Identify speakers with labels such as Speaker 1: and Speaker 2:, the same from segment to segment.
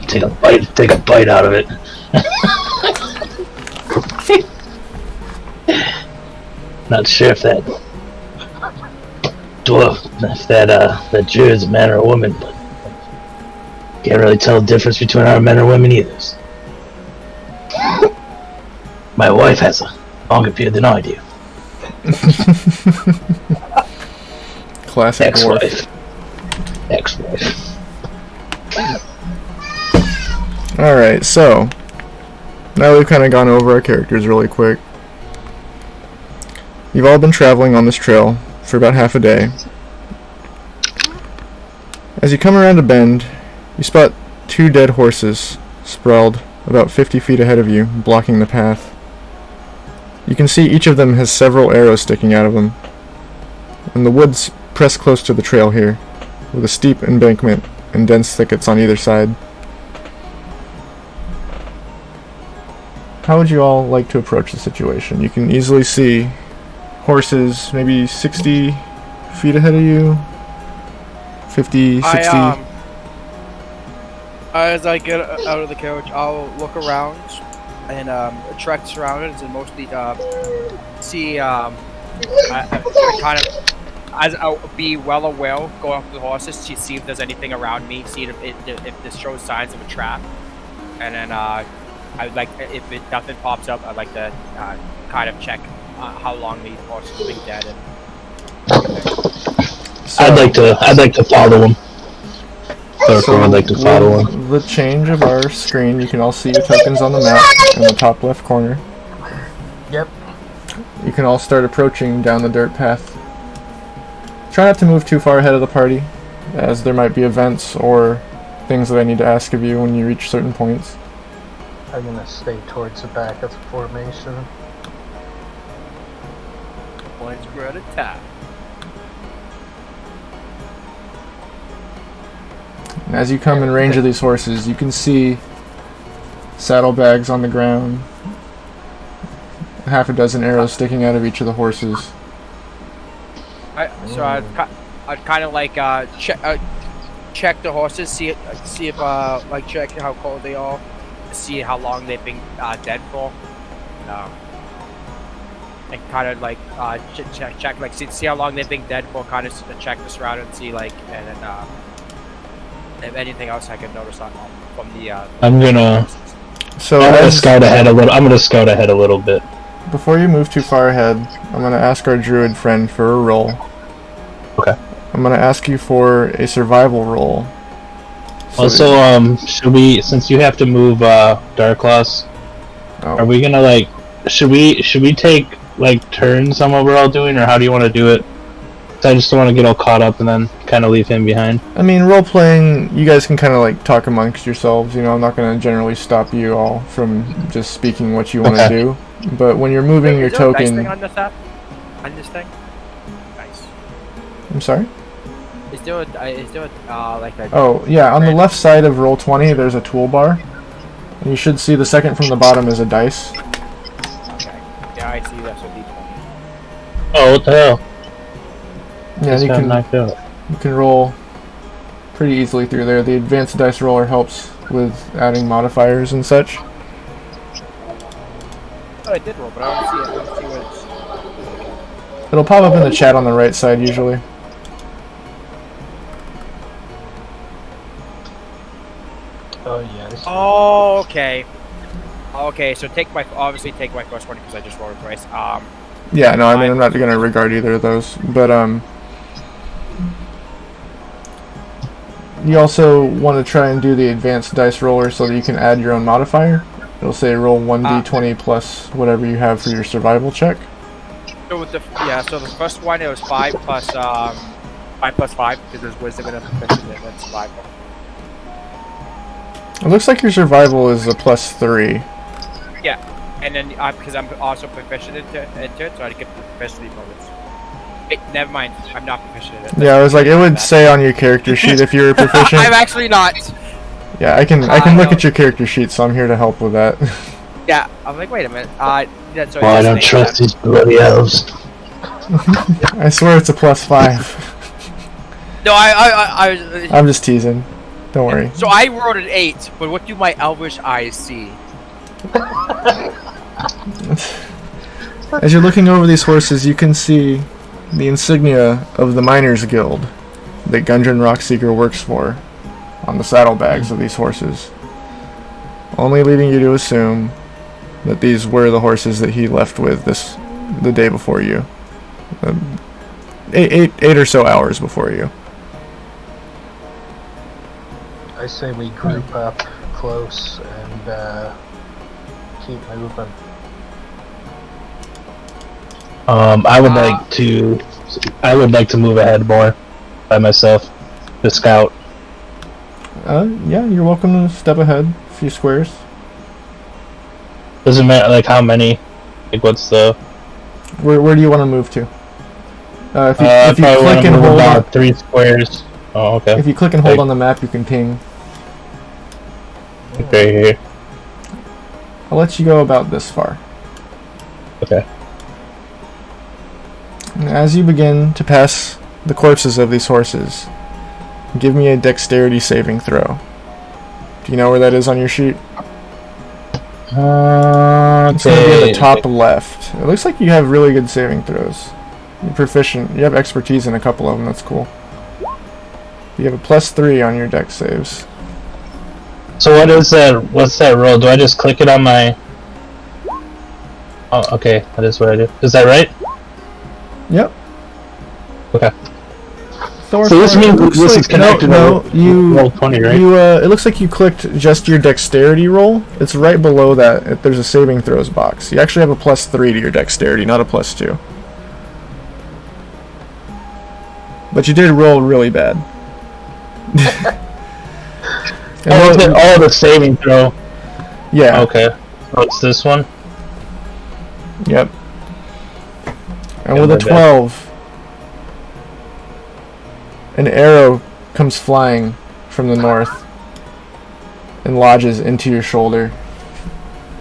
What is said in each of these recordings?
Speaker 1: take a bite out of it. Not sure if that dwarf, if that Jew is a man or a woman, but can't really tell the difference between our men or women either. My wife has a longer beard than I do.
Speaker 2: Classic
Speaker 1: Ex-wife. Ex-wife.
Speaker 2: Alright, so now we've kind of gone over our characters really quick. You've all been traveling on this trail for about half a day. As you come around a bend, you spot 2 dead horses sprawled about 50 feet ahead of you, blocking the path. You can see each of them has several arrows sticking out of them, and the woods press close to the trail here, with a steep embankment and dense thickets on either side. How would you all like to approach the situation? You can easily see horses maybe 60 feet ahead of you, 50, 60.
Speaker 3: As I get out of the carriage, I'll look around and track surroundings and mostly see. I kind of, as I'll be well aware, go up to the horses to see if there's anything around me, see if this shows signs of a trap, and then I'd like, if nothing pops up, I'd like to kind of check how long the horses have been dead.
Speaker 1: So, I'd like to follow them. I'd like to follow them.
Speaker 2: The change of our screen, you can all see your tokens on the map in the top left corner.
Speaker 4: Yep.
Speaker 2: You can all start approaching down the dirt path. Try not to move too far ahead of the party, as there might be events or things that I need to ask of you when you reach certain points.
Speaker 4: I'm gonna stay towards the back of the formation.
Speaker 3: One square at a time.
Speaker 2: And as you come in range of these horses, you can see saddlebags on the ground, half a dozen arrows sticking out of each of the horses.
Speaker 3: So I'd kind of like check the horses, see if like check how cold they are, see how long they've been dead for, and kind of like check like see how long they've been dead for, kind of check this route and see like, and then if anything else I can notice from the.
Speaker 1: I'm gonna scout ahead a little. I'm gonna scout ahead a little bit.
Speaker 2: Before you move too far ahead, I'm gonna ask our druid friend for a roll.
Speaker 1: Okay.
Speaker 2: I'm gonna ask you for a survival roll. So
Speaker 1: Also, should we, since you have to move Darklaws, are we gonna like, should we take like turns on what we're all doing, or how do you want to do it? I just don't want to get all caught up and then kind of leave him behind.
Speaker 2: I mean, role-playing, you guys can kind of like talk amongst yourselves, you know, I'm not going to generally stop you all from just speaking what you want to do, but when you're moving your token...
Speaker 3: Is there a dice thing on this app? On this thing? Nice.
Speaker 2: I'm sorry?
Speaker 3: Is there like a...
Speaker 2: Oh, yeah, on the left side of Roll20, there's a toolbar, and you should see the second from the bottom is a dice.
Speaker 3: Okay. Yeah, I see that's a D20.
Speaker 1: Oh, what the hell?
Speaker 2: Yeah, you
Speaker 1: knocked out.
Speaker 2: You can roll pretty easily through there. The advanced dice roller helps with adding modifiers and such.
Speaker 3: Oh, I did roll, but I don't see it. I don't see what it's...
Speaker 2: It'll pop up in the chat on the right side usually.
Speaker 4: Oh yes.
Speaker 3: Oh, okay. Okay, so obviously take my first one because I just rolled it twice.
Speaker 2: Yeah, no, I mean I'm not gonna regard either of those, but you also want to try and do the advanced dice roller so that you can add your own modifier. It'll say roll 1d20 plus whatever you have for your survival check.
Speaker 3: So with the first one it was 5 plus 5 plus 5 because there's wisdom and proficiency and then survival.
Speaker 2: It looks like your survival is a +3.
Speaker 3: Yeah, and then because I'm also proficient into it, so I get the proficiency bonus. Hey, never mind, I'm not proficient in it.
Speaker 2: Yeah, I was like, it would say on your character sheet if you were proficient.
Speaker 3: I'm actually not.
Speaker 2: Yeah, I can look at your character sheet, so I'm here to help with that.
Speaker 3: Yeah, I'm like, wait a minute. Yeah, so
Speaker 1: I don't trust these bloody elves.
Speaker 2: I swear it's a +5.
Speaker 3: No,
Speaker 2: I'm just teasing. Don't worry.
Speaker 3: So I wrote an 8, but what do my elvish eyes see?
Speaker 2: As you're looking over these horses, you can see the insignia of the Miners Guild that Gundren Rockseeker works for on the saddlebags of these horses, only leading you to assume that these were the horses that he left with the day before you, 8 or so hours before you.
Speaker 4: I say we group up close and keep moving.
Speaker 1: I would like to move ahead more by myself to scout.
Speaker 2: Yeah, you're welcome to step ahead a few squares.
Speaker 1: Doesn't matter like how many. Like what's the?
Speaker 2: Where do you want to move to? If you
Speaker 1: I probably
Speaker 2: click
Speaker 1: want to
Speaker 2: and
Speaker 1: move
Speaker 2: hold
Speaker 1: about
Speaker 2: on,
Speaker 1: 3 squares. Oh, okay.
Speaker 2: if you click and hold on the map, you can ping.
Speaker 1: Right here.
Speaker 2: I'll let you go about this far.
Speaker 1: Okay.
Speaker 2: And as you begin to pass the corpses of these horses, give me a dexterity saving throw. Do you know where that is on your sheet? It's going to be at the top left. It looks like you have really good saving throws. You're proficient. You have expertise in a couple of them. That's cool. You have a +3 on your dex saves.
Speaker 1: So what is that? What's that roll? Do I just click it on my? Oh, okay. That is what I do. Is that right?
Speaker 2: Yep.
Speaker 1: Okay.
Speaker 2: Thor,
Speaker 1: So this means
Speaker 2: looks
Speaker 1: this is
Speaker 2: like-
Speaker 1: connected
Speaker 2: No,
Speaker 1: to
Speaker 2: you
Speaker 1: roll 20, right?
Speaker 2: it looks like you clicked just your dexterity roll. It's right below that. There's a saving throws box. You actually have a +3 to your dexterity, not a +2. But you did roll really bad.
Speaker 1: Oh, the saving throw.
Speaker 2: Yeah.
Speaker 1: Okay. Oh, it's this one.
Speaker 2: Yep. And
Speaker 1: Yeah,
Speaker 2: with a
Speaker 1: my bad.
Speaker 2: 12, an arrow comes flying from the north and lodges into your shoulder.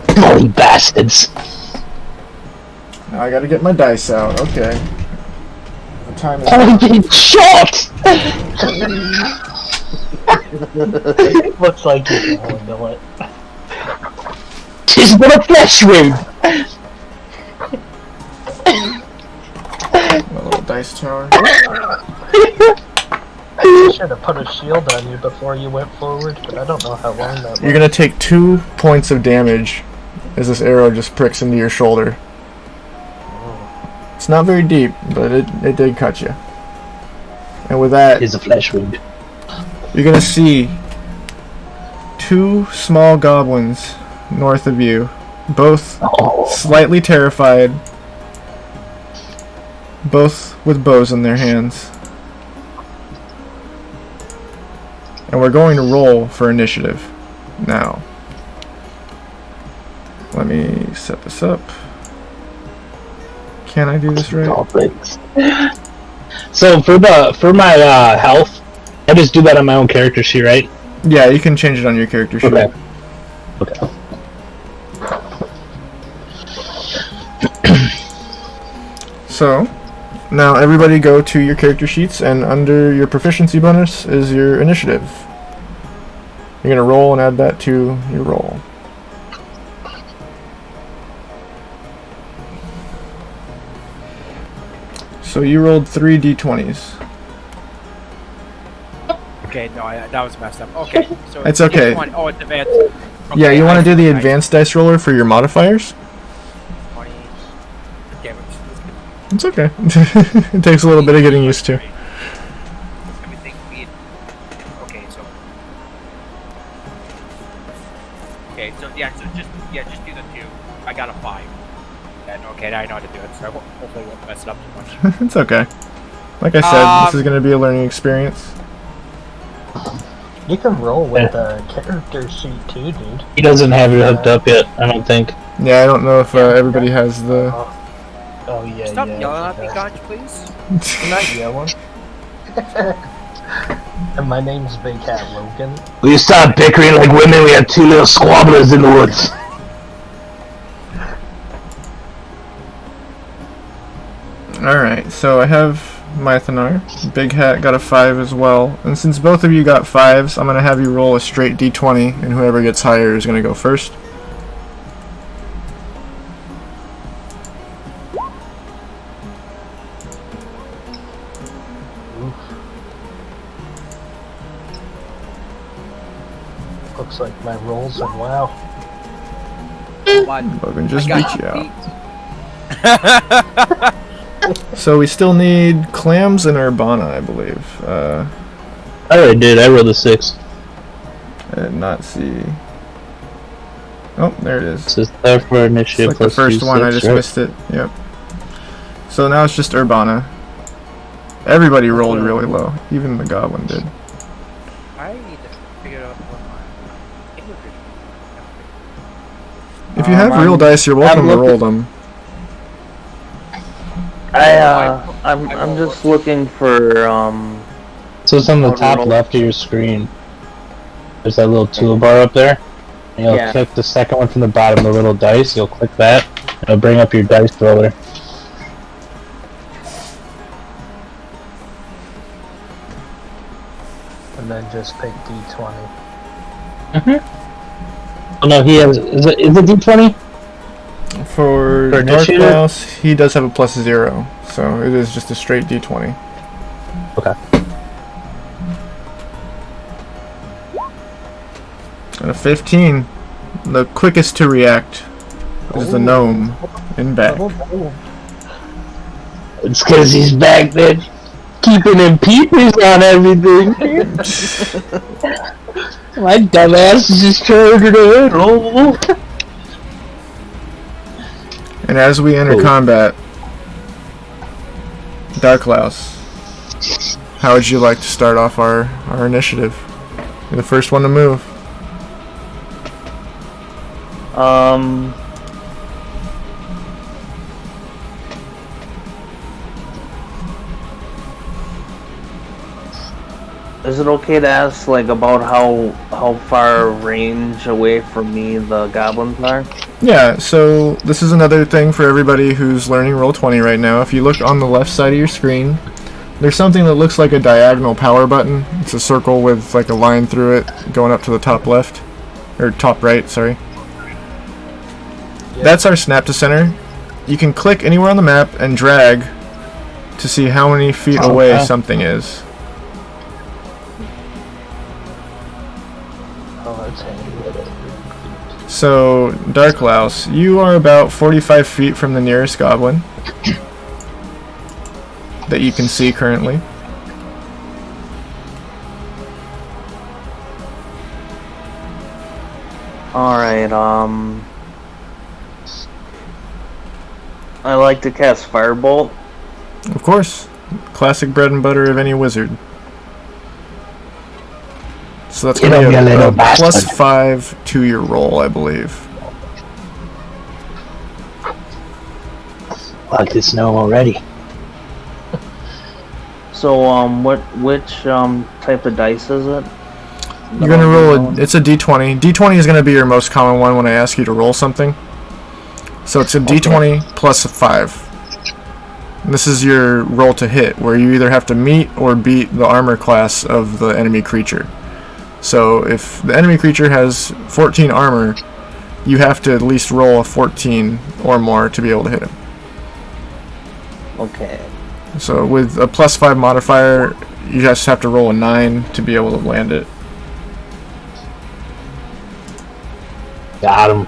Speaker 1: Bloody bastards!
Speaker 2: Now I gotta get my dice out. Okay. The time is
Speaker 1: I'm being shot!
Speaker 4: Looks like you can handle it.
Speaker 1: Tis but a flesh wound!
Speaker 2: my little dice tower.
Speaker 4: I should have put a shield on you before you went forward, but I don't know how long that was.
Speaker 2: You're gonna take 2 points of damage as this arrow just pricks into your shoulder. It's not very deep, but it did cut you. And with that,
Speaker 1: Tis a flesh wound.
Speaker 2: you're gonna see 2 small goblins north of you, both
Speaker 1: Oh.
Speaker 2: slightly terrified, both with bows in their hands. And we're going to roll for initiative now. Let me set this up. Can I do this right?
Speaker 1: Goblins. So for my health, I just do that on my own character sheet, right?
Speaker 2: Yeah, you can change it on your character sheet.
Speaker 1: Okay. Okay.
Speaker 2: So, now everybody go to your character sheets, and under your proficiency bonus is your initiative. You're gonna roll and add that to your roll. So you rolled 3 d20s.
Speaker 3: Okay, no, that was messed up. Okay, so
Speaker 2: It's okay.
Speaker 3: Oh, it's advanced.
Speaker 2: Yeah,
Speaker 3: Okay,
Speaker 2: you want
Speaker 3: I
Speaker 2: to do the
Speaker 3: see.
Speaker 2: advanced dice roller for your modifiers?
Speaker 3: 20. Okay,
Speaker 2: It's okay. It takes a little bit of getting used to.
Speaker 3: everything being okay. So just do the 2. I got a 5. And okay, now I know how to do it. So hopefully, I won't mess it up too much.
Speaker 2: It's okay. Like I said, this is going to be a learning experience.
Speaker 4: You can roll with a character sheet too, dude.
Speaker 1: He doesn't have it hooked up yet, I don't think.
Speaker 2: Yeah, I don't know if everybody has the...
Speaker 4: Oh yeah,
Speaker 3: Stop
Speaker 4: yeah.
Speaker 3: yelling at me,
Speaker 4: yeah.
Speaker 3: Gotch, please.
Speaker 4: I'm not yelling. And my name's Big Cat Logan.
Speaker 1: Will you stop bickering like women? We have 2 little squabblers in the woods.
Speaker 2: Alright, so I have Mythanar. Big Hat got a 5 as well. And since both of you got 5s, I'm going to have you roll a straight d20, and whoever gets higher is going to go first.
Speaker 4: Looks like my rolls are wow.
Speaker 2: Logan just
Speaker 3: I
Speaker 2: beat
Speaker 3: got
Speaker 2: you out.
Speaker 3: beat.
Speaker 2: So we still need Clams and Urbana, I believe.
Speaker 1: I already did. I rolled a 6.
Speaker 2: I did not see. Oh, there it is.
Speaker 1: This is there for initiative.
Speaker 2: It's like the first one, I just missed it. Yep. So now it's just Urbana. Everybody rolled really low. Even the Goblin did.
Speaker 3: I need to figure out what my English is.
Speaker 2: If you have real dice, you're welcome to
Speaker 5: I'm
Speaker 2: roll them.
Speaker 5: I'm just looking for
Speaker 1: So it's on the
Speaker 5: I'll
Speaker 1: top
Speaker 5: roll.
Speaker 1: left of your screen. There's that little toolbar up there. And you'll
Speaker 5: Yeah.
Speaker 1: click the second one from the bottom, the little dice. You'll click that. And it'll bring up your dice roller.
Speaker 4: And then just pick D20.
Speaker 1: Oh no, he has. Is it D20?
Speaker 2: For
Speaker 1: For
Speaker 2: Dark
Speaker 1: initiative?
Speaker 2: Klaus, he does have a +0, so it is just a straight d20.
Speaker 1: Okay.
Speaker 2: And a 15. The quickest to react is the gnome in back.
Speaker 1: It's because he's back there keeping him peepers on everything. My dumbass is just turned it in. Oh.
Speaker 2: And as we enter combat, Dark Klaus, how would you like to start off our initiative? You're the first one to move.
Speaker 5: Is it okay to ask like about how far range away from me the goblins are?
Speaker 2: Yeah, so this is another thing for everybody who's learning Roll20 right now. If you look on the left side of your screen, there's something that looks like a diagonal power button. It's a circle with like a line through it going up to the top left. Or top right, sorry. That's our snap to center. You can click anywhere on the map and drag to see how many feet away something is.
Speaker 4: Oh, that's handy.
Speaker 2: So, Dark Klaus, you are about 45 feet from the nearest goblin that you can see currently.
Speaker 5: Alright, I like to cast Firebolt.
Speaker 2: Of course, classic bread and butter of any wizard. So that's going to be a +5 to your roll, I believe.
Speaker 1: Like this gnome already.
Speaker 5: So, which type of dice is it?
Speaker 2: You're going to roll it's a d20. D20 is going to be your most common one when I ask you to roll something. So it's a d20 plus a 5. And this is your roll to hit, where you either have to meet or beat the armor class of the enemy creature. So if the enemy creature has 14 armor, you have to at least roll a 14 or more to be able to hit him.
Speaker 5: Okay.
Speaker 2: So with a +5 modifier, you just have to roll a 9 to be able to land it.
Speaker 1: Got him.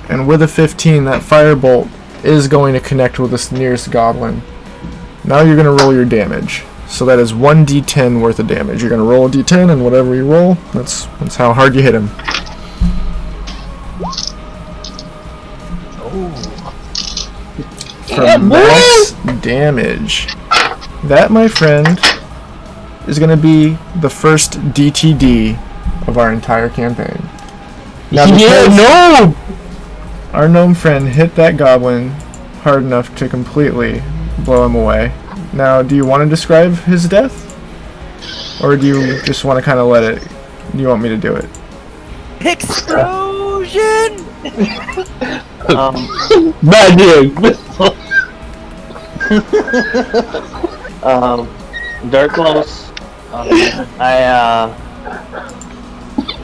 Speaker 2: And with a 15, that firebolt is going to connect with this nearest goblin. Now you're going to roll your damage. So that is 1d10 worth of damage. You're going to roll a d10, and whatever you roll, that's how hard you hit him. For max damage. That, my friend, is going to be the first DTD of our entire campaign. Now,
Speaker 1: no!
Speaker 2: Our gnome friend hit that goblin hard enough to completely blow him away. Now, do you want to describe his death? Or do you just want to kind of let it... Do you want me to do it?
Speaker 3: Explosion!
Speaker 1: Magic!
Speaker 5: Darklos, I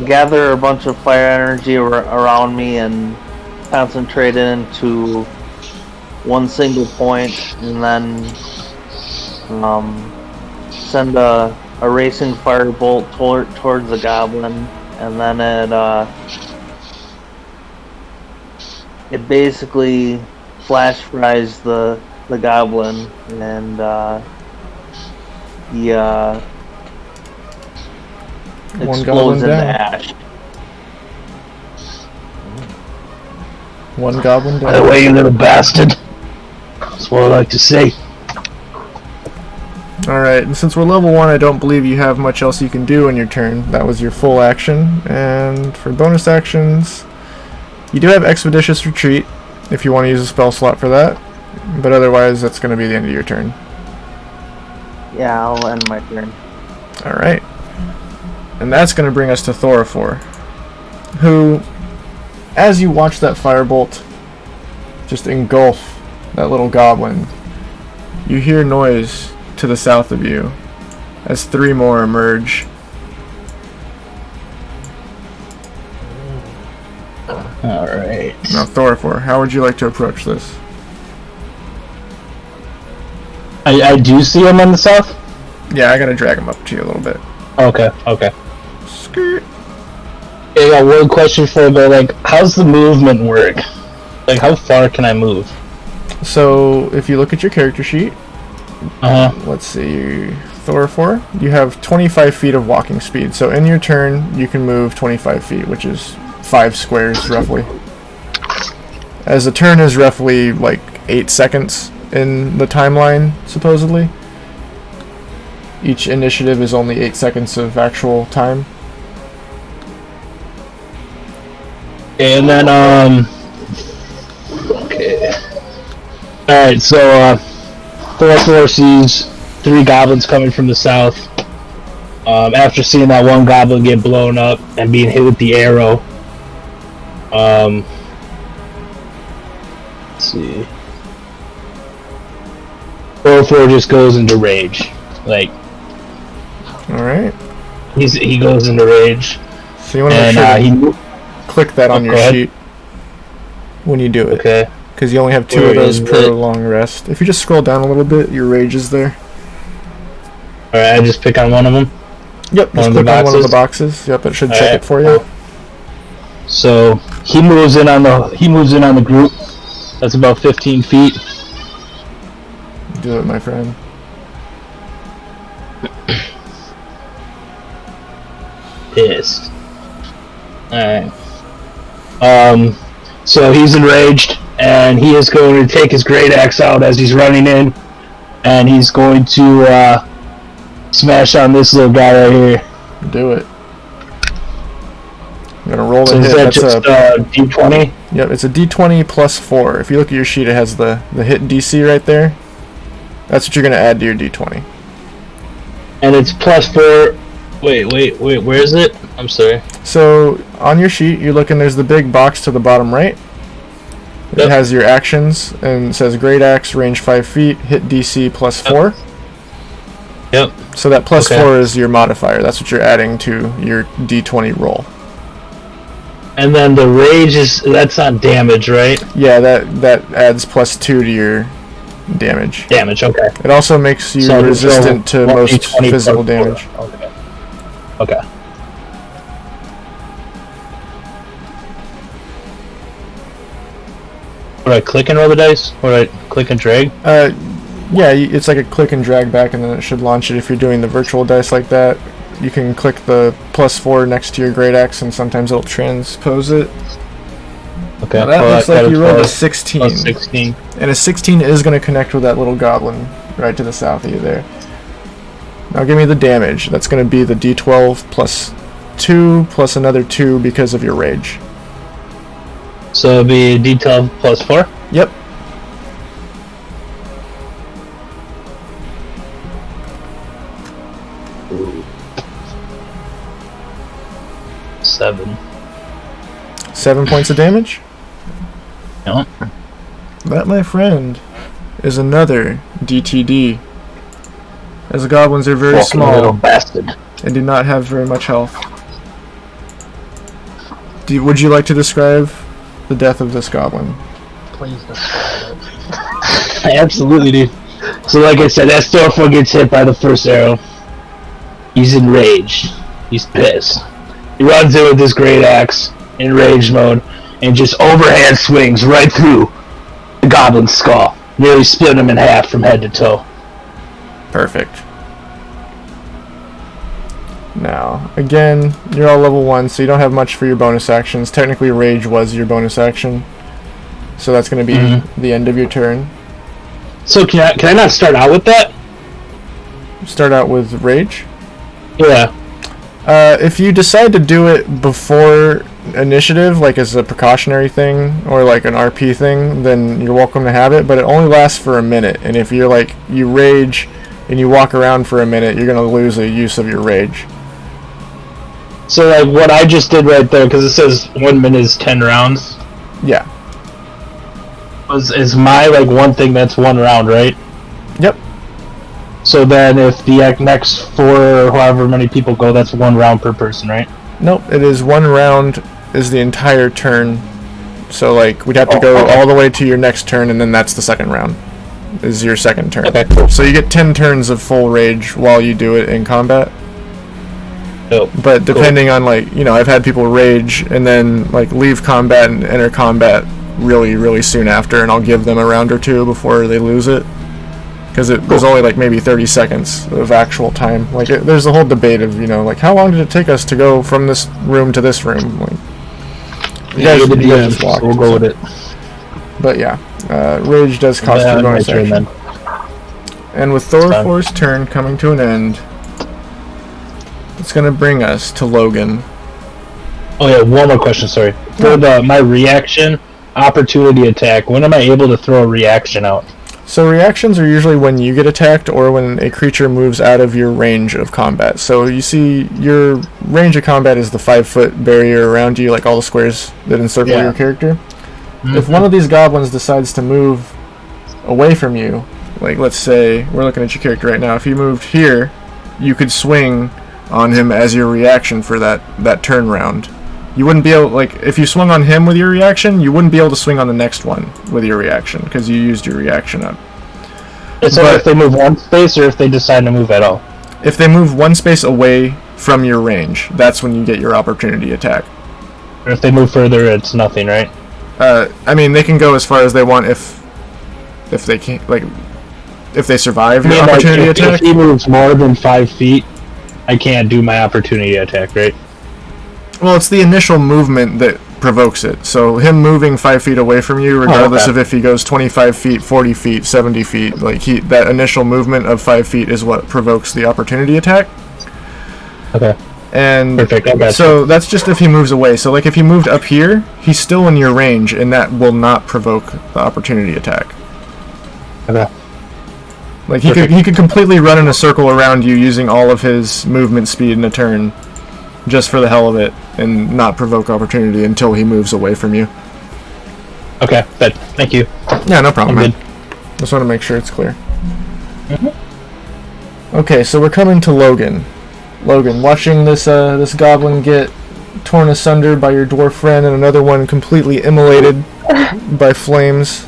Speaker 5: gather a bunch of fire energy around me and concentrate it into one single point, and then send a racing firebolt towards the goblin, and then it basically flash fries the goblin, and he explodes into ash.
Speaker 2: One goblin
Speaker 1: By the
Speaker 2: down.
Speaker 1: way, you little bastard. That's what I like to say.
Speaker 2: Alright, and since we're level 1, I don't believe you have much else you can do in your turn. That was your full action. And for bonus actions, you do have Expeditious Retreat, if you want to use a spell slot for that. But otherwise, that's going to be the end of your turn.
Speaker 5: Yeah, I'll end my turn.
Speaker 2: Alright. And that's going to bring us to Thorifor, who, as you watch that firebolt just engulf that little goblin, you hear noise to the south of you as 3 more emerge.
Speaker 1: Alright.
Speaker 2: Now, Thorifor, how would you like to approach this?
Speaker 1: I do see him on the south?
Speaker 2: Yeah, I gotta drag him up to you a little bit.
Speaker 1: Okay, okay.
Speaker 2: Skirt.
Speaker 1: I got one question for you, but like, how's the movement work? Like, how far can I move?
Speaker 2: So, if you look at your character sheet,
Speaker 1: Uh-huh.
Speaker 2: let's see, Thorifor, you have 25 feet of walking speed. So in your turn, you can move 25 feet, which is 5 squares, roughly. As a turn is roughly, like, 8 seconds in the timeline, supposedly. Each initiative is only 8 seconds of actual time.
Speaker 1: And then, okay. Alright, so, Thorifor sees 3 goblins coming from the south. After seeing that one goblin get blown up and being hit with the arrow. Let's see. Thorifor just goes into rage. Like,
Speaker 2: Alright.
Speaker 1: he goes into rage.
Speaker 2: So you want to make
Speaker 1: And,
Speaker 2: sure to click that on
Speaker 1: Oh,
Speaker 2: your
Speaker 1: go ahead.
Speaker 2: sheet when you do it.
Speaker 1: Okay.
Speaker 2: Because you only have 2
Speaker 1: Where
Speaker 2: of those
Speaker 1: is
Speaker 2: per
Speaker 1: it?
Speaker 2: long rest. If you just scroll down a little bit, your rage is there.
Speaker 1: Alright, I just pick on one of them.
Speaker 2: Yep,
Speaker 1: One
Speaker 2: just
Speaker 1: of the
Speaker 2: click on one of the
Speaker 1: boxes?
Speaker 2: boxes. Yep, it should check
Speaker 1: Alright,
Speaker 2: it for you.
Speaker 1: cool. So he moves in on the group. That's about 15 feet.
Speaker 2: Do it, my friend.
Speaker 1: Pissed. Alright. So he's enraged, and he is going to take his great axe out as he's running in, and he's going to smash on this little guy right here.
Speaker 2: Do it. I'm gonna roll
Speaker 1: So
Speaker 2: the
Speaker 1: is
Speaker 2: hit.
Speaker 1: that
Speaker 2: That's
Speaker 1: just D20?
Speaker 2: Yep, it's a D20 plus 4. If you look at your sheet, it has the hit DC right there. That's what you're gonna add to your D20.
Speaker 1: And it's plus 4. Wait, where is it? I'm sorry.
Speaker 2: So on your sheet, you're looking. There's the big box to the bottom right. It
Speaker 1: Yep.
Speaker 2: has your actions and it says Great Axe, range 5 feet, hit DC plus 4.
Speaker 1: Yep.
Speaker 2: So that plus
Speaker 1: Okay.
Speaker 2: 4 is your modifier. That's what you're adding to your D20 roll.
Speaker 1: And then the rage that's on damage, right?
Speaker 2: Yeah, that adds plus 2 to your damage.
Speaker 1: Damage, okay.
Speaker 2: It also makes you
Speaker 1: So
Speaker 2: resistant to
Speaker 1: 1d20
Speaker 2: most
Speaker 1: plus
Speaker 2: physical
Speaker 1: 4.
Speaker 2: damage.
Speaker 1: Okay. Okay. Would I click and roll the dice? Would I click and drag?
Speaker 2: Yeah, it's like a click and drag back, and then it should launch it. If you're doing the virtual dice like that, you can click the plus 4 next to your Great Axe, and sometimes it'll transpose it.
Speaker 1: Okay.
Speaker 2: Now that
Speaker 1: well,
Speaker 2: looks
Speaker 1: I got
Speaker 2: like you rolled a
Speaker 1: plus
Speaker 2: 16.
Speaker 1: Plus 16.
Speaker 2: And a 16 is going to connect with that little goblin right to the south of you there. Now give me the damage. That's going to be the D12 plus 2 plus another 2 because of your rage.
Speaker 1: So it'll be D12 plus 4?
Speaker 2: Yep.
Speaker 1: Seven.
Speaker 2: 7 points of damage?
Speaker 1: Yep.
Speaker 2: That, my friend, is another DTD. As the goblins are very
Speaker 1: Fucking little
Speaker 2: small
Speaker 1: bastard.
Speaker 2: and do not have very much health. Would you like to describe the death of this goblin?
Speaker 4: Please describe it.
Speaker 1: I absolutely do. So like I said, that Storeful gets hit by the first arrow. He's enraged. He's pissed. He runs in with his great axe in rage mode and just overhand swings right through the goblin's skull, nearly splitting him in half from head to toe.
Speaker 2: Perfect. Now, again, you're all level 1, so you don't have much for your bonus actions. Technically, Rage was your bonus action, so that's going to be the end of your turn.
Speaker 1: So can I not start out with that?
Speaker 2: Start out with Rage.
Speaker 1: Yeah.
Speaker 2: If you decide to do it before initiative, like as a precautionary thing, or like an RP thing, then you're welcome to have it, but it only lasts for a minute, and if you're like, you Rage and you walk around for a minute, you're going to lose a use of your Rage.
Speaker 1: So like what I just did right there, because it says 1 minute is 10 rounds,
Speaker 2: Yeah.
Speaker 1: is my like one thing that's 1 round, right?
Speaker 2: Yep.
Speaker 1: So then if the next 4 or however many people go, that's 1 round per person, right?
Speaker 2: Nope, it is 1 round is the entire turn. So like we'd have to
Speaker 1: Oh,
Speaker 2: go
Speaker 1: okay.
Speaker 2: all the way to your next turn, and then that's the second round. Is your second turn.
Speaker 1: Okay, cool.
Speaker 2: So you get 10 turns of full Rage while you do it in combat.
Speaker 1: Dope.
Speaker 2: But depending on like, you know, I've had people Rage and then like leave combat and enter combat really, really soon after, and I'll give them a round or 2 before they lose it. Because it was only like maybe 30 seconds of actual time. Like there's a whole debate of, you know, like how long did it take us to go from this room to this room? Like, you guys just walked,
Speaker 1: we'll go with it.
Speaker 2: But yeah, Rage does cost
Speaker 1: Yeah,
Speaker 2: you
Speaker 1: my
Speaker 2: bonus
Speaker 1: turn
Speaker 2: action.
Speaker 1: then.
Speaker 2: And with Thorfor's turn coming to an end, it's going to bring us to Logan.
Speaker 1: Oh yeah, one more question, sorry. For my reaction, opportunity attack, when am I able to throw a reaction out?
Speaker 2: So reactions are usually when you get attacked or when a creature moves out of your range of combat. So you see your range of combat is the 5-foot barrier around you, like all the squares that encircle your character. If one of these goblins decides to move away from you, like let's say we're looking at your character right now, if he moved here, you could swing on him as your reaction for that turn round. You wouldn't be able, like, if you swung on him with your reaction, you wouldn't be able to swing on the next one with your reaction, because you used your reaction up.
Speaker 1: So
Speaker 2: But-
Speaker 1: if they move 1 space or if they decide to move at all?
Speaker 2: If they move 1 space away from your range, that's when you get your opportunity attack.
Speaker 1: Or if they move further, it's nothing, right?
Speaker 2: I mean, they can go as far as they want if they can, like, if they survive your opportunity
Speaker 1: if
Speaker 2: attack.
Speaker 1: he moves more than 5 feet, I can't do my opportunity attack, right?
Speaker 2: Well, it's the initial movement that provokes it. So him moving 5 feet away from you, regardless
Speaker 1: okay.
Speaker 2: of if he goes 25 feet, 40 feet, 70 feet, like that initial movement of 5 feet is what provokes the opportunity attack.
Speaker 1: Okay.
Speaker 2: And
Speaker 1: Perfect, I got
Speaker 2: so that's just if he moves away. So like if he moved up here, he's still in your range, and that will not provoke the opportunity attack.
Speaker 1: Okay.
Speaker 2: Like he could completely run in a circle around you using all of his movement speed in a turn, just for the hell of it, and not provoke opportunity until he moves away from you.
Speaker 1: Okay, good. Thank you.
Speaker 2: Yeah, no problem,
Speaker 1: I'm
Speaker 2: man. Just want to make sure it's clear. Okay, so we're coming to Logan. Logan, watching this goblin get torn asunder by your dwarf friend and another one completely immolated by flames.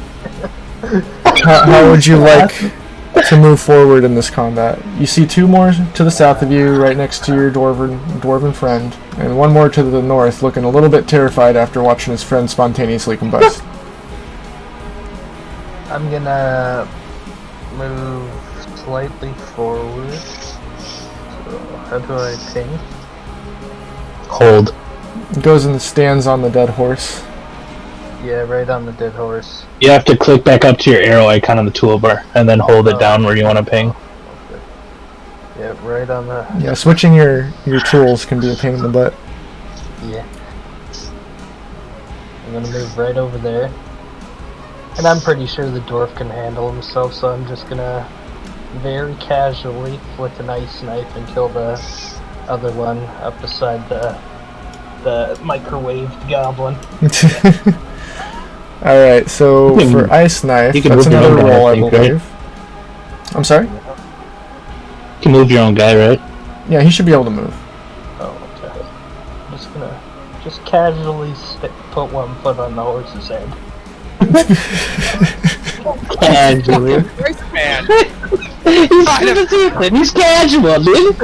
Speaker 2: How would you like to move forward in this combat? You see 2 more to the south of you, right next to your dwarven friend, and 1 more to the north, looking a little bit terrified after watching his friend spontaneously combust.
Speaker 4: I'm gonna move slightly forward. So how do I ping?
Speaker 1: Hold.
Speaker 2: Goes and stands on the dead horse.
Speaker 4: Yeah, right on the dead horse.
Speaker 1: You have to click back up to your arrow icon on the toolbar, and then hold it down where you want to ping.
Speaker 4: Okay. Yeah, right on the.
Speaker 2: Yeah, switching your tools can be a pain in the butt.
Speaker 4: Yeah. I'm gonna move right over there. And I'm pretty sure the dwarf can handle himself, so I'm just gonna very casually flick an ice knife and kill the other one up beside the microwaved goblin.
Speaker 2: Alright, so
Speaker 1: You can-
Speaker 2: for Ice Knife,
Speaker 1: you can
Speaker 2: that's
Speaker 1: move your
Speaker 2: another
Speaker 1: own guy,
Speaker 2: roll,
Speaker 1: I
Speaker 2: I
Speaker 1: think,
Speaker 2: believe. I'm sorry?
Speaker 1: You can move your own guy, right?
Speaker 2: Yeah, he should be able to move.
Speaker 4: Oh, okay. I'm just gonna just casually put one foot on the horse's head.
Speaker 1: Casually.
Speaker 3: Christ, man.
Speaker 1: He's casual, dude.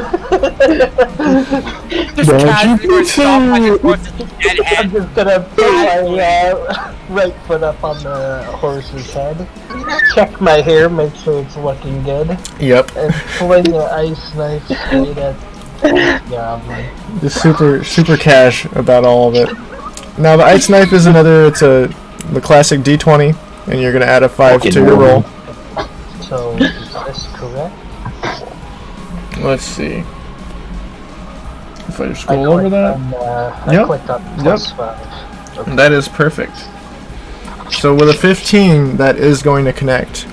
Speaker 3: Just
Speaker 1: Don't
Speaker 3: casually
Speaker 1: you
Speaker 3: going to stomp on your horse's dead
Speaker 4: I'm
Speaker 3: head.
Speaker 4: just gonna put my right foot up on the horse's head, check my hair, make sure it's looking good,
Speaker 2: Yep.
Speaker 4: and fling the ice knife straight at the goblin.
Speaker 2: Just super cash about all of it. Now the Ice Knife is the classic D20, and you're gonna add a 5 to your roll.
Speaker 4: So, is this correct?
Speaker 2: Let's see. If I just scroll over that.
Speaker 4: I
Speaker 2: Yep.
Speaker 4: clicked on +5. Okay.
Speaker 2: That is perfect. So with a 15, that is going to connect.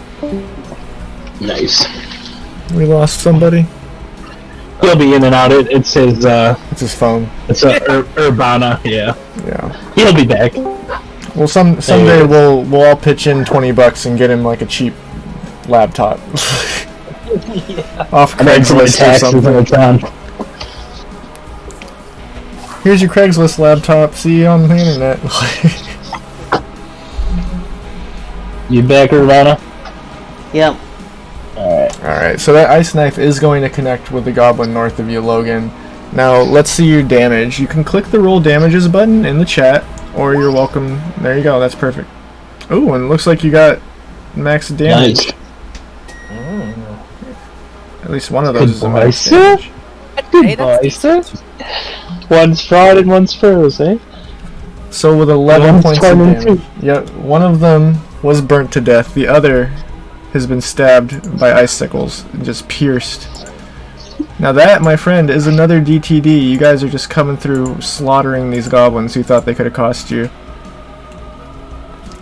Speaker 1: Nice.
Speaker 2: We lost somebody.
Speaker 1: He'll be in and out. It's his,
Speaker 2: It's his phone.
Speaker 1: it's a Urbana, yeah.
Speaker 2: Yeah.
Speaker 1: He'll be back.
Speaker 2: Well, someday we'll all pitch in $20 and get him like a cheap laptop off
Speaker 1: And then some
Speaker 2: Craigslist or
Speaker 1: taxes in the
Speaker 2: something.
Speaker 1: town.
Speaker 2: Here's your Craigslist laptop. See you on the internet.
Speaker 1: You back, Urbana?
Speaker 5: Yep.
Speaker 1: Alright.
Speaker 2: Alright, so that Ice Knife is going to connect with the goblin north of you, Logan. Now, let's see your damage. You can click the roll damages button in the chat, or you're welcome. There you go, that's perfect. Ooh, and it looks like you got max damage.
Speaker 1: Nice.
Speaker 2: At least one of those is a
Speaker 1: Good
Speaker 2: max
Speaker 1: boy, sir.
Speaker 2: damage.
Speaker 3: Hey, that's
Speaker 1: sir. One's fraud and one's furs, eh?
Speaker 2: So with 11
Speaker 1: One's
Speaker 2: points of
Speaker 1: 22.
Speaker 2: damage. Yep, one of them was burnt to death. The other has been stabbed by icicles and just pierced. Now that, my friend, is another DTD. You guys are just coming through slaughtering these goblins who thought they could have cost you.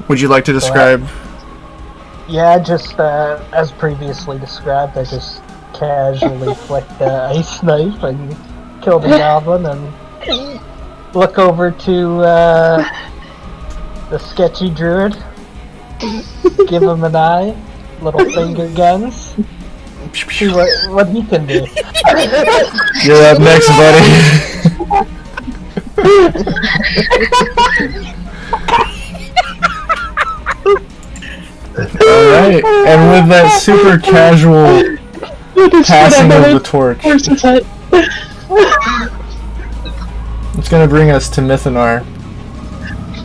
Speaker 2: Would you like to describe?
Speaker 4: Yeah, just as previously described, I just casually flicked the ice knife and killed the goblin and look over to the sketchy druid, give him an eye, little finger guns, see what he can do.
Speaker 2: You're up next, buddy. Alright, and with that super casual passing of the torch, it's gonna bring us to Mythanar.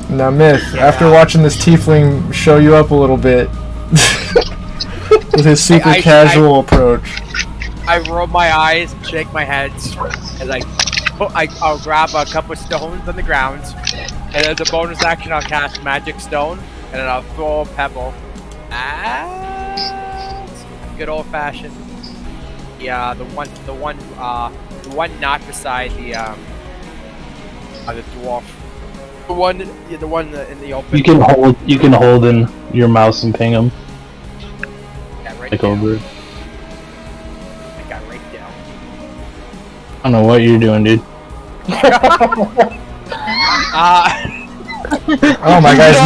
Speaker 2: Now, Myth, after watching this tiefling show you up a little bit with his super
Speaker 3: I-
Speaker 2: casual approach,
Speaker 3: I roll my eyes, shake my head, as I'll grab a couple of stones on the ground, and as a bonus action, I'll cast Magic Stone, and then I'll throw a pebble. Good old fashioned. Yeah, the one not beside the dwarf. The one in the open.
Speaker 1: You can hold in your mouse and ping him.
Speaker 3: Yeah, right
Speaker 1: Like
Speaker 3: down.
Speaker 1: over.
Speaker 3: I got right down.
Speaker 1: I don't know what you're doing, dude.
Speaker 2: oh my guy's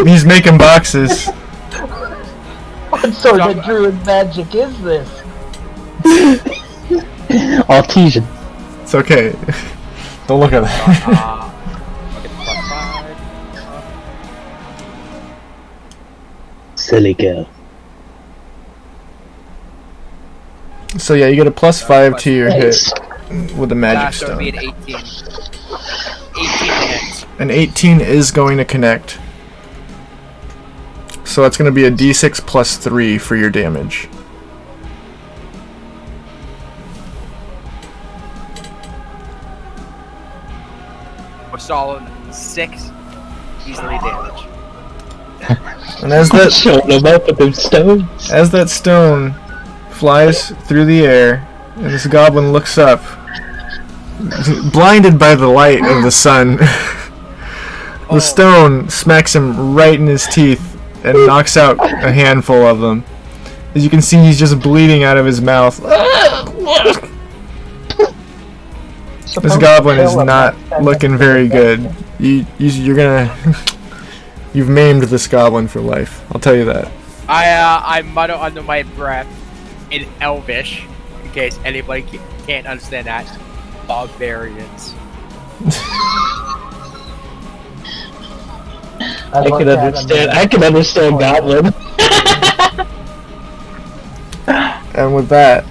Speaker 2: he's making boxes.
Speaker 4: What sort of druid magic is this?
Speaker 1: Artesian.
Speaker 2: It's okay. Don't look at that.
Speaker 3: I'll get the +5.
Speaker 1: Silly girl.
Speaker 2: So yeah, you get a +5 to your hit
Speaker 1: Nice.
Speaker 2: with the magic
Speaker 3: So it'll be
Speaker 2: stone.
Speaker 3: an 18. 18 hits.
Speaker 2: An 18 is going to connect. So that's going to be a d6 +3 for your damage.
Speaker 3: A solid 6 easily damage.
Speaker 2: And as that
Speaker 1: Showing him up with them stones.
Speaker 2: as that stone flies through the air, and this goblin looks up, blinded by the light of the sun, the stone smacks him right in his teeth and knocks out a handful of them. As you can see, he's just bleeding out of his mouth. This goblin is not looking very good. You're gonna You've maimed this goblin for life. I'll tell you that.
Speaker 3: I mutter under my breath in Elvish, in case anybody can't understand that. Barbarians.
Speaker 1: I can understand. I can understand Goblin.
Speaker 2: And with that,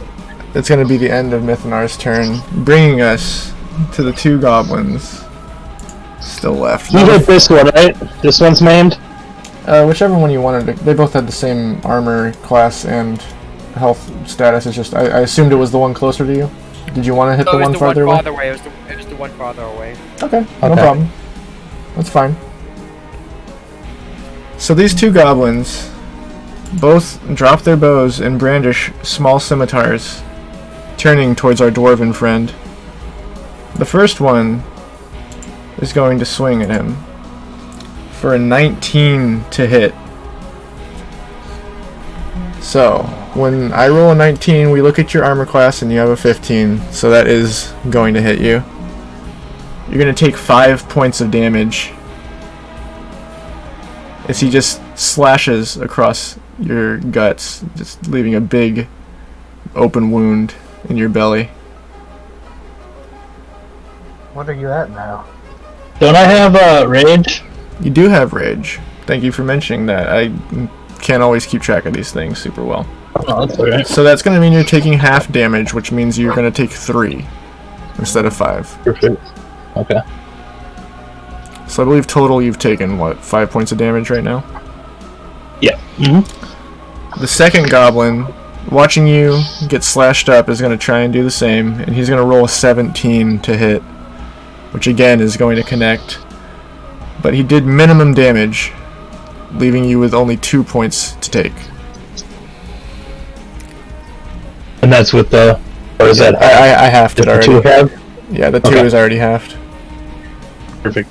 Speaker 2: it's going to be the end of Mythnar's turn, bringing us to the 2 goblins still left.
Speaker 1: You hit this one, right? This one's maimed?
Speaker 2: Whichever one you wanted to. They both had the same armor class and health status. It's just I assumed it was the one closer to you. Did you want to hit the one farther away?
Speaker 3: It was the one farther away.
Speaker 2: Okay, no problem. That's fine. So these 2 goblins both drop their bows and brandish small scimitars, turning towards our dwarven friend. The first one is going to swing at him for a 19 to hit. So, when I roll a 19, we look at your armor class and you have a 15, so that is going to hit you. You're going to take 5 points of damage as he just slashes across your guts, just leaving a big open wound in your belly.
Speaker 4: What are you at now?
Speaker 1: Don't I have rage?
Speaker 2: You do have rage. Thank you for mentioning that. I can't always keep track of these things super well.
Speaker 1: Oh, that's alright.
Speaker 2: So that's going to mean you're taking half damage, which means you're going to take 3 instead of 5.
Speaker 1: Perfect. Okay.
Speaker 2: So I believe total you've taken, what, 5 points of damage right now?
Speaker 1: Yeah. Mm-hmm.
Speaker 2: The second goblin, watching you get slashed up, is going to try and do the same, and he's going to roll a 17 to hit, which again is going to connect. But he did minimum damage, leaving you with only 2 points to take.
Speaker 1: And that's with the... Or is that...
Speaker 2: I halved it already.
Speaker 1: 2 have?
Speaker 2: Yeah, the 2
Speaker 1: Okay.
Speaker 2: is already halved.
Speaker 1: Perfect.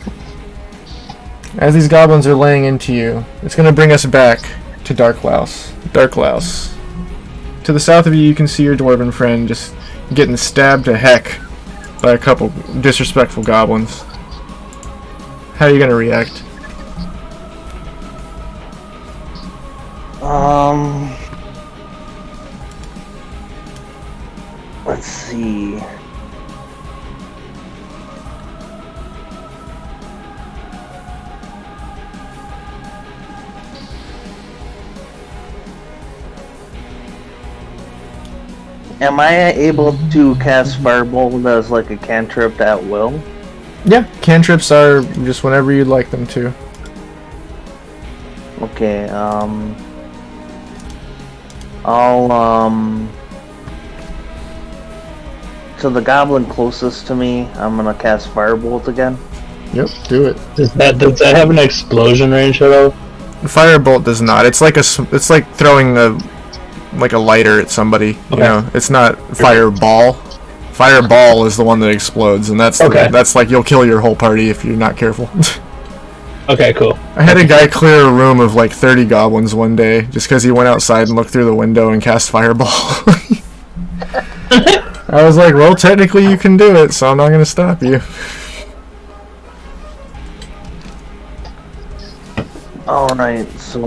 Speaker 2: As these goblins are laying into you, it's going to bring us back to Darklaus. Darklaus. To the south of you, you can see your dwarven friend just getting stabbed to heck by a couple disrespectful goblins. How are you going to react?
Speaker 5: Let's see. Am I able to cast Firebolt as like a cantrip at will?
Speaker 2: Yeah, cantrips are just whenever you'd like them to.
Speaker 5: Okay, I'll to the goblin closest to me, I'm gonna cast Firebolt again.
Speaker 2: Yep, do it.
Speaker 1: Does that have an explosion range at all?
Speaker 2: Firebolt does not. It's like it's like throwing a lighter at somebody. You
Speaker 1: Okay.
Speaker 2: know, it's not fireball. Fireball is the one that explodes, and that's
Speaker 1: Okay.
Speaker 2: that's like you'll kill your whole party if you're not careful.
Speaker 1: Okay, cool.
Speaker 2: I had a guy clear a room of like 30 goblins one day just because he went outside and looked through the window and cast fireball. I was like, well, technically you can do it, so I'm not going to stop you.
Speaker 5: Alright, so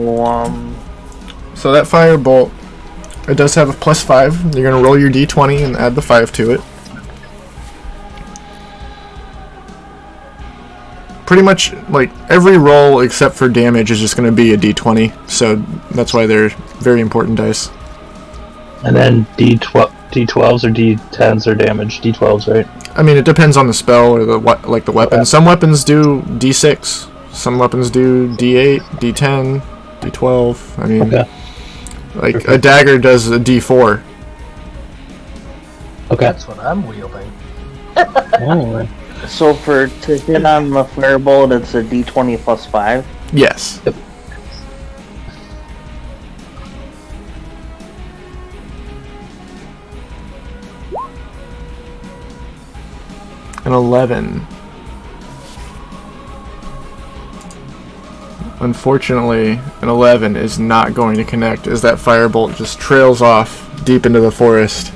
Speaker 2: So that firebolt, it does have a +5. You're going to roll your d20 and add the 5 to it. Pretty much, like, every roll except for damage is just going to be a d20, so that's why they're very important dice.
Speaker 1: And then D12s or D10s are damage. D12s, right?
Speaker 2: I mean, it depends on the spell or the weapon. Some weapons do d6, some weapons do d8, d10, d12. I mean, like a dagger does a d4.
Speaker 1: Okay.
Speaker 4: That's what I'm wielding.
Speaker 1: Oh.
Speaker 5: so to hit on the Firebolt, it's a d20 plus 5.
Speaker 2: Yes.
Speaker 1: Yep.
Speaker 2: An 11. Unfortunately, an 11 is not going to connect as that firebolt just trails off deep into the forest.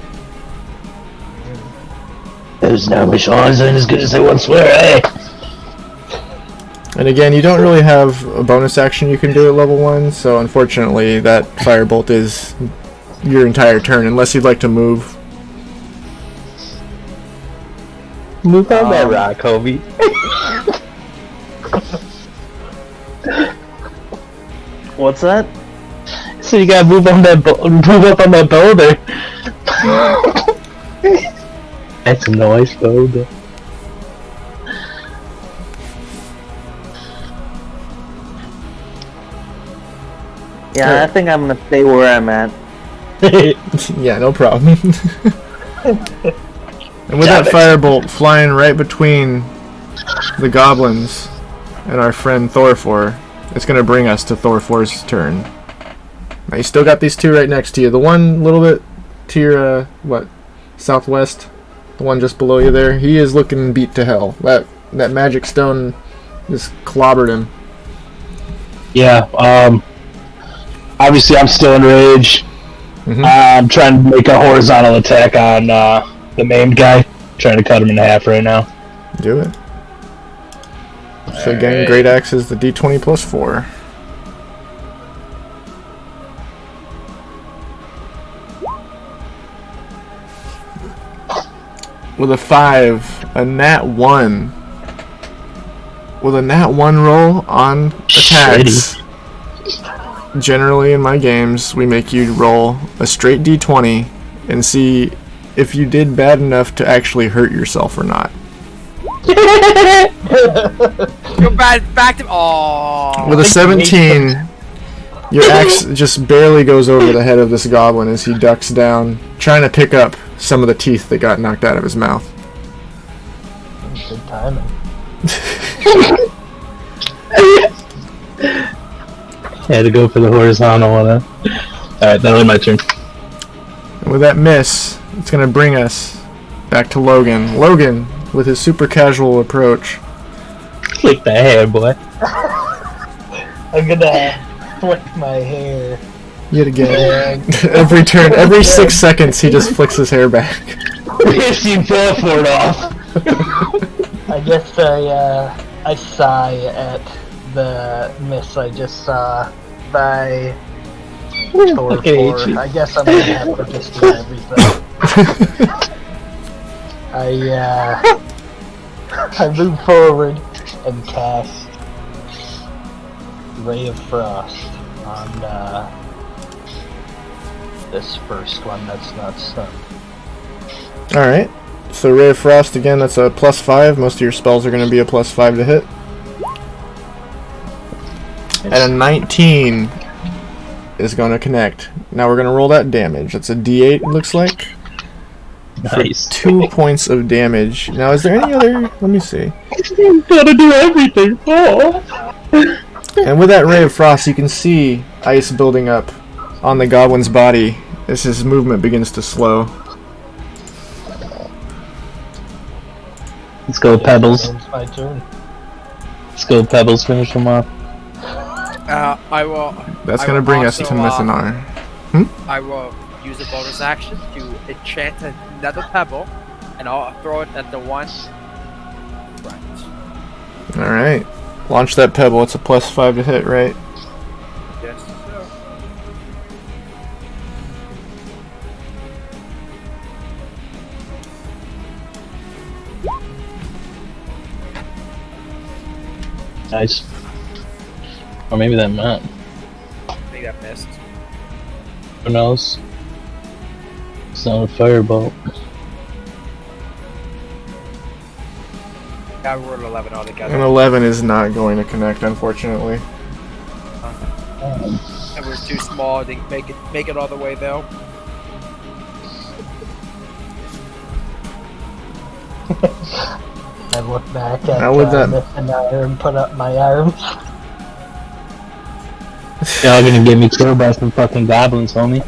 Speaker 1: Those now Michons ain't as good as they once were, eh?
Speaker 2: And again, you don't really have a bonus action you can do at level 1, so unfortunately that firebolt is your entire turn, unless you'd like to move.
Speaker 1: Move on that rock, Kobe.
Speaker 5: What's that?
Speaker 1: So you gotta move on that move up on that boulder. That's a nice boulder.
Speaker 5: Yeah, I think I'm gonna stay where I'm at.
Speaker 2: Yeah, no problem. And with that firebolt flying right between the goblins and our friend Thorfor, it's going to bring us to Thorfor's turn. Now you still got these two right next to you. The one a little bit to your, southwest, the one just below you there, he is looking beat to hell. That magic stone just clobbered him.
Speaker 1: Yeah, obviously I'm still in rage. I'm trying to make a horizontal attack on the maimed guy. Trying to cut him in half right now.
Speaker 2: Do it. So again, Great Axe is the D20 plus 4. With a 5, a nat 1. With a nat 1 roll on attacks. Generally in my games, we make you roll a straight D20 and see if you did bad enough to actually hurt yourself or not.
Speaker 3: You're back to. Oh.
Speaker 2: With a 17, your axe just barely goes over the head of this goblin as he ducks down, trying to pick up some of the teeth that got knocked out of his mouth.
Speaker 4: Good timing.
Speaker 1: Had to go for the horizontal one. Alright, that'll be my turn.
Speaker 2: And with that miss, it's going to bring us back to Logan. Logan, with his super casual approach.
Speaker 1: Flick the hair, boy.
Speaker 4: I'm gonna flick my hair.
Speaker 2: Yet again. Every turn, every 6 seconds, he just flicks his hair back.
Speaker 1: If you Thorford off.
Speaker 4: I guess I sigh at the miss I just saw by Thor. I guess I'm gonna have to just do everything. I move forward and cast Ray of Frost on this first one that's not stunned.
Speaker 2: Alright, so Ray of Frost again, that's a plus 5. Most of your spells are going to be a plus 5 to hit. And a 19 is going to connect. Now we're going to roll that damage. That's a d8, it looks like.
Speaker 1: Nice.
Speaker 2: 2 points of damage. Now, is there any other... Let me see.
Speaker 1: You gotta do everything. Oh.
Speaker 2: And with that Ray of Frost, you can see ice building up on the goblin's body as his movement begins to slow.
Speaker 1: Let's go, Pebbles.
Speaker 4: It's my turn.
Speaker 1: Let's go, Pebbles. Finish him off.
Speaker 3: I will.
Speaker 2: That's
Speaker 3: I
Speaker 2: going to
Speaker 3: will
Speaker 2: bring us to
Speaker 3: also,
Speaker 2: Mithanar.
Speaker 3: I will use a bonus action to enchant another pebble, and I'll throw it at the one. Right.
Speaker 2: Alright. Launch that pebble. It's a plus 5 to hit, right?
Speaker 3: Yes, sir.
Speaker 1: Nice. Or maybe that meant.
Speaker 3: I think that missed.
Speaker 1: Who knows? It's not a firebolt.
Speaker 3: Yeah, we rolled 11 altogether.
Speaker 2: An 11 is not going to connect, unfortunately.
Speaker 3: It was too small to make it all the way though.
Speaker 4: I look back
Speaker 2: Now with
Speaker 4: at
Speaker 2: that-
Speaker 4: Mithanar and put up my arms.
Speaker 1: Y'all gonna get me killed by some fucking goblins, homie.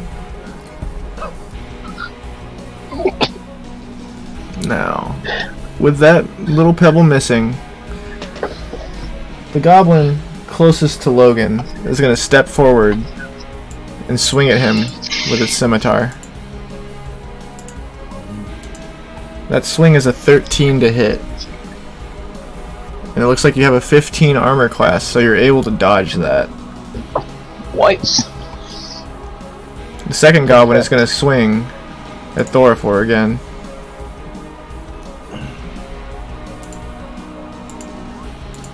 Speaker 2: Now, with that little pebble missing, the goblin closest to Logan is going to step forward and swing at him with its scimitar. That swing is a 13 to hit. And it looks like you have a 15 armor class, so you're able to dodge that.
Speaker 1: Twice.
Speaker 2: The second goblin is going to swing at Thorifor again.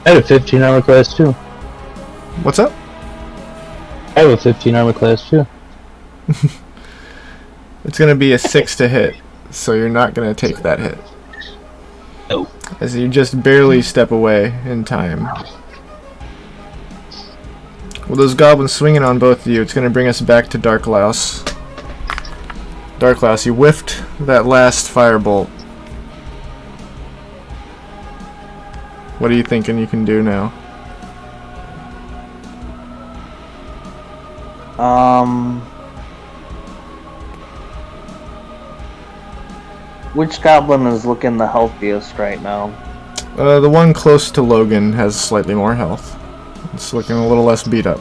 Speaker 1: I have a 15 armor class too.
Speaker 2: What's up?
Speaker 1: I have a 15 armor class too.
Speaker 2: It's going to be a 6 to hit, so you're not going to take that hit.
Speaker 1: Nope.
Speaker 2: As you just barely step away in time. With those goblins swinging on both of you, it's going to bring us back to Darklaus. Darklaus, you whiffed that last firebolt. What are you thinking you can do now?
Speaker 5: Which goblin is looking the healthiest right now?
Speaker 2: The one close to Logan has slightly more health. It's looking a little less beat up.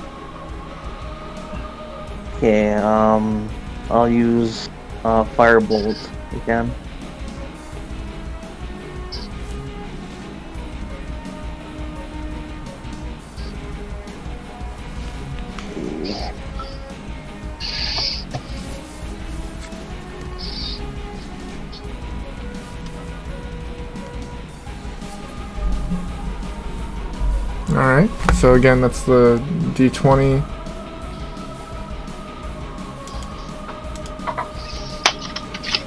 Speaker 5: Okay, I'll use Firebolt again.
Speaker 2: Alright, so again, that's the D20.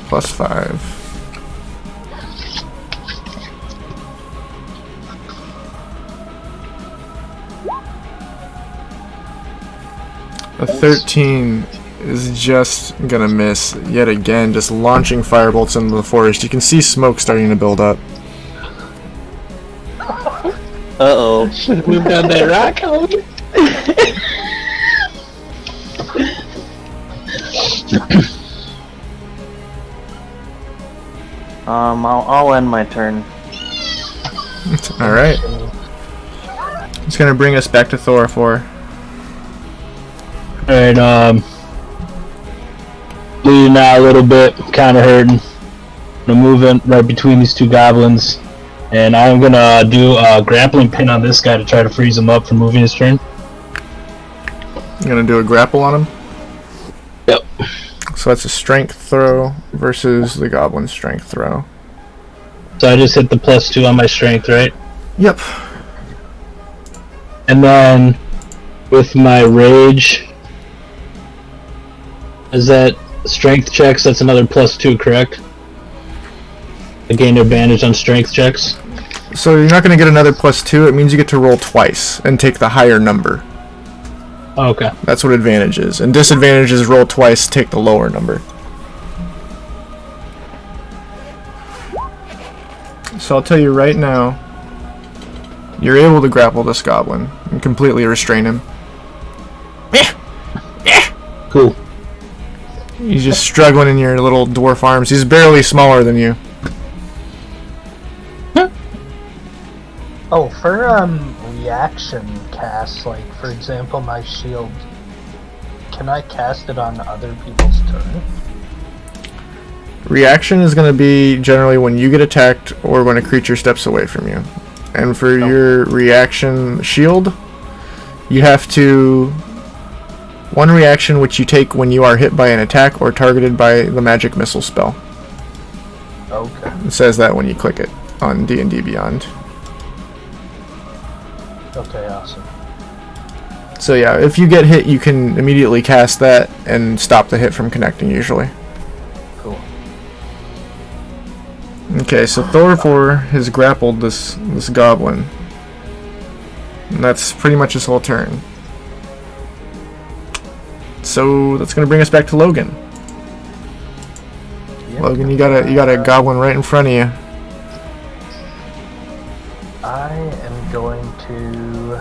Speaker 2: Plus 5. A 13 is just gonna miss yet again, just launching firebolts into the forest. You can see smoke starting to build up.
Speaker 5: Uh-oh.
Speaker 1: Should've moved down that rock, homie.
Speaker 5: I'll end my turn.
Speaker 2: Alright. It's gonna bring us back to Thorifor.
Speaker 1: Alright, bleeding out a little bit, kinda hurting. I'm moving right between these two goblins. And I'm gonna do a grappling pin on this guy to try to freeze him up for moving his turn.
Speaker 2: I'm gonna do a grapple on him.
Speaker 1: Yep.
Speaker 2: So that's a strength throw versus the goblin strength throw.
Speaker 1: So I just hit the +2 on my strength, right?
Speaker 2: Yep.
Speaker 1: And then with my rage, is that strength checks? That's another +2, correct? I gained advantage on strength checks.
Speaker 2: So you're not going to get another +2. It means you get to roll twice and take the higher number.
Speaker 1: Oh, okay.
Speaker 2: That's what advantage is. And disadvantage is roll twice, take the lower number. So I'll tell you right now, you're able to grapple this goblin and completely restrain him.
Speaker 1: Cool.
Speaker 2: He's just struggling in your little dwarf arms. He's barely smaller than you.
Speaker 4: Oh, for reaction casts, like for example my shield, can I cast it on other people's turn?
Speaker 2: Reaction is going to be generally when you get attacked or when a creature steps away from you. And for your reaction shield, you have to... One reaction which you take when you are hit by an attack or targeted by the magic missile spell.
Speaker 4: Okay.
Speaker 2: It says that when you click it on D&D Beyond.
Speaker 4: Okay, awesome.
Speaker 2: So yeah, if you get hit, you can immediately cast that and stop the hit from connecting usually.
Speaker 4: Cool.
Speaker 2: Okay, so Thorifor has grappled this goblin. And that's pretty much his whole turn. So that's gonna bring us back to Logan.
Speaker 4: Yep.
Speaker 2: Logan, you got a goblin right in front of you.
Speaker 4: I am going to...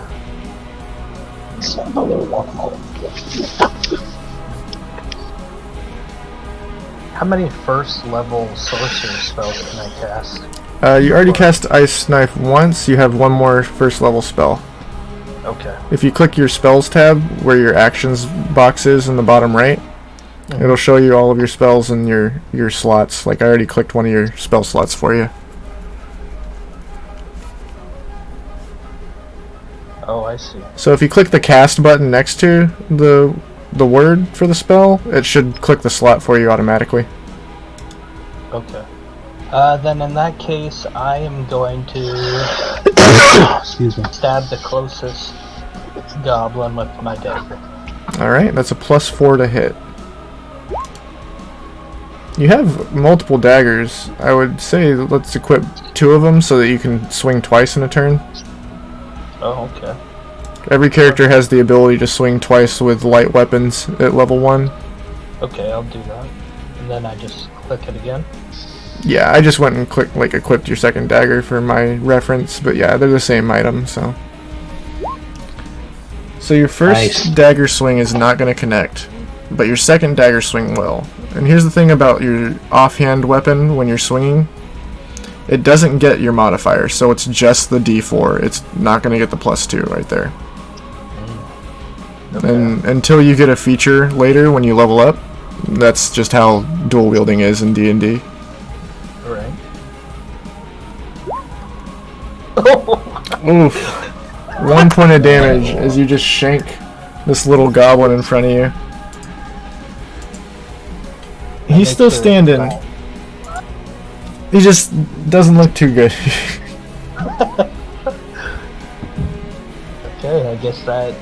Speaker 4: How many first level sorcerer spells can I cast?
Speaker 2: You already cast Ice Knife once, you have one more first level spell.
Speaker 4: Okay.
Speaker 2: If you click your spells tab, where your actions box is in the bottom right, it'll show you all of your spells and your slots. Like I already clicked one of your spell slots for you.
Speaker 4: Oh, I see.
Speaker 2: So if you click the cast button next to the word for the spell, it should click the slot for you automatically.
Speaker 4: Okay. Then in that case, I am going to
Speaker 1: Excuse me.
Speaker 4: stab the closest goblin with my dagger.
Speaker 2: Alright, that's a +4 to hit. You have multiple daggers. I would say let's equip 2 of them so that you can swing twice in a turn.
Speaker 4: Oh, okay.
Speaker 2: Every character has the ability to swing twice with light weapons at level 1.
Speaker 4: Okay, I'll do that. And then I just click it again.
Speaker 2: Yeah, I just went and equipped your second dagger for my reference, but yeah, they're the same item, so. So your first dagger swing is not going to connect, but your second dagger swing will. And here's the thing about your offhand weapon when you're swinging. It doesn't get your modifier, so it's just the D4. It's not going to get the +2 right there.
Speaker 4: Okay.
Speaker 2: And until you get a feature later when you level up, that's just how dual wielding is in D&D.
Speaker 4: Right.
Speaker 2: Oof. 1 point of damage as you just shank this little goblin in front of you. He's still standing. He just doesn't look too good.
Speaker 4: Okay, I guess that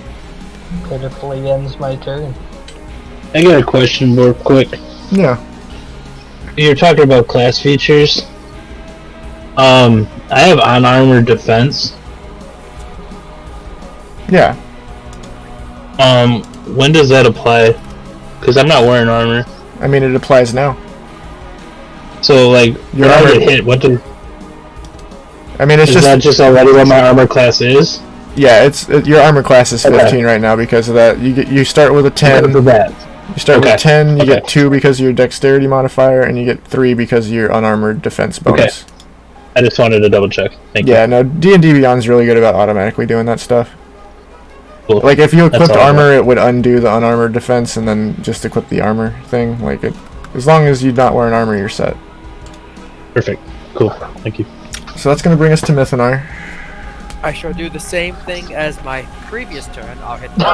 Speaker 4: pitifully ends my turn.
Speaker 1: I got a question real quick.
Speaker 2: Yeah.
Speaker 1: You're talking about class features. I have unarmored defense.
Speaker 2: Yeah.
Speaker 1: When does that apply? Because I'm not wearing armor.
Speaker 2: I mean, it applies now.
Speaker 1: So, like,
Speaker 2: Your
Speaker 1: when I
Speaker 2: armor-
Speaker 1: get hit, what do...
Speaker 2: I mean, it's
Speaker 1: Is that just already what my armor class is?
Speaker 2: yeah. Your armor class is 15
Speaker 1: Okay.
Speaker 2: right now because of that. You start with a 10.
Speaker 1: Because of that.
Speaker 2: You start with
Speaker 1: Okay.
Speaker 2: a 10. You
Speaker 1: Okay.
Speaker 2: get 2 because of your dexterity modifier, and you get 3 because of your unarmored defense bonus.
Speaker 1: I just wanted to double check. Thank
Speaker 2: Yeah.
Speaker 1: you.
Speaker 2: No, D&D Beyond's really good about automatically doing that stuff.
Speaker 1: Cool.
Speaker 2: Like if you
Speaker 1: That's
Speaker 2: equipped
Speaker 1: all I
Speaker 2: armor, it would undo the unarmored defense and then just equip the armor thing. Like it, as long as you're not wearing armor, you're set.
Speaker 1: Perfect. Cool. Thank you.
Speaker 2: So that's gonna bring us to Mythonar.
Speaker 3: I shall do the same thing as my previous turn. I'll hit the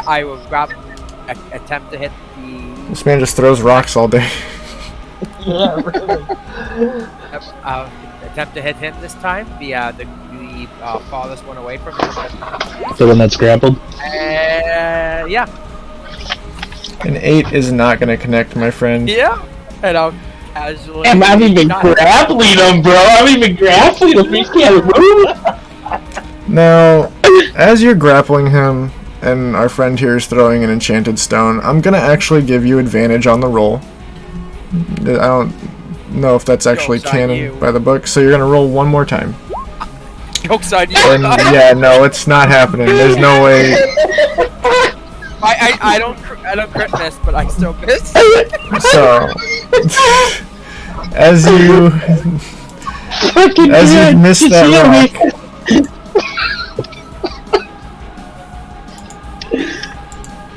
Speaker 3: I will attempt to hit the.
Speaker 2: This man just throws rocks all day.
Speaker 4: Yeah, really.
Speaker 3: I'll attempt to hit him this time. The farthest one away from him.
Speaker 1: The one that's grappled?
Speaker 3: Yeah.
Speaker 2: An 8 is not gonna connect, my friend.
Speaker 3: Yeah. And I'll casually.
Speaker 1: I'm even grappling him, bro. I'm even grappling him. He can't move.
Speaker 2: Now, as you're grappling him, and our friend here is throwing an enchanted stone, I'm gonna actually give you advantage on the roll. I don't know if that's actually
Speaker 3: Joke's on
Speaker 2: canon
Speaker 3: you.
Speaker 2: by the book, so you're gonna roll one more time.
Speaker 3: Joke's on you.
Speaker 2: And yeah, no, it's not happening. There's no way.
Speaker 3: I don't crit miss, but I still miss.
Speaker 2: So, as you missed that rock,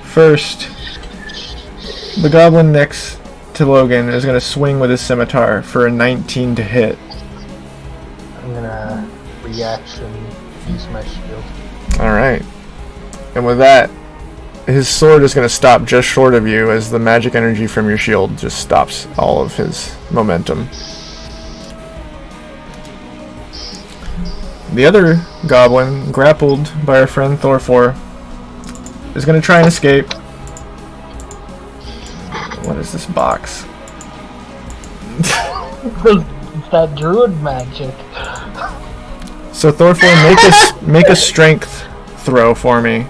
Speaker 2: first, the goblin next to Logan is going to swing with his scimitar for a 19 to hit.
Speaker 4: I'm gonna reaction use my shield.
Speaker 2: Alright. And with that, his sword is going to stop just short of you as the magic energy from your shield just stops all of his momentum. The other goblin, grappled by our friend Thorfor, is going to try and escape. What is this box?
Speaker 4: It's that druid magic.
Speaker 2: So Thorfor, make a strength throw for me,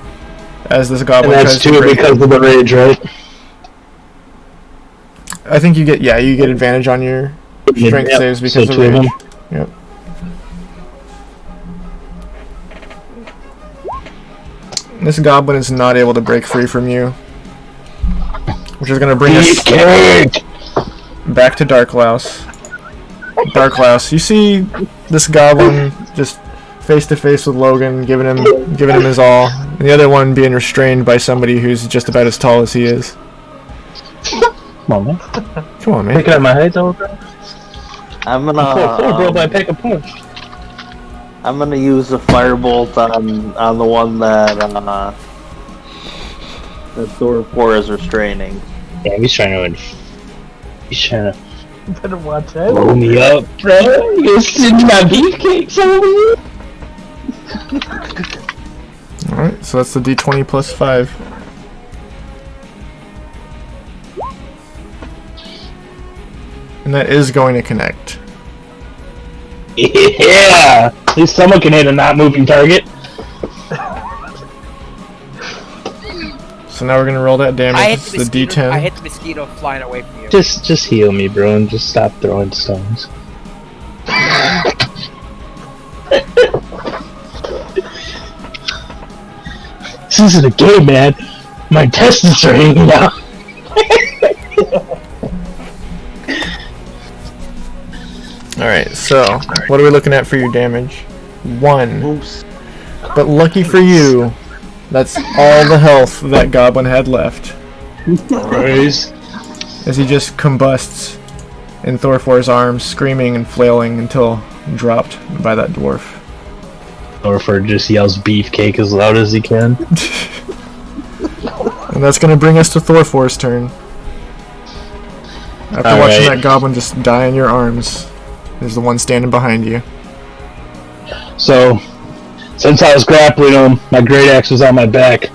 Speaker 2: as this
Speaker 1: And
Speaker 2: goblin
Speaker 1: that's
Speaker 2: tries to
Speaker 1: 2
Speaker 2: break
Speaker 1: because
Speaker 2: it.
Speaker 1: of the rage, right?
Speaker 2: I think you get advantage on your strength
Speaker 1: Yep,
Speaker 2: saves because
Speaker 1: so
Speaker 2: of
Speaker 1: 2 of
Speaker 2: rage.
Speaker 1: them.
Speaker 2: Yep. This goblin is not able to break free from you, which is going to bring us back to Darklaus. Darklaus, you see this goblin just face to face with Logan, giving him his all, and the other one being restrained by somebody who's just about as tall as he is.
Speaker 1: Come on, man.
Speaker 2: Come on, man.
Speaker 1: Picking up my height, though, bro.
Speaker 5: I'm
Speaker 1: Bro,
Speaker 5: gonna.
Speaker 1: but I pick a punch.
Speaker 5: I'm gonna use the firebolt on the one that Thor 4 is restraining.
Speaker 1: Yeah, he's trying to
Speaker 4: Better watch out.
Speaker 1: blow me up, bro. You're sitting my beefcakes over here.
Speaker 2: Alright, so that's the d20 plus 5. And that is going to connect.
Speaker 1: Yeah! At least someone can hit a not moving target.
Speaker 2: So now we're going to roll that damage.
Speaker 3: I hit
Speaker 2: It's
Speaker 3: the
Speaker 2: the
Speaker 3: mosquito.
Speaker 2: d10.
Speaker 3: I hit the mosquito flying away from you.
Speaker 1: Just heal me, bro, and just stop throwing stones. This isn't a game, man. My intestines are hanging out.
Speaker 2: Alright, so what are we looking at for your damage? 1.
Speaker 5: Oops.
Speaker 2: But lucky for you, that's all the health that Goblin had left.
Speaker 1: Nice.
Speaker 2: As he just combusts in Thorfor's arms, screaming and flailing until dropped by that dwarf.
Speaker 1: Thorford just yells beefcake as loud as he can.
Speaker 2: And that's gonna bring us to Thorfor's turn. After watching that goblin just die in your arms, there's the one standing behind you.
Speaker 1: So, since I was grappling him, my great axe was on my back.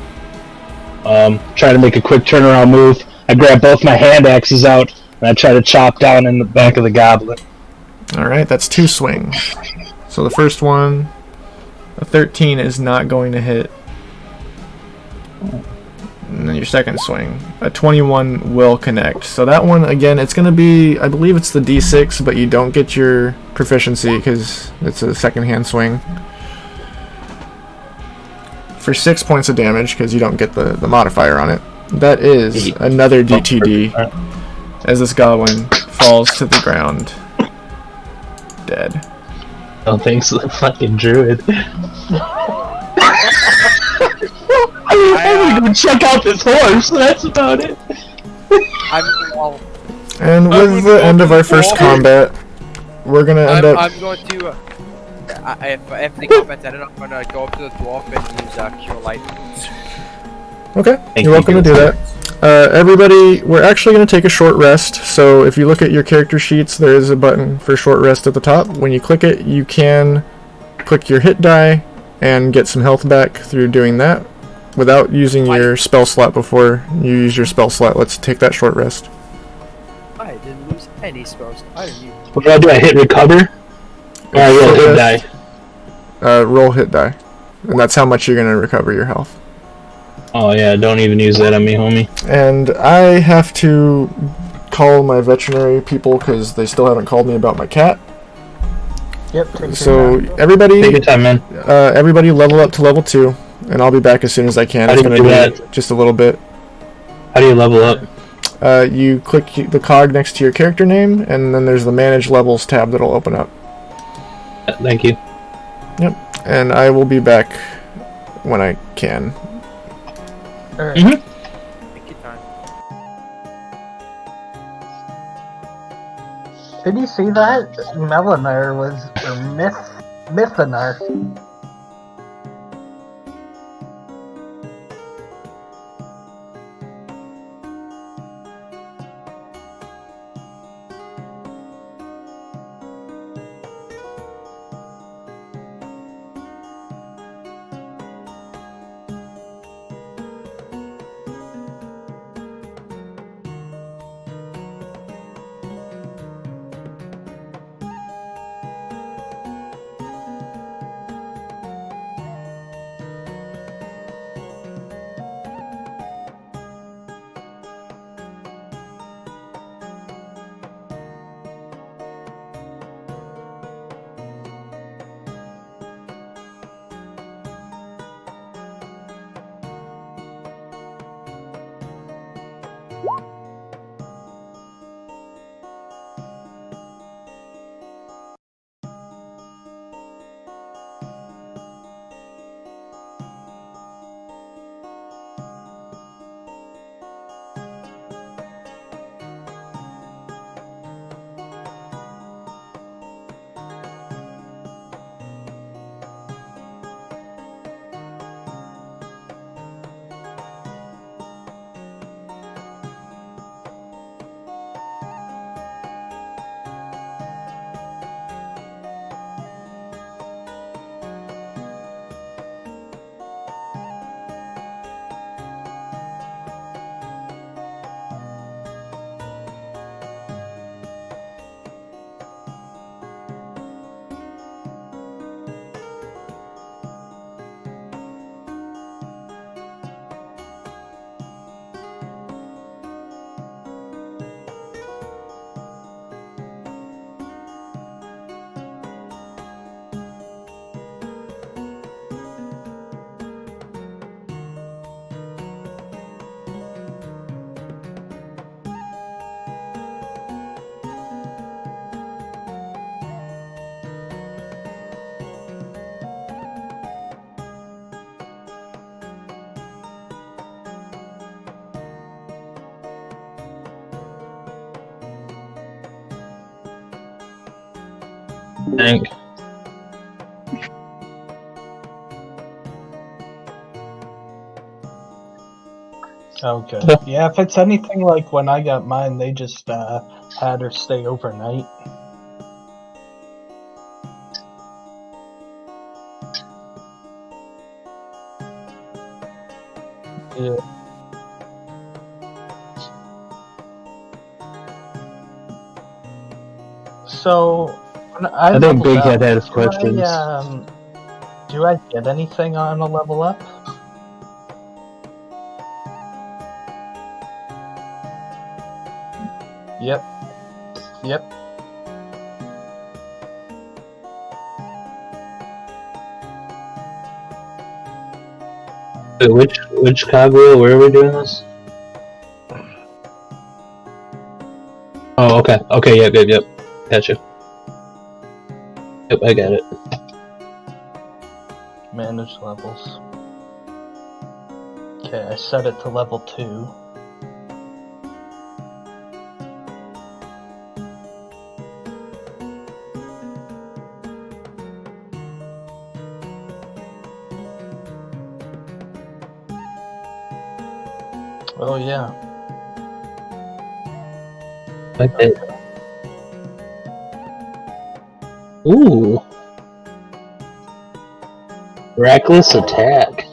Speaker 1: Try to make a quick turnaround move. I grab both my hand axes out and I try to chop down in the back of the goblin.
Speaker 2: Alright, that's 2 swings. So the first one, a 13 is not going to hit. And then your second swing, a 21 will connect. So that one, again, it's going to be, I believe it's the d6, but you don't get your proficiency because it's a second hand swing. For 6 points of damage, because you don't get the modifier on it. That is another DTD as this goblin falls to the ground. Dead.
Speaker 1: Oh, thanks to the fucking druid. I'm gonna go check out this horse, that's about it.
Speaker 3: Well,
Speaker 2: And with the end of our first combat, we're gonna end up.
Speaker 3: I'm going to. If the combat's ended, I'm gonna go up to the dwarf and use Cure Light.
Speaker 2: Okay,
Speaker 1: Thank
Speaker 2: you're welcome
Speaker 1: you.
Speaker 2: to do that. Everybody, we're actually going to take a short rest, so if you look at your character sheets, there is a button for short rest at the top. When you click it, you can click your hit die and get some health back through doing that without using your spell slot before you use your spell slot. Let's take that short rest.
Speaker 3: I didn't lose any spells. I didn't use.
Speaker 1: What do I do? I hit recover? Or I roll hit die?
Speaker 2: Roll hit die, and that's how much you're going to recover your health.
Speaker 1: Oh yeah, don't even use that on me, homie.
Speaker 2: And I have to call my veterinary people because they still haven't called me about my cat.
Speaker 4: Yep, take
Speaker 2: So
Speaker 4: your time.
Speaker 2: everybody,
Speaker 1: Take your time, man.
Speaker 2: everybody level up to level 2, and I'll be back as soon as I can.
Speaker 1: How
Speaker 2: It's
Speaker 1: do you
Speaker 2: going to
Speaker 1: do
Speaker 2: be
Speaker 1: that?
Speaker 2: just a little bit.
Speaker 1: How do you level up?
Speaker 2: You click the cog next to your character name, and then there's the Manage Levels tab that'll open up.
Speaker 1: Thank you.
Speaker 2: And I will be back when I can.
Speaker 4: Alright.
Speaker 1: Mhm.
Speaker 3: Take your time.
Speaker 4: Did you see that? Melinar was, or Mythanar.
Speaker 1: think.
Speaker 4: Okay. Yeah, if it's anything like when I got mine, they just had her stay overnight. Yeah. So, when I
Speaker 1: think
Speaker 4: leveled
Speaker 1: Big
Speaker 4: up,
Speaker 1: Head has
Speaker 4: do
Speaker 1: questions.
Speaker 4: do I get anything on a level up? Yep. Yep.
Speaker 1: Wait, which cogwheel? Where are we doing this? Oh, okay. Okay, yep. Gotcha. Yep, I got it.
Speaker 4: Manage levels. Okay, I set it to level 2. Oh yeah.
Speaker 1: Okay. Ooh. Reckless attack.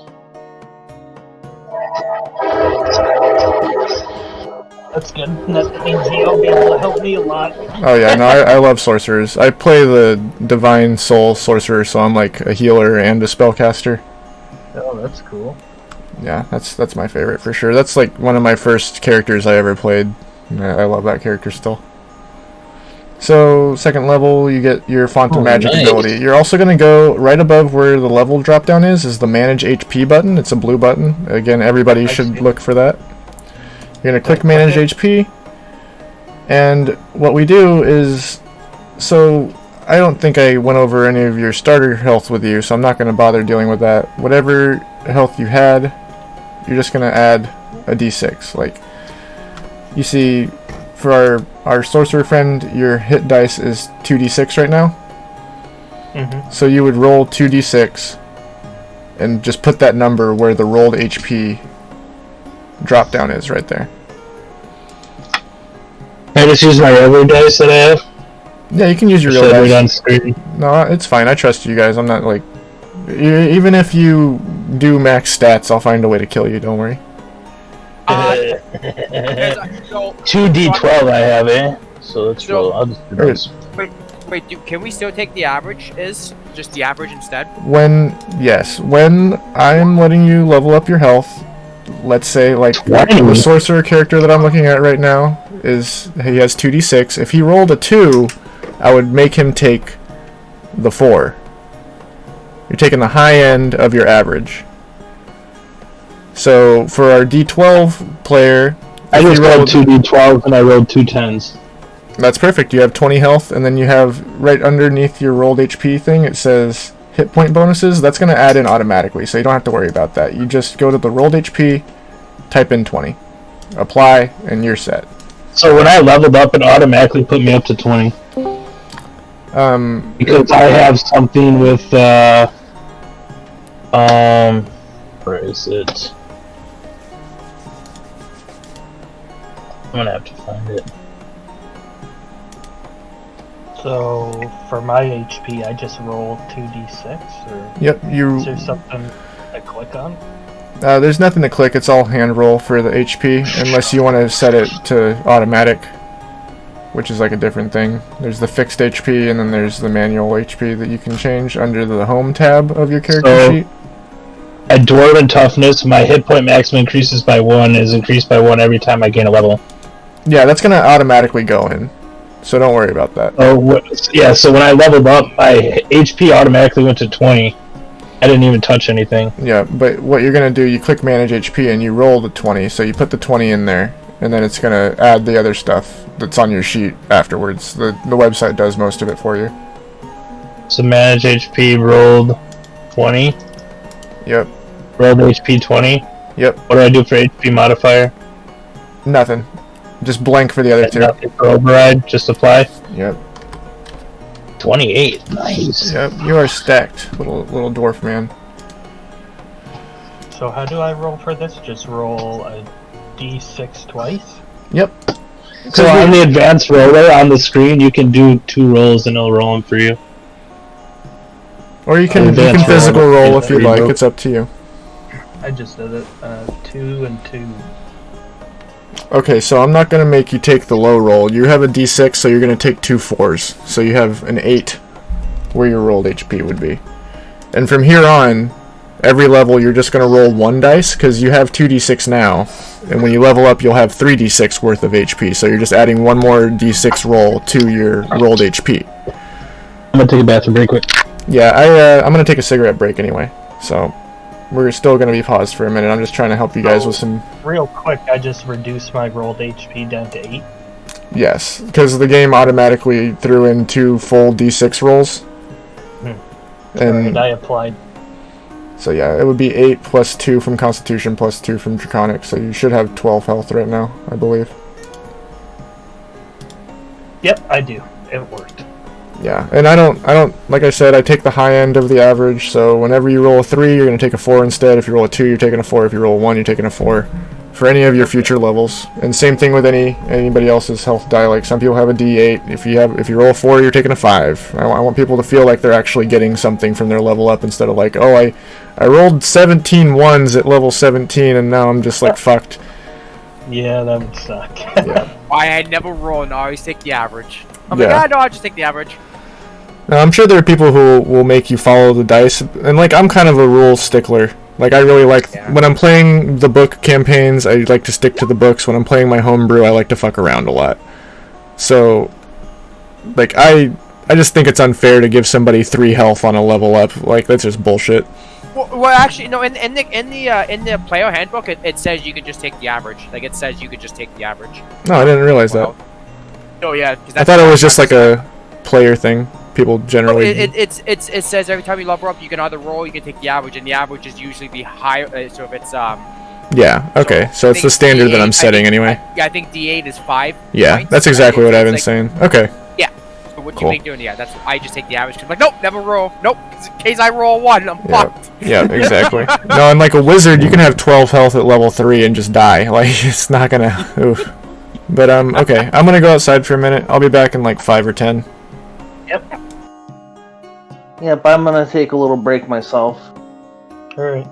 Speaker 4: That's good. That means he'll be able to help me a lot.
Speaker 2: Oh yeah, no, I love sorcerers. I play the Divine Soul sorcerer, so I'm like a healer and a spellcaster.
Speaker 4: Oh, that's cool.
Speaker 2: Yeah, that's my favorite for sure. That's like one of my first characters I ever played. I love that character still. So, second level, you get your Font of Magic
Speaker 1: nice.
Speaker 2: ability. You're also going to go right above where the level drop down is the Manage HP button. It's a blue button. Again, everybody should look for that. You're going to click Manage HP. And what we do is... So, I don't think I went over any of your starter health with you, so I'm not going to bother dealing with that. Whatever health you had, you're just going to add a d6. Like, you see, for our sorcerer friend, your hit dice is 2d6 right now.
Speaker 4: Mm-hmm.
Speaker 2: So you would roll 2d6 and just put that number where the rolled HP drop down is right there.
Speaker 1: Can I just use my regular dice that I have?
Speaker 2: Yeah, you can use your
Speaker 1: Should
Speaker 2: real
Speaker 1: I do it on
Speaker 2: dice.
Speaker 1: screen?
Speaker 2: No, it's fine. I trust you guys. I'm not like... Even if you do max stats, I'll find a way to kill you. Don't worry.
Speaker 3: So,
Speaker 1: 2d12 I have, eh? So let's
Speaker 3: So-
Speaker 1: roll. I'll just do this.
Speaker 3: wait, can we still take the average? Is just the average instead?
Speaker 2: When I'm letting you level up your health, let's say like the sorcerer character that I'm looking at right now he has 2d6. If he rolled a 2, I would make him take the 4. You're taking the high end of your average. So for our d12 player,
Speaker 1: I
Speaker 2: if
Speaker 1: just
Speaker 2: he
Speaker 1: rolled 2d12 and I rolled 2 10s.
Speaker 2: That's perfect. You have 20 health, and then you have right underneath your rolled HP thing, it says hit point bonuses. That's going to add in automatically, so you don't have to worry about that. You just go to the rolled HP, type in 20, apply, and you're set.
Speaker 1: So when I leveled up, it automatically put me up to 20. Because I have something with, where is it? I'm gonna have to find it.
Speaker 4: So, for my HP, I just roll 2d6, or
Speaker 2: Yep,
Speaker 4: is there something to click on?
Speaker 2: there's nothing to click. It's all hand roll for the HP, unless you want to set it to automatic, which is like a different thing. There's the fixed HP, and then there's the manual HP that you can change under the home tab of your character sheet.
Speaker 1: At Dwarven Toughness, my hit point maximum increases by 1, is increased by 1 every time I gain a level.
Speaker 2: Yeah, that's going to automatically go in, so don't worry about that.
Speaker 1: Oh, yeah, so when I leveled up, my HP automatically went to 20. I didn't even touch anything.
Speaker 2: Yeah, but what you're going to do, you click Manage HP and you roll the 20, so you put the 20 in there, and then it's going to add the other stuff that's on your sheet afterwards. The website does most of it for you.
Speaker 1: So manage HP, rolled 20.
Speaker 2: Yep.
Speaker 1: Rolled HP 20.
Speaker 2: Yep.
Speaker 1: What do I do for HP modifier?
Speaker 2: Nothing. Just blank for the other two.
Speaker 1: Nothing for override, just apply.
Speaker 2: Yep.
Speaker 1: 28. Nice.
Speaker 2: Yep, you are stacked, little dwarf man.
Speaker 6: So how do I roll for this? Just roll a d6 twice?
Speaker 2: Yep.
Speaker 1: So on the advanced roller on the screen, you can do 2 rolls and it'll roll them for you.
Speaker 2: Or you can
Speaker 1: Advanced
Speaker 2: physical
Speaker 1: roll,
Speaker 2: roll
Speaker 1: yeah,
Speaker 2: if you'd
Speaker 1: free
Speaker 2: like.
Speaker 1: move.
Speaker 2: It's up to you.
Speaker 6: I just did it. 2 and 2.
Speaker 2: Okay, so I'm not gonna make you take the low roll. You have a d6, so you're gonna take 2 4s. So you have an 8 where your rolled HP would be. And from here on, every level you're just gonna roll 1 dice, because you have 2d6 now. And when you level up, you'll have 3d6 worth of HP. So you're just adding 1 more d6 roll to your rolled HP.
Speaker 1: I'm gonna take a bathroom break quick.
Speaker 2: Yeah, I'm gonna take a cigarette break anyway. So we're still gonna be paused for a minute. I'm just trying to help you guys with some.
Speaker 6: Real quick, I just reduced my rolled HP down to 8.
Speaker 2: Yes, because the game automatically threw in 2 full d6 rolls.
Speaker 6: And
Speaker 2: And
Speaker 6: I applied.
Speaker 2: so yeah, it would be 8 plus 2 from Constitution plus 2 from Draconic. So you should have 12 health right now, I believe.
Speaker 6: Yep, I do. It worked.
Speaker 2: Yeah, and I don't, like I said, I take the high end of the average, so whenever you roll a 3, you're going to take a 4 instead. If you roll a 2, you're taking a 4. If you roll a 1, you're taking a 4. For any of your future levels. And same thing with anybody else's health die. Like, some people have a D8. If you roll a 4, you're taking a 5. I want people to feel like they're actually getting something from their level up, instead of like, oh, I rolled 17 1s at level 17, and now I'm just, like, fucked.
Speaker 6: Yeah, that would suck.
Speaker 2: Yeah.
Speaker 3: I never roll and I always take the average. I'm
Speaker 2: Yeah.
Speaker 3: like, no, I'll just take the average.
Speaker 2: Now, I'm sure there are people who will make you follow the dice, and like I'm kind of a rule stickler. Like I really like when I'm playing the book campaigns, I like to stick to the books. When I'm playing my homebrew, I like to fuck around a lot. So, like I just think it's unfair to give somebody 3 health on a level up. Like that's just bullshit.
Speaker 3: Well, actually, no. In the player handbook, it says you can just take the average. Like it says you could just take the average.
Speaker 2: No, I didn't realize that.
Speaker 3: Oh yeah, 'cause
Speaker 2: I thought it was just like a player thing. People generally.
Speaker 3: It says every time you level up, you can either roll, you can take the average, and the average is usually be higher. So if it's
Speaker 2: Yeah. Okay. So it's the standard that I'm setting anyway.
Speaker 3: I think D8 is 5.
Speaker 2: Yeah,
Speaker 3: points.
Speaker 2: that's exactly what I've been
Speaker 3: Like,
Speaker 2: saying. Okay.
Speaker 3: So what
Speaker 2: Cool.
Speaker 3: you make doing? Yeah, that's I just take the average. 'Cause I'm like, nope, never roll. Nope. In case I roll 1, I'm
Speaker 2: Yeah.
Speaker 3: fucked.
Speaker 2: Yeah, exactly. No, and like a wizard, you can have 12 health at level 3 and just die. Like, it's not gonna... Oof. But, okay. I'm gonna go outside for a minute. I'll be back in like 5 or 10.
Speaker 6: Yep.
Speaker 5: Yep, I'm gonna take a little break myself.
Speaker 6: Alright.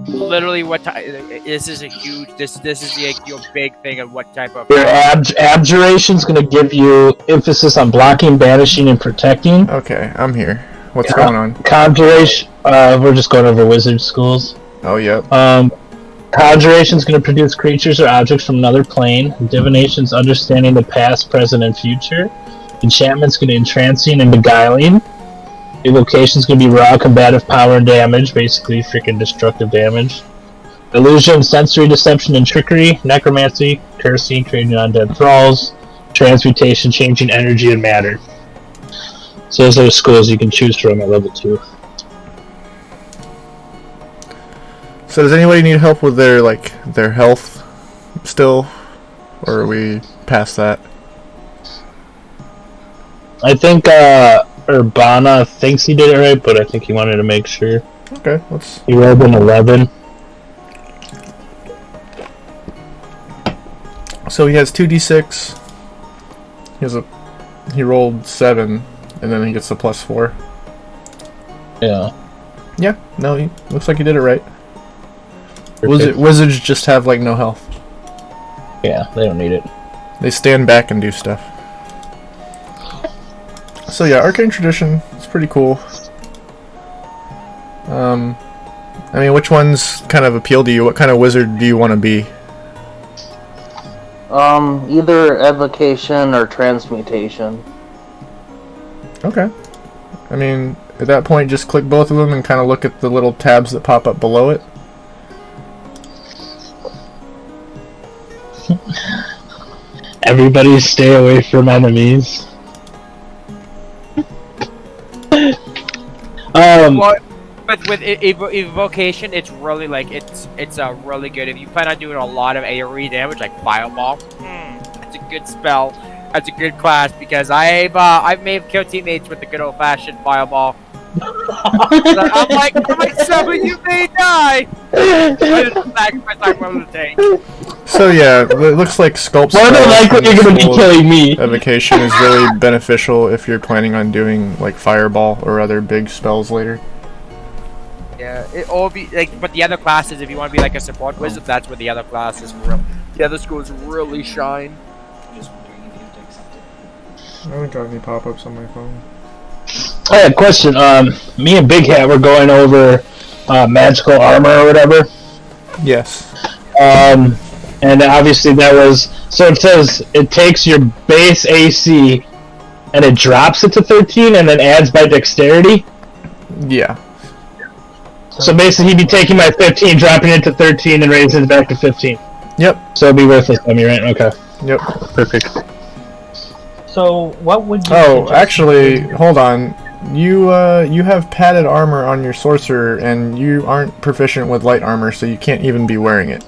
Speaker 3: literally what type. This is a huge. This is your big thing of what type of.
Speaker 1: Your abjuration's gonna give you emphasis on blocking, banishing, and protecting.
Speaker 2: Okay, I'm here. What's going on?
Speaker 1: Conjuration. We're just going over wizard schools.
Speaker 2: Oh, yep.
Speaker 1: Conjuration's going to produce creatures or objects from another plane. Divination's understanding the past, present, and future. Enchantment's going to entrancing and beguiling. Evocation's going to be raw combative power and damage, basically freaking destructive damage. Illusion, sensory deception, and trickery. Necromancy, cursing, creating undead thralls. Transmutation, changing energy and matter. So those are the schools you can choose from at level 2.
Speaker 2: So does anybody need help with their health still? Or are we past that?
Speaker 1: I think Urbana thinks he did it right, but I think he wanted to make sure.
Speaker 2: Okay, let's...
Speaker 1: He rolled an 11.
Speaker 2: So he has 2d6. He rolled 7, and then he gets the +4.
Speaker 1: Yeah.
Speaker 2: Yeah, no, he looks like he did it right.
Speaker 1: Perfect.
Speaker 2: Wizards just have no health.
Speaker 1: Yeah, they don't need it.
Speaker 2: They stand back and do stuff. So yeah, Arcane Tradition is pretty cool. I mean, which ones kind of appeal to you? What kind of wizard do you want to be?
Speaker 5: Either evocation or transmutation.
Speaker 2: Okay. I mean, at that point, just click both of them and kind of look at the little tabs that pop up below it.
Speaker 1: Everybody stay away from enemies.
Speaker 3: Well, with evocation, it's really it's really good if you plan on doing a lot of AoE damage, like Fireball. It's a good spell. That's a good class because I've may have killed teammates with the good old fashioned Fireball. I'm like, some of you may die. I just sacrifice I'm willing to take.
Speaker 2: So yeah, it looks like Sculpt
Speaker 1: More than likely you're gonna be killing me.
Speaker 2: Evocation is really beneficial if you're planning on doing Fireball or other big spells later.
Speaker 3: Yeah, it all be but the other classes, if you want to be a support wizard, that's where the other classes the other schools really shine.
Speaker 2: I haven't got any pop-ups on my phone.
Speaker 1: I had a question. Me and Big Hat were going over magical armor or whatever.
Speaker 2: Yes.
Speaker 1: And obviously that was... So it says it takes your base AC and it drops it to 13 and then adds by dexterity?
Speaker 2: Yeah.
Speaker 1: So basically he'd be taking my 15, dropping it to 13, and raising it back to 15.
Speaker 2: Yep.
Speaker 1: So it'd be worthless on me, right? Okay.
Speaker 2: Yep.
Speaker 1: Perfect.
Speaker 4: So, what would you
Speaker 2: Oh,
Speaker 4: suggest
Speaker 2: actually, hold on. You have padded armor on your sorcerer, and you aren't proficient with light armor, so you can't even be wearing it.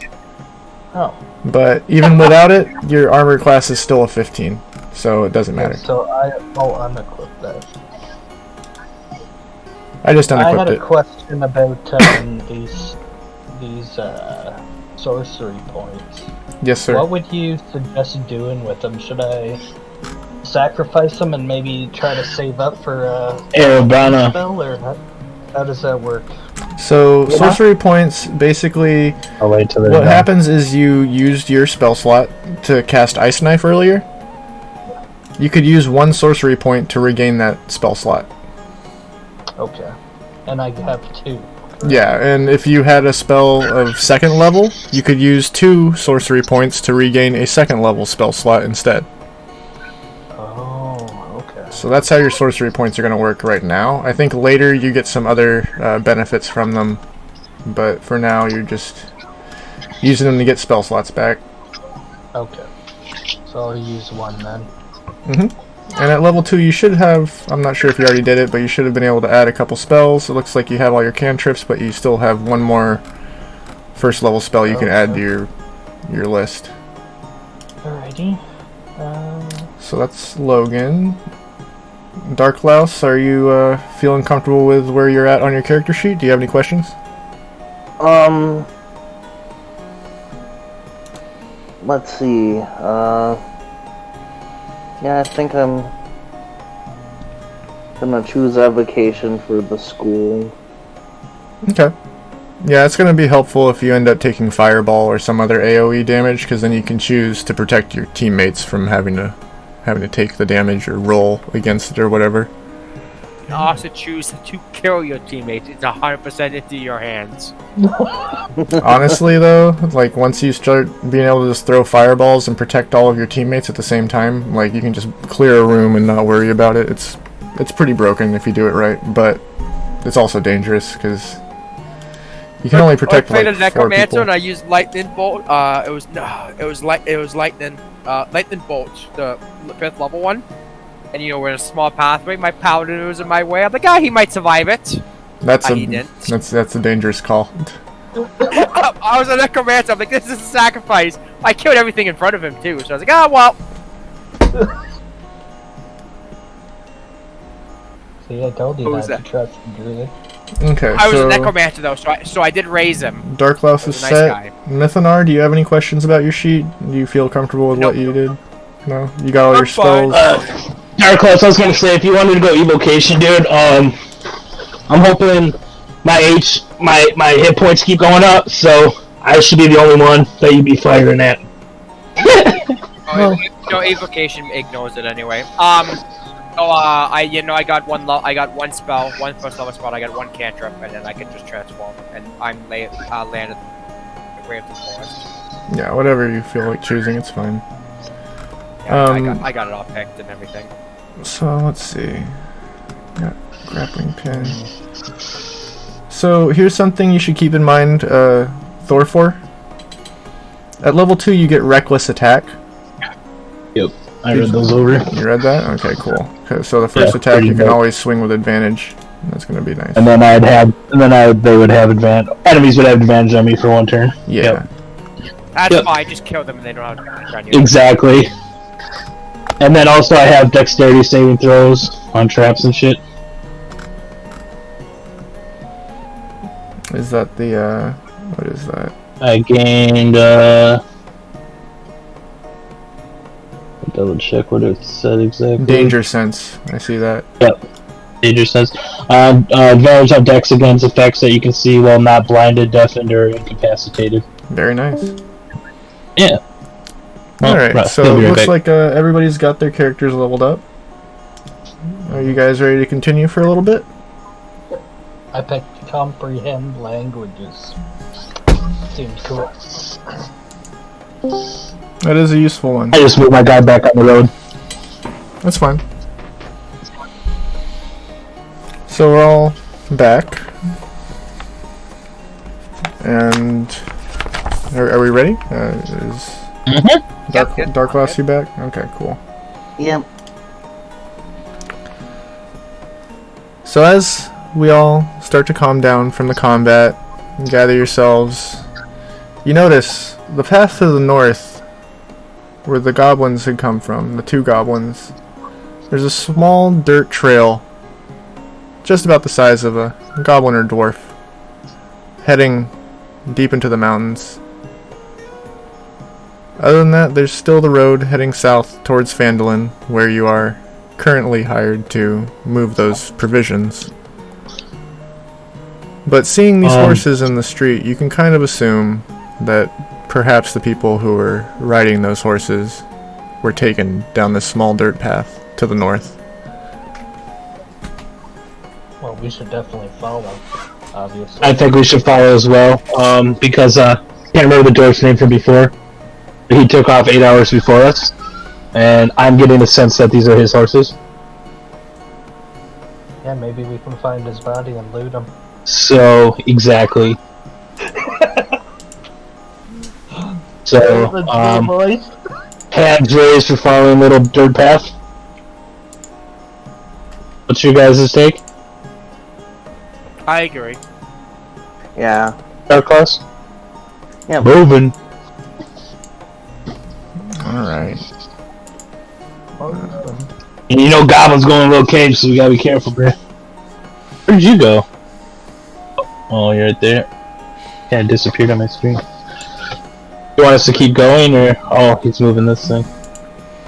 Speaker 4: Oh.
Speaker 2: But even without it, your armor class is still a 15, so it doesn't matter.
Speaker 4: So I'll unequip that.
Speaker 2: I just
Speaker 4: I had
Speaker 2: unequipped
Speaker 4: a
Speaker 2: it.
Speaker 4: question about these sorcery points.
Speaker 2: Yes, sir.
Speaker 4: What would you suggest doing with them? Should I sacrifice them and maybe try to save up for a
Speaker 1: Urbana.
Speaker 4: spell, or how does that work?
Speaker 2: So, sorcery points, basically,
Speaker 1: I'll wait till they're
Speaker 2: what
Speaker 1: done.
Speaker 2: happens is you used your spell slot to cast Ice Knife earlier. You could use one sorcery point to regain that spell slot.
Speaker 4: Okay. And I have 2.
Speaker 2: Yeah, and if you had a spell of second level, you could use 2 sorcery points to regain a second level spell slot instead.
Speaker 4: Oh, okay.
Speaker 2: So that's how your sorcery points are going to work right now. I think later you get some other benefits from them, but for now you're just using them to get spell slots back.
Speaker 4: Okay. So I'll use 1 then.
Speaker 2: Mm-hmm. And at level 2 you should have, I'm not sure if you already did it, but you should have been able to add a couple spells. It looks like you have all your cantrips, but you still have one more first level spell you can add to your list.
Speaker 4: Alrighty.
Speaker 2: So that's Logan. Darklaus, are you feeling comfortable with where you're at on your character sheet? Do you have any questions?
Speaker 5: Let's see. Yeah, I think I'm gonna choose evocation for the school.
Speaker 2: Okay. Yeah, it's going to be helpful if you end up taking Fireball or some other AoE damage, because then you can choose to protect your teammates from having to take the damage or roll against it or whatever.
Speaker 3: You also choose to kill your teammates. It's 100% into your hands.
Speaker 2: Honestly, though, like once you start being able to just throw fireballs and protect all of your teammates at the same time, like you can just clear a room and not worry about it. It's pretty broken if you do it right, but it's also dangerous because you can only protect
Speaker 3: I played
Speaker 2: like
Speaker 3: a
Speaker 2: 4
Speaker 3: necromancer
Speaker 2: people.
Speaker 3: and I used lightning bolt. It was lightning bolt, the 5th level one. And you know, we're in a small pathway. My paladin was in my way. I'm like, he might survive it. He didn't.
Speaker 2: That's a dangerous call.
Speaker 3: I was a necromancer. I'm like, this is a sacrifice. I killed everything in front of him too. So I was like, well.
Speaker 4: See, I told you
Speaker 3: Who
Speaker 4: not
Speaker 3: was
Speaker 4: to
Speaker 3: that?
Speaker 4: trust him, Druid.
Speaker 2: Okay,
Speaker 3: I was
Speaker 2: so
Speaker 3: a necromancer though, so I did raise him.
Speaker 2: Darklaus
Speaker 3: He
Speaker 2: is
Speaker 3: was a nice
Speaker 2: set.
Speaker 3: guy.
Speaker 2: Mythonar, do you have any questions about your sheet? Do you feel comfortable with
Speaker 3: Nope.
Speaker 2: what you did? No? You got all
Speaker 3: I'm
Speaker 2: your spells?
Speaker 1: Darklaus, I was gonna say, if you wanted to go evocation, dude, I'm hoping my hit points keep going up, so I should be the only one that you'd be firing at.
Speaker 3: No, evocation ignores it anyway. I got one spell, one first level spell. I got one cantrip, and then I can just transform. And I'm landed way of the forest.
Speaker 2: Yeah, whatever you feel like choosing, it's fine.
Speaker 3: Yeah, I got it all picked and everything.
Speaker 2: So, let's see. Got grappling pin. So, here's something you should keep in mind, Thorfor. At level 2, you get Reckless Attack.
Speaker 1: Yep, I read those over.
Speaker 2: You read that? Okay, cool. Okay, so the first
Speaker 1: Yeah,
Speaker 2: attack,
Speaker 1: pretty
Speaker 2: you can
Speaker 1: good.
Speaker 2: always swing with advantage. That's gonna be nice.
Speaker 1: And then they would have advantage. Enemies would have advantage on me for one turn.
Speaker 2: Yeah.
Speaker 1: Yep.
Speaker 3: That's
Speaker 1: Yep.
Speaker 3: fine. Just kill them, and they don't have advantage on you.
Speaker 1: Exactly. And then also I have dexterity saving throws on traps and shit.
Speaker 2: Is that the, what is that?
Speaker 1: I gained, double check what it said exactly.
Speaker 2: Danger Sense. I see that.
Speaker 1: Danger says, advantage on dex against effects that you can see while not blinded, deafened, or incapacitated.
Speaker 2: Very nice.
Speaker 1: Yeah.
Speaker 2: Alright,
Speaker 1: right,
Speaker 2: so
Speaker 1: he'll
Speaker 2: it
Speaker 1: be right
Speaker 2: looks
Speaker 1: back.
Speaker 2: like everybody's got their characters leveled up. Are you guys ready to continue for a little bit?
Speaker 4: I picked comprehend languages. Seems cool.
Speaker 2: That is a useful one.
Speaker 1: I just moved my guy back on the road.
Speaker 2: That's fine. So we're all back. And are we ready? Is
Speaker 3: Yep.
Speaker 2: Darklaus you back? Okay, cool.
Speaker 5: Yep.
Speaker 2: So as we all start to calm down from the combat and gather yourselves, you notice the path to the north, where the goblins had come from, the 2 goblins, there's a small dirt trail, just about the size of a goblin or dwarf, heading deep into the mountains. Other than that, there's still the road heading south towards Phandalin, where you are currently hired to move those provisions. But seeing these horses in the street, you can kind of assume that perhaps the people who were riding those horses were taken down this small dirt path to the north.
Speaker 4: Well, we should definitely follow, obviously.
Speaker 1: I think we should follow as well, because, can't remember the dwarf's name from before. He took off 8 hours before us, and I'm getting the sense that these are his horses.
Speaker 4: Yeah, maybe we can find his body and loot him.
Speaker 1: So, exactly. So, hands raised for following little dirt path. What's your guys' take?
Speaker 3: I agree.
Speaker 5: Yeah.
Speaker 1: Darklaus?
Speaker 5: Yeah.
Speaker 1: Moving.
Speaker 2: Alright.
Speaker 1: And you know goblins go in little caves, so we gotta be careful, bro. Where'd you go? Oh, you're right there. Kinda disappeared on my screen. You want us to keep going, or... Oh, he's moving this thing.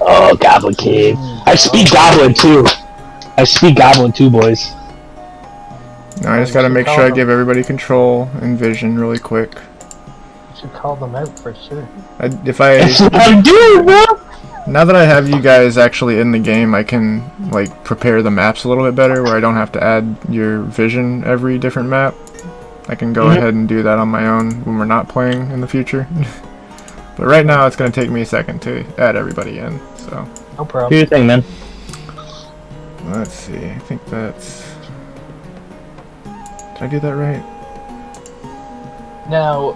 Speaker 1: Oh, Goblin Cave. I speak Goblin, too. I speak Goblin, too, boys.
Speaker 2: Now I just gotta make sure I give everybody control and vision really quick.
Speaker 4: You should call them out for sure.
Speaker 1: That's what I do, bro!
Speaker 2: Now that I have you guys actually in the game, I can like prepare the maps a little bit better where I don't have to add your vision every different map. I can go ahead and do that on my own when we're not playing in the future. But right now it's going to take me a second to add everybody in, so.
Speaker 4: No problem.
Speaker 1: Do your thing, man.
Speaker 2: Let's see, I think that's... Did I do that right?
Speaker 4: Now,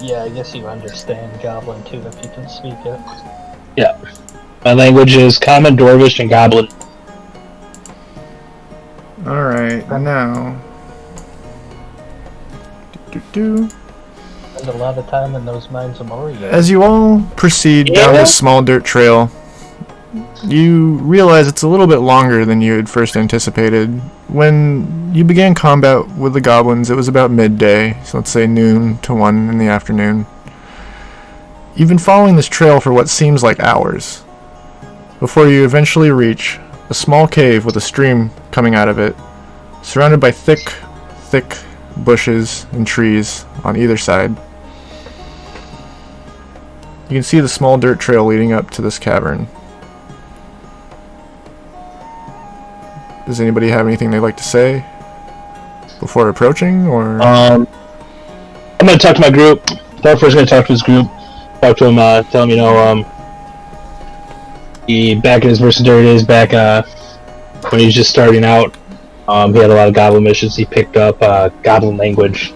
Speaker 4: yeah, I guess you understand Goblin too if you can speak it.
Speaker 1: Yeah. My language is Common, Dwarvish, and Goblin.
Speaker 2: Alright, now...
Speaker 4: Spend a lot of time in those mines of Moria.
Speaker 2: As you all proceed down this small dirt trail, you realize it's a little bit longer than you had first anticipated. When you began combat with the goblins, it was about midday, so let's say noon to 1 in the afternoon. You've been following this trail for what seems like hours, before you eventually reach a small cave with a stream coming out of it, surrounded by thick bushes and trees on either side. You can see the small dirt trail leading up to this cavern. Does anybody have anything they'd like to say before approaching, or?
Speaker 1: I'm gonna talk to my group. Thorfor's gonna talk to his group. Talk to him, tell him, you know, he back in his mercenary days, back when he was just starting out, he had a lot of goblin missions. He picked up goblin language.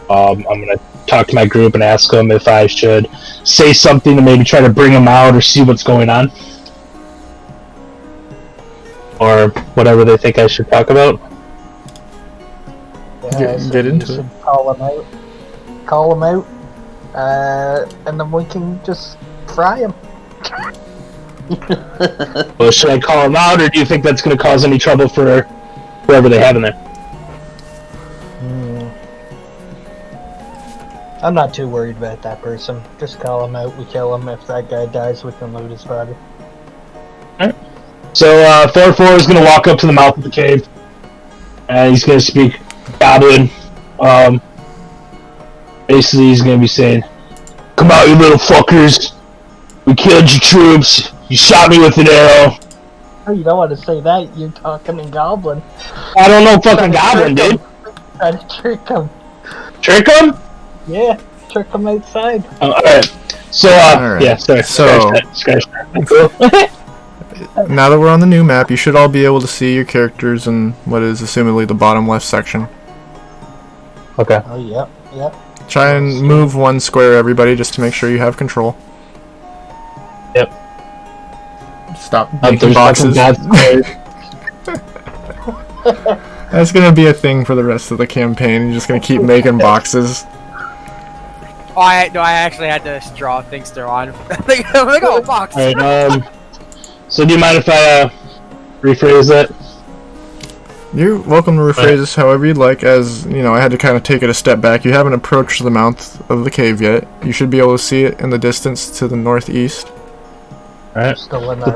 Speaker 1: I'm gonna talk to my group and ask them if I should say something to maybe try to bring them out or see what's going on, or whatever they think I should talk about.
Speaker 4: Yeah,
Speaker 2: get into it.
Speaker 4: Call them out, and then we can just fry them.
Speaker 1: Well, should I call them out, or do you think that's going to cause any trouble for whoever they have in there?
Speaker 4: I'm not too worried about that person. Just call him out, we kill him. If that guy dies, we can loot his body.
Speaker 1: Alright. So, Thorfor is going to walk up to the mouth of the cave, and he's going to speak Goblin. Basically, he's going to be saying, "Come out, you little fuckers! We killed your troops! You shot me with an arrow!"
Speaker 4: Oh, you don't want to say that, you're talking in Goblin.
Speaker 1: I don't know fucking Goblin, dude!
Speaker 4: Try to trick him.
Speaker 1: Trick him?
Speaker 4: Yeah, trick him outside.
Speaker 1: Alright. So,
Speaker 2: Alright.
Speaker 1: yeah, sorry.
Speaker 2: So-
Speaker 1: Scratch that.
Speaker 2: Now that we're on the new map, you should all be able to see your characters in what is assumedly the bottom left section.
Speaker 1: Okay.
Speaker 4: Oh, yep.
Speaker 2: Try and move one square, everybody, just to make sure you have control.
Speaker 1: Yep.
Speaker 2: Stop
Speaker 1: There's
Speaker 2: making
Speaker 1: fucking
Speaker 2: boxes.
Speaker 1: God's squares.
Speaker 2: That's gonna be a thing for the rest of the campaign. You're just gonna keep making boxes.
Speaker 3: Oh, I actually had to draw things they're on. I'm like, oh, box.
Speaker 1: Alright, so do you mind if I, rephrase that?
Speaker 2: You're welcome to rephrase this however you'd like, as, you know, I had to kind of take it a step back. You haven't approached the mouth of the cave yet. You should be able to see it in the distance to the northeast.
Speaker 1: Alright.
Speaker 4: Still in
Speaker 1: The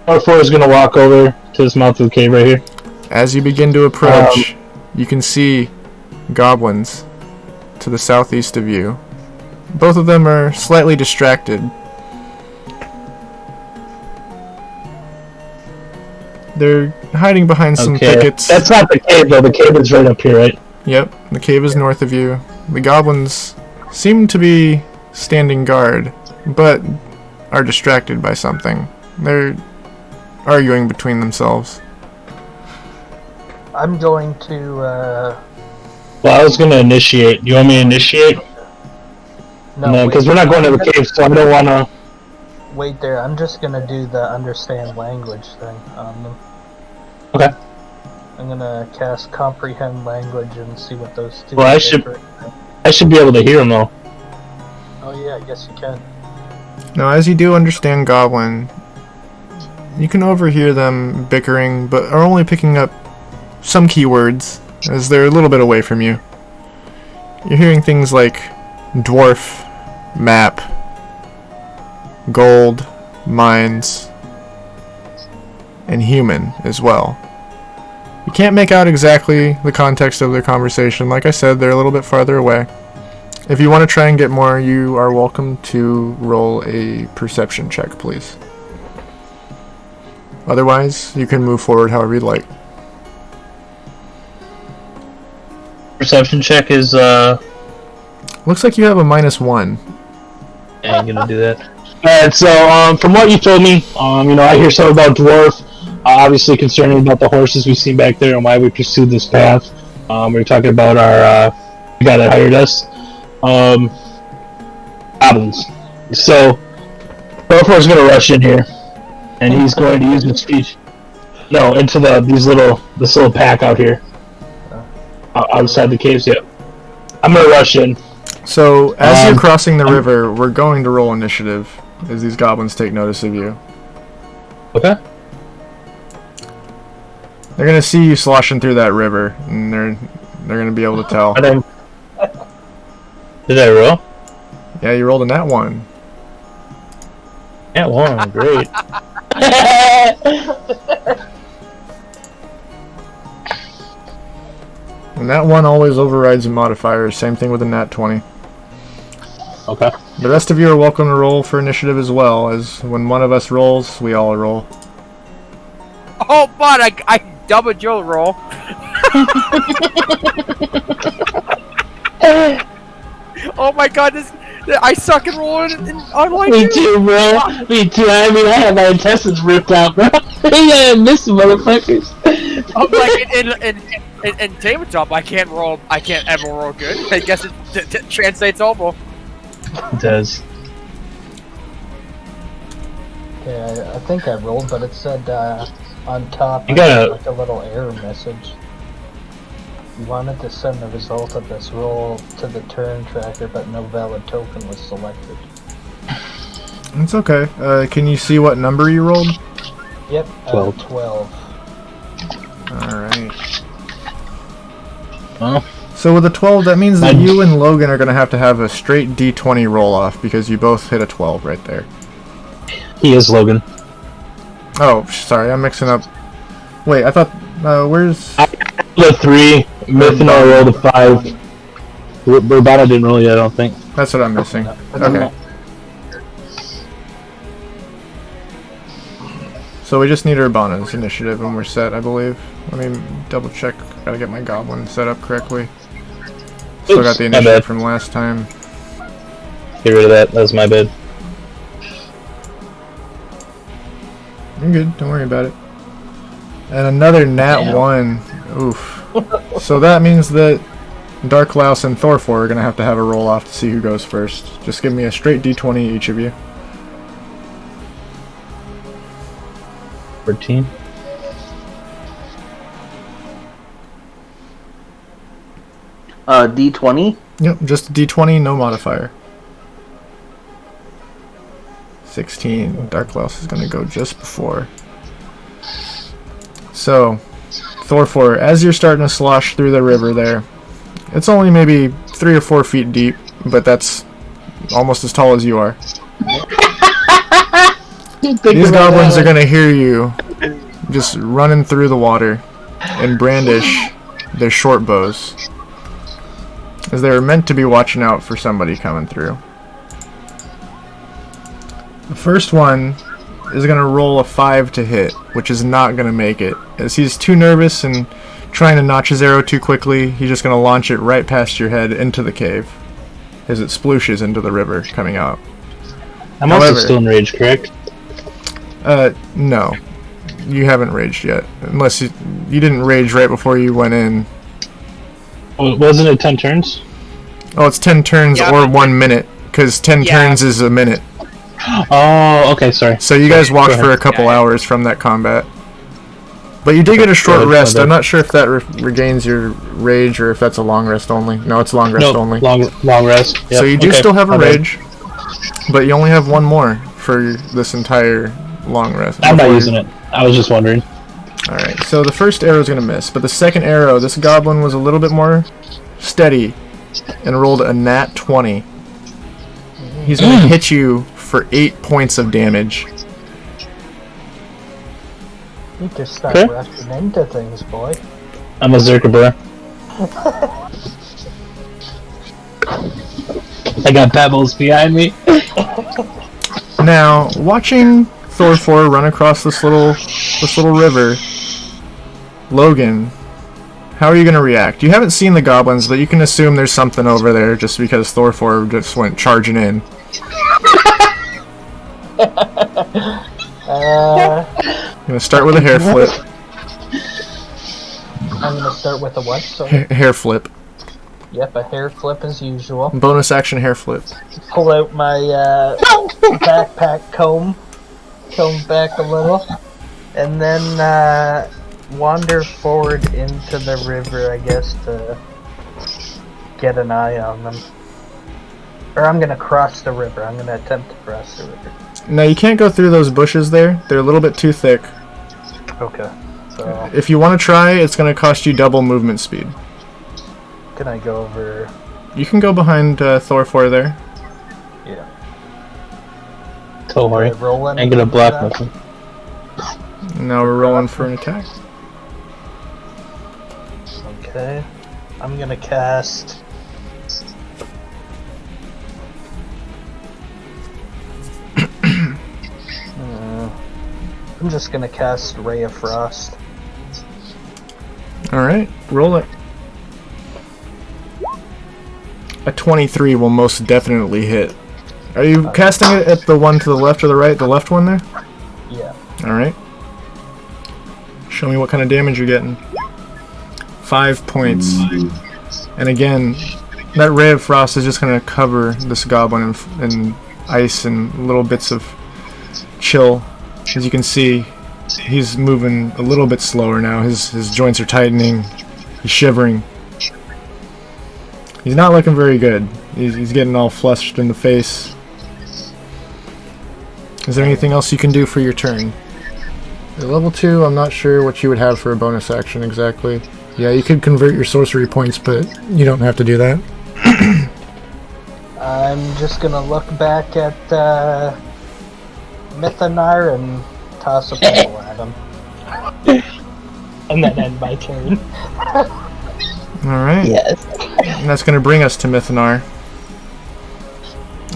Speaker 4: our
Speaker 1: Thorfor is gonna walk over to this mouth of the cave right here.
Speaker 2: As you begin to approach, you can see goblins to the southeast of you. Both of them are slightly distracted. They're hiding behind some thickets.
Speaker 1: That's not the cave though, the cave is right up here, right?
Speaker 2: Yep, the cave is north of you. The goblins seem to be standing guard, but are distracted by something. They're arguing between themselves.
Speaker 4: I'm going to,
Speaker 1: Well, I was gonna initiate. You want me to initiate? No, because we're not going to the cave, so I don't wanna...
Speaker 4: Wait there, I'm just gonna do the understand language thing on them.
Speaker 1: Okay.
Speaker 4: I'm gonna cast comprehend language and see what those two
Speaker 1: Well, I should be able to hear him though.
Speaker 4: Oh yeah, I guess you can.
Speaker 2: Now, as you do understand Goblin, you can overhear them bickering, but are only picking up some keywords, as they're a little bit away from you. You're hearing things like dwarf, map, gold, mines, and human as well. You can't make out exactly the context of their conversation. Like I said, they're a little bit farther away. If you want to try and get more, you are welcome to roll a perception check, please. Otherwise, you can move forward however you'd like.
Speaker 1: Perception check is
Speaker 2: Looks like you have a -1.
Speaker 1: Yeah, I'm gonna do that. Alright, so from what you told me, I hear something about dwarf. Obviously concerning about the horses we've seen back there and why we pursued this path. We were talking about our the guy that hired us. Goblins. So Thorfor's gonna rush in here, and he's going to use his speech. No, into this little pack out here, outside the caves. Yep. I'm gonna rush in.
Speaker 2: So, as you're crossing the river, we're going to roll initiative as these goblins take notice of you.
Speaker 1: Okay.
Speaker 2: They're gonna see you sloshing through that river, and they're gonna be able to tell.
Speaker 1: Did I roll?
Speaker 2: Yeah, you rolled a nat 1.
Speaker 1: Nat 1, great.
Speaker 2: And that 1 always overrides a modifier. Same thing with a nat 20.
Speaker 1: Okay.
Speaker 2: The rest of you are welcome to roll for initiative as well, as when one of us rolls, we all roll.
Speaker 3: Oh, but I doubled your roll. Oh my god, I suck at rolling in online.
Speaker 1: Me too, bro. Me too. I mean, I had my intestines ripped out, bro. Yeah, I miss the motherfuckers.
Speaker 3: I'm like in tabletop, I can't ever roll good. I guess it translates over.
Speaker 1: It does.
Speaker 4: Okay, I think I rolled, but it said on top
Speaker 1: You gotta-
Speaker 4: like a little error message. You wanted to send the result of this roll to the turn tracker, but no valid token was selected.
Speaker 2: It's okay. Can you see what number you rolled?
Speaker 4: Yep,
Speaker 1: 12.
Speaker 4: 12.
Speaker 2: Alright.
Speaker 1: Well,
Speaker 2: So with a 12, that means that
Speaker 1: I'd-
Speaker 2: you and Logan are going to have a straight D20 roll-off, because you both hit a 12 right there.
Speaker 1: he is Logan.
Speaker 2: Oh, sorry, I'm mixing up. Wait, I thought... where's...
Speaker 1: The 3, Mythanol rolled a 5. Urbana didn't roll yet, I don't think.
Speaker 2: That's what I'm missing. Okay. So we just need Urbana's initiative and we're set, I believe. Let me double check. Gotta get my goblin set up correctly. Still got the
Speaker 1: my
Speaker 2: initiative
Speaker 1: bad.
Speaker 2: from last time.
Speaker 1: Get rid of that. That was my bad.
Speaker 2: You're good, don't worry about it. And another nat
Speaker 1: Damn.
Speaker 2: 1. Oof. So that means that Dark Louse and Thorfor are gonna have to have a roll off to see who goes first. Just give me a straight D20 each of you.
Speaker 1: 13.
Speaker 5: D20.
Speaker 2: Yep, just a D20, no modifier. 16. Dark Louse is gonna go just before. So, Thorfor, as you're starting to slosh through the river there, it's only maybe 3 or 4 feet deep, but that's almost as tall as you are. These goblins are gonna hear you just running through the water and brandish their short bows, as they were meant to be watching out for somebody coming through. The first one is going to roll a 5 to hit, which is not going to make it. As he's too nervous and trying to notch his arrow too quickly, he's just going to launch it right past your head into the cave, as it splooshes into the river coming out.
Speaker 1: I'm also
Speaker 2: However-
Speaker 1: still in rage, correct?
Speaker 2: No. You haven't raged yet. Unless you didn't rage right before you went in.
Speaker 1: Well, wasn't it 10 turns?
Speaker 2: Oh, it's 10 turns
Speaker 3: Yeah,
Speaker 2: or
Speaker 3: but-
Speaker 2: 1 minute, because 10
Speaker 3: Yeah.
Speaker 2: turns is a minute.
Speaker 1: Oh, okay, sorry.
Speaker 2: So you guys walked
Speaker 1: Go
Speaker 2: for a
Speaker 1: ahead.
Speaker 2: couple
Speaker 3: Yeah, yeah.
Speaker 2: hours from that combat. But you did get a short
Speaker 1: ahead,
Speaker 2: rest.
Speaker 1: my bad.
Speaker 2: I'm not sure if that regains your rage or if that's a long rest only. No, it's long rest
Speaker 1: No,
Speaker 2: only.
Speaker 1: long rest. Yep,
Speaker 2: So you do
Speaker 1: okay,
Speaker 2: still have a
Speaker 1: my bad.
Speaker 2: rage, but you only have 1 more for this entire long rest.
Speaker 1: I'm not
Speaker 2: before
Speaker 1: using it. I was just wondering.
Speaker 2: Alright, so the first arrow is going to miss, but the second arrow, this goblin was a little bit more steady and rolled a nat 20. He's going to hit you for 8 points of damage.
Speaker 4: You just start
Speaker 1: Okay.
Speaker 4: rushing into things, boy.
Speaker 1: I'm a Zerkabur. I got pebbles behind me.
Speaker 2: Now, watching Thorfor run across this little river, Logan, how are you gonna react? You haven't seen the goblins, but you can assume there's something over there just because Thorfor just went charging in. I'm gonna start with a hair flip.
Speaker 4: I'm gonna start with a what? So,
Speaker 2: Hair flip.
Speaker 4: yep, a hair flip as usual.
Speaker 2: Bonus action hair flip.
Speaker 4: Pull out my backpack comb back a little, and then wander forward into the river, I guess, to get an eye on them. Or I'm gonna cross the river. I'm gonna attempt to cross the river.
Speaker 2: Now you can't go through those bushes there. They're a little bit too thick.
Speaker 4: Okay. So
Speaker 2: If you want to try, it's going to cost you double movement speed.
Speaker 4: can I go over?
Speaker 2: You can go behind Thorfor there.
Speaker 4: Yeah.
Speaker 1: Don't worry.
Speaker 4: Can I roll
Speaker 1: I ain't gonna
Speaker 4: anything
Speaker 1: block
Speaker 4: for that?
Speaker 1: nothing.
Speaker 2: Now we're rolling for an attack.
Speaker 4: Okay. I'm gonna cast. I'm just gonna cast Ray of Frost.
Speaker 2: Alright, roll it. A 23 will most definitely hit. Are you casting it at the one to the left or the right? The left one there?
Speaker 4: Yeah.
Speaker 2: Alright. Show me what kind of damage you're getting. 5 points. And again, that Ray of Frost is just going to cover this goblin in ice and little bits of chill. As you can see, he's moving a little bit slower now. His joints are tightening. He's shivering. He's not looking very good. He's getting all flushed in the face. Is there anything else you can do for your turn? At level 2, I'm not sure what you would have for a bonus action exactly. Yeah, you could convert your sorcery points, but you don't have to do that.
Speaker 4: I'm just gonna look back at Mythonar and toss a pebble at him.
Speaker 6: And then end my turn.
Speaker 2: Alright.
Speaker 5: Yes.
Speaker 2: And that's going to bring us to Mythonar.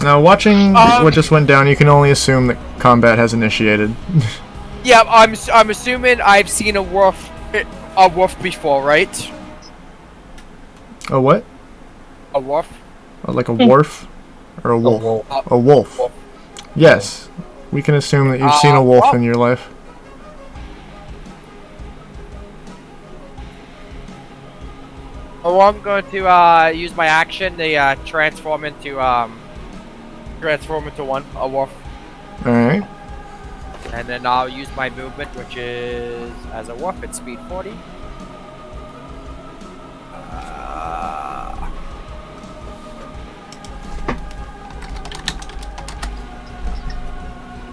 Speaker 2: Now, watching what just went down, you can only assume that combat has initiated.
Speaker 3: Yeah, I'm assuming I've seen a wolf before, right?
Speaker 2: A what?
Speaker 3: A wolf.
Speaker 2: Like a wharf? Or a wolf?
Speaker 4: wolf.
Speaker 2: A wolf. Yes. We can assume that you've seen a wolf in your life.
Speaker 3: Oh, I'm going to use my action to transform into a wolf,
Speaker 2: Alright.
Speaker 3: and then I'll use my movement, which is as a wolf at speed 40.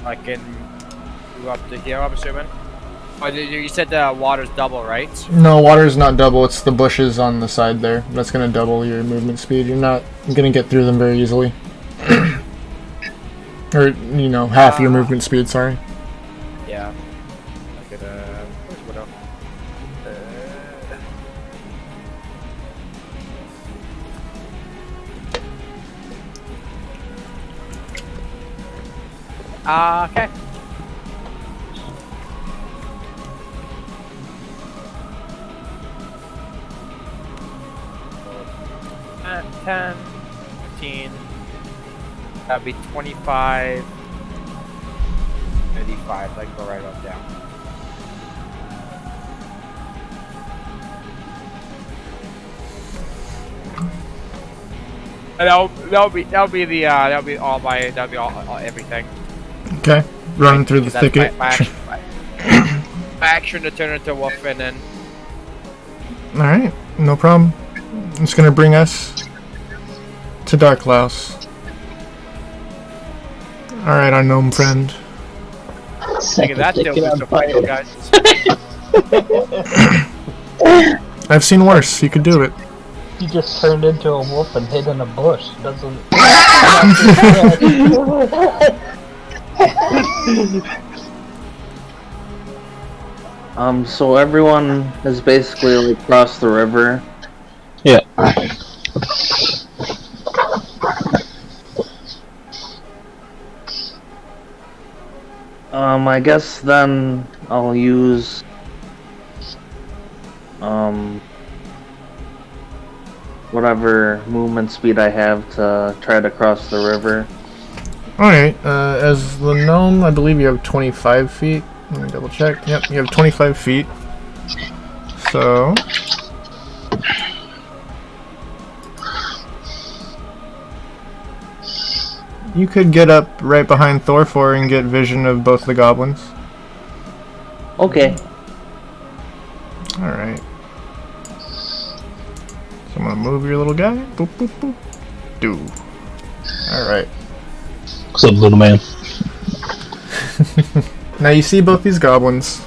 Speaker 3: I can move up to here, I'm assuming. Oh, you said the water's double, right?
Speaker 2: No, water's not double, it's the bushes on the side there. That's going to double your movement speed. You're not going to get through them very easily. Or, you know, half your movement speed, sorry.
Speaker 3: Yeah. I could, where's Widow? Okay. 10, 15, that'd be 25, 35, like go right on down. And that'll be all everything.
Speaker 2: Okay. Running through the
Speaker 3: That's
Speaker 2: thicket.
Speaker 3: my action to turn into a wolf, and then
Speaker 2: Alright, no problem. It's going to bring us to Darklaus. Alright, our gnome friend.
Speaker 3: think of that still was so funny, guys.
Speaker 2: I've seen worse. You could do it.
Speaker 4: He just turned into a wolf and hid in a bush. Doesn't.
Speaker 5: So everyone is basically like across the river.
Speaker 1: Yeah.
Speaker 5: I guess then I'll use whatever movement speed I have to try to cross the river.
Speaker 2: Alright, as the gnome, I believe you have 25 feet. Let me double check. Yep, you have 25 feet. So... you could get up right behind Thorfor and get vision of both the goblins.
Speaker 5: Okay.
Speaker 2: Alright. So I'm gonna move your little guy. Boop, boop, boop. Do. Alright.
Speaker 1: What's up, little man?
Speaker 2: Now you see both these goblins.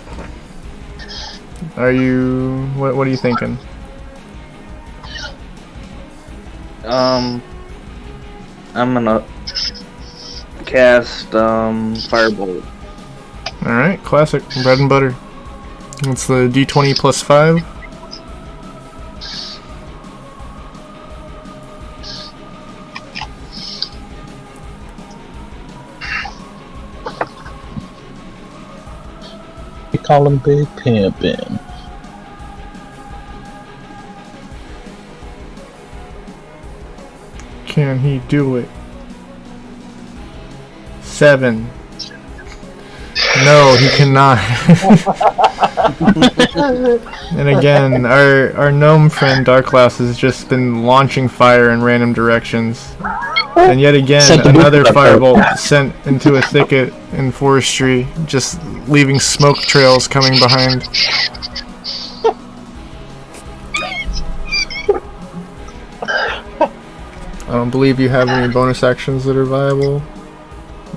Speaker 2: Are you... what are you thinking?
Speaker 5: I'm gonna cast Firebolt.
Speaker 2: Alright, classic. Bread and butter. It's the d20 plus 5.
Speaker 1: We call him Big Pimpin'.
Speaker 2: Can he do it? 7. No, he cannot. And again, our gnome friend Darklass has just been launching fire in random directions. And yet again, another firebolt sent into a thicket in forestry, just leaving smoke trails coming behind. I don't believe you have any bonus actions that are viable.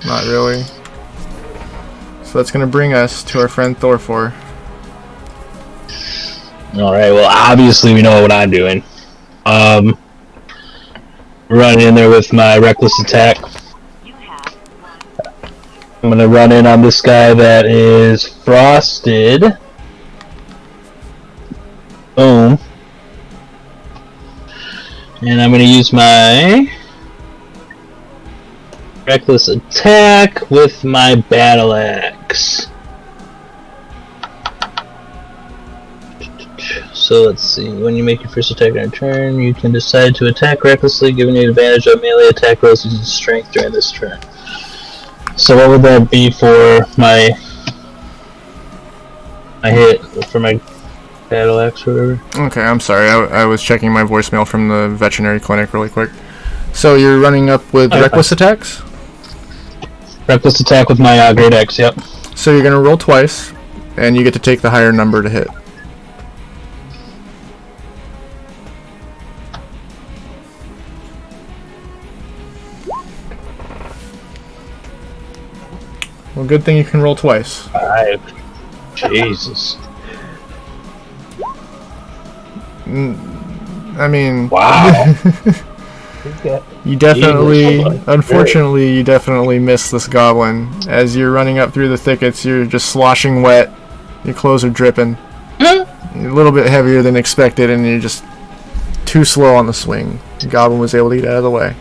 Speaker 2: Not really. So that's going to bring us to our friend Thorfor.
Speaker 1: Alright, well, obviously we know what I'm doing. Running in there with my reckless attack. I'm gonna run in on this guy that is frosted. Boom. And I'm gonna use my reckless attack with my battle axe. So let's see, when you make your first attack on your turn, you can decide to attack recklessly, giving you advantage on melee attack rolls using strength during this turn. So what would that be for my hit, for my battle axe or whatever?
Speaker 2: Okay, I'm sorry, I was checking my voicemail from the veterinary clinic really quick. So you're running up with reckless attacks?
Speaker 1: Reckless attack with my great axe, yep.
Speaker 2: So you're going to roll twice, and you get to take the higher number to hit. Well, good thing you can roll twice.
Speaker 1: 5. Jesus.
Speaker 2: I mean...
Speaker 1: Wow.
Speaker 2: You definitely... Unfortunately, you definitely missed this goblin. As you're running up through the thickets, you're just sloshing wet. Your clothes are dripping. You're a little bit heavier than expected, and you're just too slow on the swing. The goblin was able to get out of the way.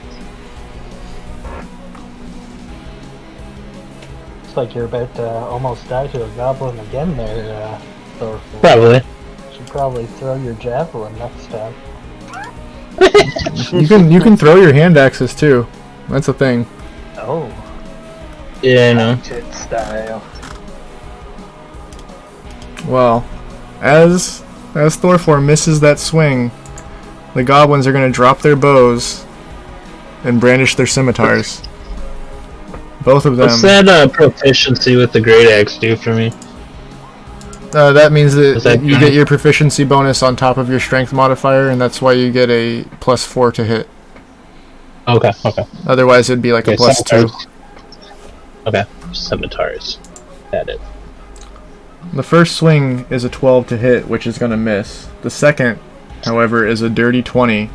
Speaker 4: Looks like you're about to almost die to a goblin again there, Thorfor.
Speaker 1: Probably.
Speaker 4: Should probably throw your javelin next time.
Speaker 2: You can throw your hand axes too. That's a thing.
Speaker 4: Oh.
Speaker 1: Yeah, I know.
Speaker 4: Tit style.
Speaker 2: Well, as Thorfor misses that swing, the goblins are going to drop their bows and brandish their scimitars. Both of them.
Speaker 1: What's that proficiency with the great axe do for me?
Speaker 2: That means that you
Speaker 1: count?
Speaker 2: get your proficiency bonus on top of your strength modifier, and that's why you get a +4 to hit.
Speaker 1: Okay, okay.
Speaker 2: Otherwise, it'd be like a +2.
Speaker 1: Scimitars. Okay, scimitars. Got it.
Speaker 2: The first swing is a 12 to hit, which is going to miss. The second, however, is a dirty 20.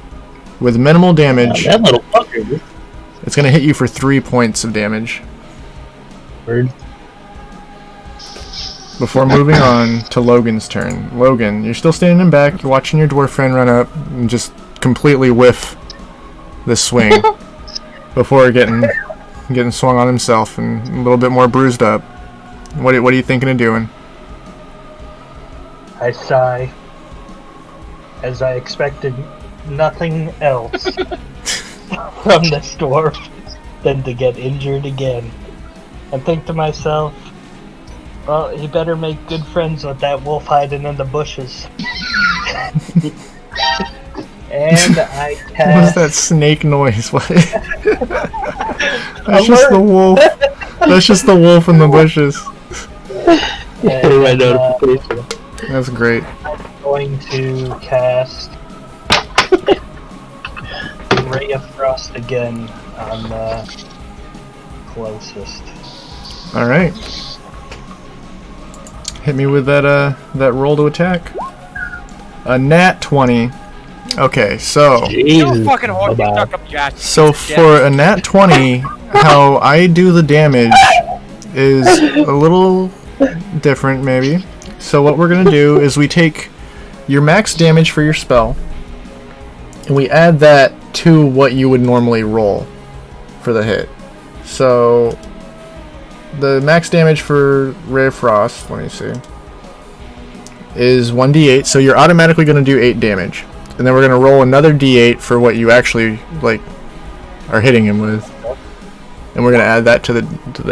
Speaker 2: With minimal damage,
Speaker 1: That little fucker.
Speaker 2: it's going to hit you for 3 points of damage.
Speaker 1: Bird.
Speaker 2: before moving on to Logan's turn. Logan, you're still standing in back, you're watching your dwarf friend run up and just completely whiff this swing before getting swung on himself and a little bit more bruised up. What are you thinking of doing?
Speaker 4: I sigh, as I expected nothing else from this dwarf than to get injured again. And think to myself, well, he better make good friends with that wolf hiding in the bushes. And I
Speaker 2: What was
Speaker 4: cast...
Speaker 2: that snake noise? What? That's just the wolf. That's just the wolf in the bushes.
Speaker 4: And,
Speaker 1: My notification.
Speaker 2: That's great.
Speaker 4: I'm going to cast Ray of Frost again on the closest.
Speaker 2: All right. Hit me with that roll to attack. A nat 20. Okay, so
Speaker 3: You
Speaker 1: Jesus.
Speaker 3: fucking horse, you
Speaker 1: Bye-bye.
Speaker 3: stuck up your ass.
Speaker 2: so for a nat 20, how I do the damage is a little different, maybe. So what we're gonna do is we take your max damage for your spell, and we add that to what you would normally roll for the hit. So the max damage for Ray of Frost, let me see, is 1d8, so you're automatically going to do 8 damage. And then we're going to roll another d8 for what you actually, like, are hitting him with. And we're going to add that to the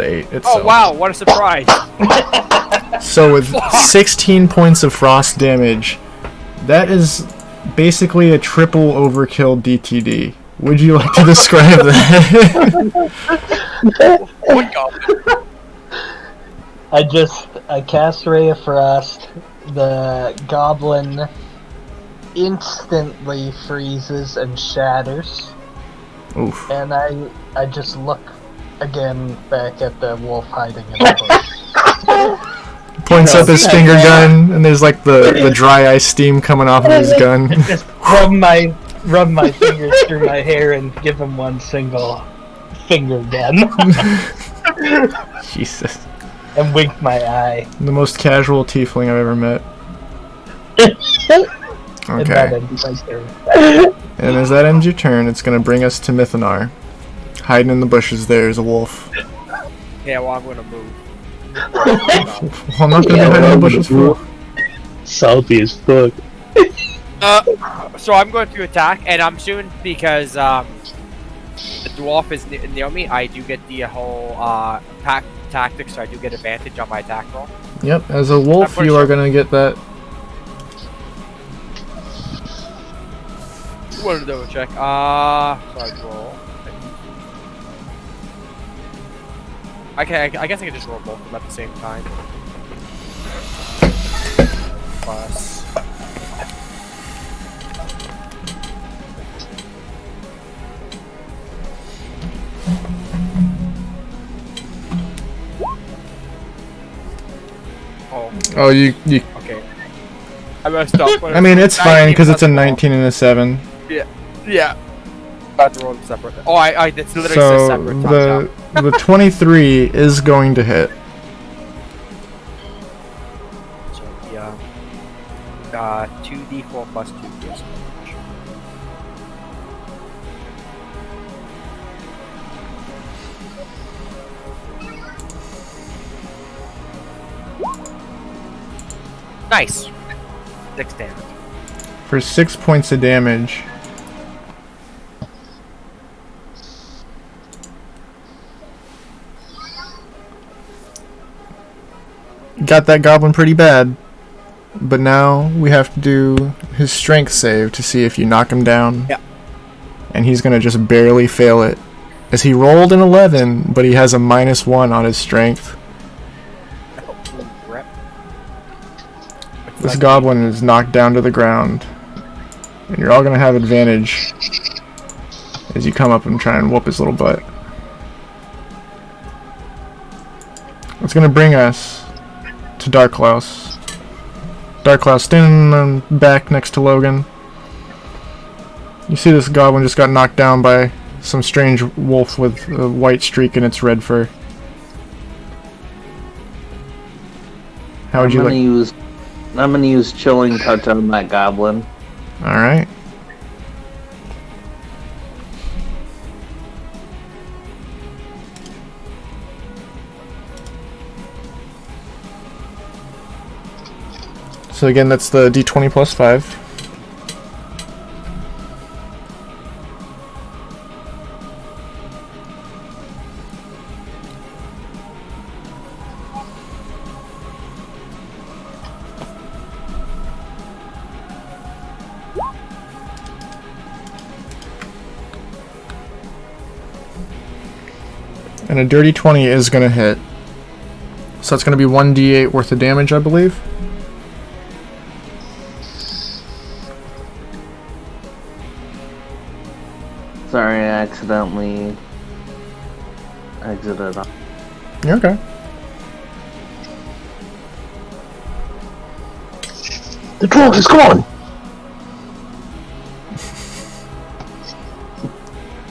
Speaker 2: 8 itself.
Speaker 3: Oh wow, what a surprise!
Speaker 2: So with 16 points of frost damage, that is basically a triple overkill DTD. Would you like to describe that?
Speaker 3: What goblin?
Speaker 4: I cast Ray of Frost. The goblin instantly freezes and shatters,
Speaker 2: Oof.
Speaker 4: and I just look again back at the wolf hiding in the bush.
Speaker 2: Points up his finger gun, and there's like the dry ice steam coming off of his gun.
Speaker 4: Just rub my fingers through my hair and give him one single finger gun
Speaker 2: Jesus.
Speaker 4: and wink my eye.
Speaker 2: The most casual tiefling I've ever met.
Speaker 4: And that
Speaker 2: Okay.
Speaker 4: ends my turn.
Speaker 2: And as that ends your turn, it's going to bring us to Mythonar. Hiding in the bushes there is a wolf.
Speaker 3: Yeah, well, I'm gonna move.
Speaker 2: Well, I'm not going to be hiding in the bushes for.
Speaker 1: Salty as fuck.
Speaker 3: So I'm going to attack, and I'm soon because the dwarf is near me. I do get the whole pack tactics, so I do get advantage on my attack roll.
Speaker 2: Yep, as a wolf,
Speaker 3: I'm pretty
Speaker 2: you are
Speaker 3: sure.
Speaker 2: going to get that.
Speaker 3: Want to double check? Sorry, roll. Okay, I guess I can just roll both of them at the same time. Plus.
Speaker 2: Oh, you
Speaker 3: Okay. I messed up.
Speaker 2: I mean, it's fine because it's a
Speaker 3: 19.
Speaker 2: 19 and a 7.
Speaker 3: Yeah. About to roll them separate. Oh, it's literally says
Speaker 2: So
Speaker 3: separate. Top
Speaker 2: the 23 is going to hit.
Speaker 3: So the 2d4 plus 2 gives me. Nice. 6 damage.
Speaker 2: For 6 points of damage. Got that goblin pretty bad. But now we have to do his strength save to see if you knock him down.
Speaker 3: Yeah.
Speaker 2: And he's gonna just barely fail it. As he rolled an 11, but he has a -1 on his strength.
Speaker 3: Rep.
Speaker 2: This goblin is knocked down to the ground. And you're all gonna have advantage as you come up and try and whoop his little butt. It's gonna bring us to Darklaus. Darklaus standing on the back next to Logan. You see this goblin just got knocked down by some strange wolf with a white streak in its red fur. How would you like?
Speaker 5: I'm gonna use Chilling Touch on that goblin.
Speaker 2: All right. So again, that's the D20 plus 5. And a dirty 20 is going to hit. So that's going to be 1d8 worth of damage, I believe.
Speaker 5: Sorry, I accidentally exited.
Speaker 2: You're okay.
Speaker 1: The drug is gone!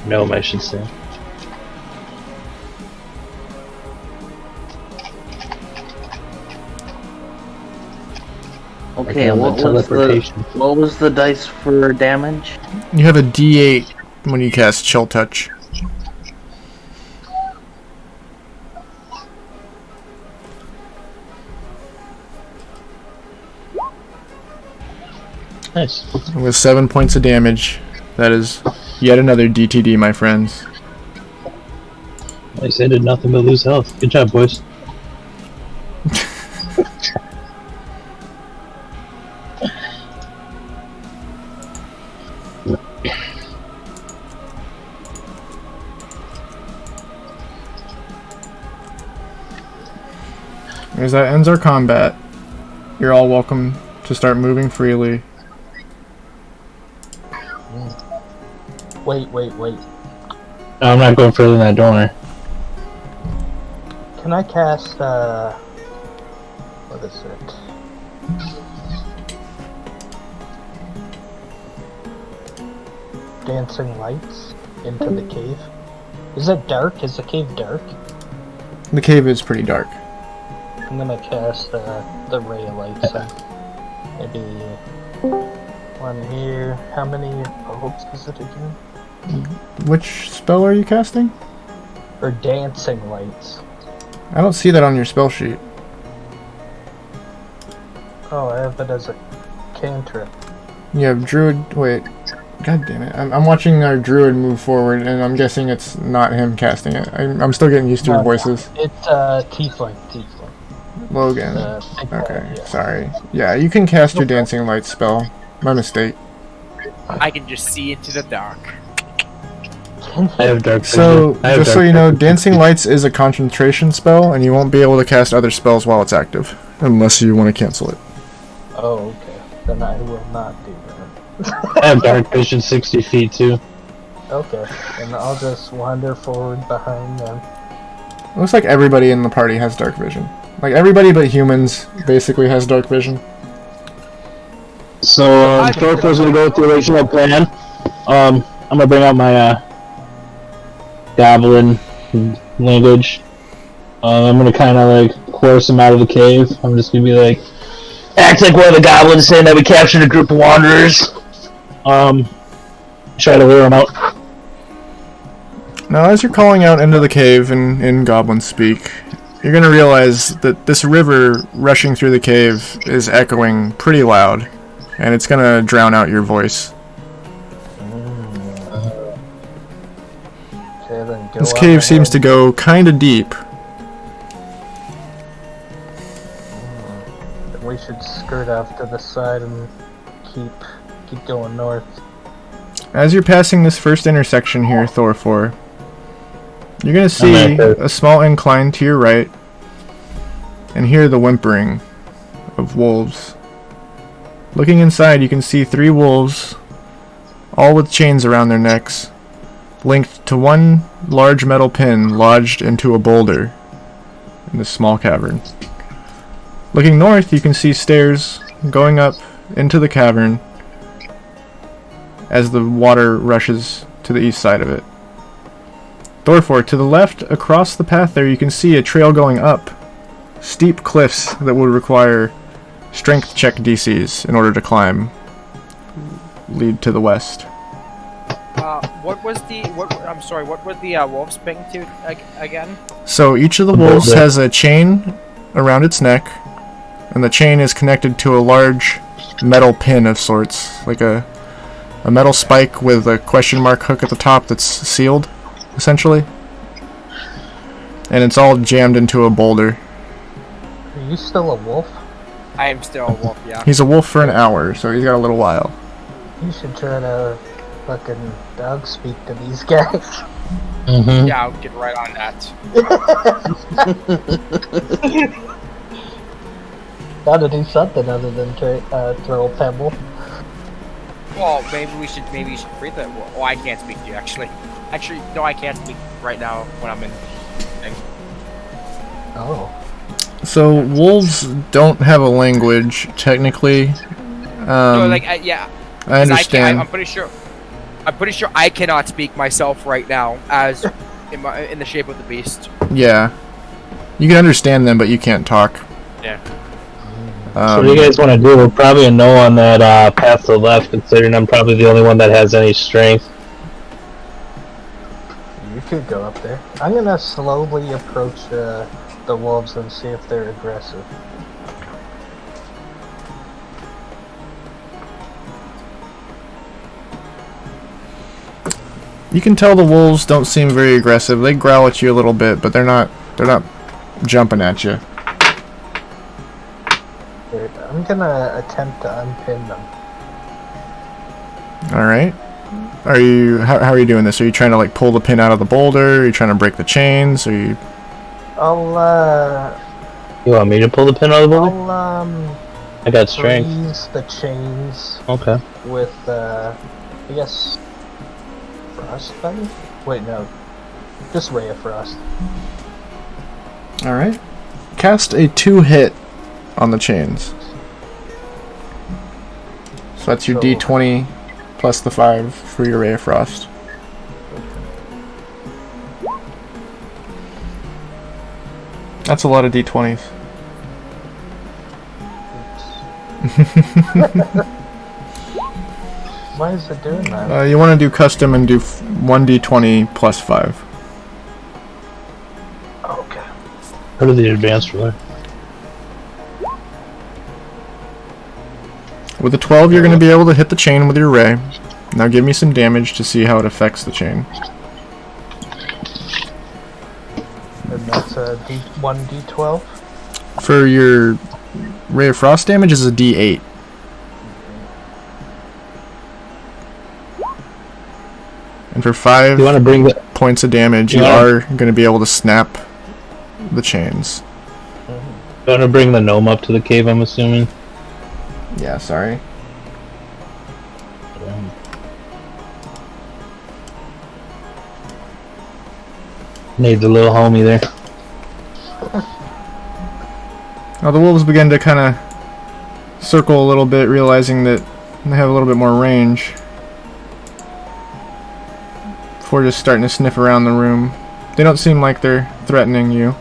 Speaker 1: No, I should say.
Speaker 5: Okay, what was the dice for damage?
Speaker 2: You have a d8 when you cast Chill Touch.
Speaker 1: Nice.
Speaker 2: With 7 points of damage, that is yet another DTD, my friends.
Speaker 1: I said did nothing but lose health. Good job, boys.
Speaker 2: As that ends our combat, you're all welcome to start moving freely.
Speaker 4: Wait.
Speaker 1: No, I'm not going further than that, don't worry.
Speaker 4: Can I cast, what is it? Dancing lights into the cave? Is it dark? Is the cave dark?
Speaker 2: The cave is pretty dark.
Speaker 4: I'm gonna cast the ray of lights then. Maybe one here. How many bulbs is it again?
Speaker 2: Which spell are you casting?
Speaker 4: Or dancing lights.
Speaker 2: I don't see that on your spell sheet.
Speaker 4: Oh, I have it as a cantrip.
Speaker 2: You have Druid. Wait. God damn it. I'm watching our Druid move forward, and I'm guessing it's not him casting it. I'm still getting used to your voices.
Speaker 4: It's Tiefling.
Speaker 2: Logan.
Speaker 4: Big
Speaker 2: Okay,
Speaker 4: guy, yeah.
Speaker 2: sorry. Yeah, you can cast your Dancing Light spell. My mistake.
Speaker 3: I can just see into the dark.
Speaker 1: I have dark vision.
Speaker 2: So,
Speaker 1: I have
Speaker 2: just so
Speaker 1: dark
Speaker 2: you know,
Speaker 1: vision.
Speaker 2: Dancing Lights is a concentration spell, and you won't be able to cast other spells while it's active. Unless you want to cancel it.
Speaker 4: Oh, okay. Then I will not do that.
Speaker 1: I have dark vision 60 feet too.
Speaker 4: Okay, and I'll just wander forward behind them.
Speaker 2: Looks like everybody in the party has dark vision. Like, everybody but humans basically has dark vision.
Speaker 1: So, Thorford's gonna go with the original plan. I'm gonna bring out my, goblin language. I'm gonna kinda, like, coerce him out of the cave. I'm just gonna be like, act like one of the goblins saying that we captured a group of wanderers. Try to lure him out.
Speaker 2: Now, as you're calling out into the cave in goblin speak, you're gonna realize that this river rushing through the cave is echoing pretty loud, and it's gonna drown out your voice.
Speaker 4: Okay, then go
Speaker 2: This
Speaker 4: on
Speaker 2: cave seems to
Speaker 4: ahead.
Speaker 2: go kinda deep.
Speaker 4: We should skirt off to the side and keep going north.
Speaker 2: As you're passing this first intersection here, Thorfor, you're gonna see
Speaker 1: at the-
Speaker 2: a small incline to your right, and hear the whimpering of wolves. Looking inside, you can see 3 wolves, all with chains around their necks, linked to one large metal pin lodged into a boulder in this small cavern. Looking north, you can see stairs going up into the cavern as the water rushes to the east side of it. Thorfor, to the left, across the path there, you can see a trail going up, steep cliffs that would require strength check DCs in order to climb lead to the west.
Speaker 3: What was the I'm sorry. What was the wolf's ping to again?
Speaker 2: So each of the wolves has a chain around its neck, and the chain is connected to a large metal pin of sorts, like a metal spike with a question mark hook at the top that's sealed, essentially. And it's all jammed into a boulder.
Speaker 4: Are you still a wolf?
Speaker 3: I am still a wolf. Yeah.
Speaker 2: He's a wolf for an hour, so he's got a little while.
Speaker 4: You should try to fucking dog speak to these guys.
Speaker 1: Mm-hmm.
Speaker 3: Yeah, I'll get right on that.
Speaker 4: Gotta do something other than throw a pebble.
Speaker 3: Well, maybe you should free them. Oh, I can't speak to you actually. Actually, no, I can't speak right now when I'm in.
Speaker 4: Oh.
Speaker 2: So wolves don't have a language, technically.
Speaker 3: No, like yeah.
Speaker 2: I understand.
Speaker 3: I'm pretty sure I cannot speak myself right now as in the shape of the beast.
Speaker 2: Yeah. You can understand them, but you can't talk.
Speaker 3: Yeah.
Speaker 1: So what do you guys want to do? We're probably a no on that path to the left, considering I'm probably the only one that has any strength.
Speaker 4: You could go up there. I'm gonna slowly approach the wolves and see if they're aggressive.
Speaker 2: You can tell the wolves don't seem very aggressive. They growl at you a little bit, but they're not jumping at you.
Speaker 4: I'm gonna attempt to unpin them.
Speaker 2: All right. Are you? How are you doing this? Are you trying to like pull the pin out of the boulder? Are you trying to break the chains? Are you?
Speaker 4: I'll
Speaker 1: You want me to pull the pin out of the boulder?
Speaker 4: I'll
Speaker 1: I got strength.
Speaker 4: freeze the chains
Speaker 1: Okay.
Speaker 4: with I guess frostbite? Wait, no. Just Ray of Frost.
Speaker 2: All right. Cast a 2-hit on the chains. So that's your D20 plus the 5 for your Ray of Frost. That's a lot of D20s.
Speaker 4: Why is it doing that?
Speaker 2: You want to do custom and do 1D20 plus 5.
Speaker 4: Okay.
Speaker 1: Go to the advanced ruler.
Speaker 2: With a 12, you're going to be able to hit the chain with your ray. Now give me some damage to see how it affects the chain.
Speaker 4: And that's a 1d12?
Speaker 2: For your Ray of Frost damage is a D8. And for 5
Speaker 1: You want to bring the?
Speaker 2: points of damage, you
Speaker 1: Yeah.
Speaker 2: are going to be able to snap the chains.
Speaker 1: You want to bring the gnome up to the cave? I'm assuming.
Speaker 2: Yeah, sorry.
Speaker 1: Needs a little homie there.
Speaker 2: Now the wolves begin to kind of circle a little bit, realizing that they have a little bit more range. Before just starting to sniff around the room. They don't seem like they're threatening you.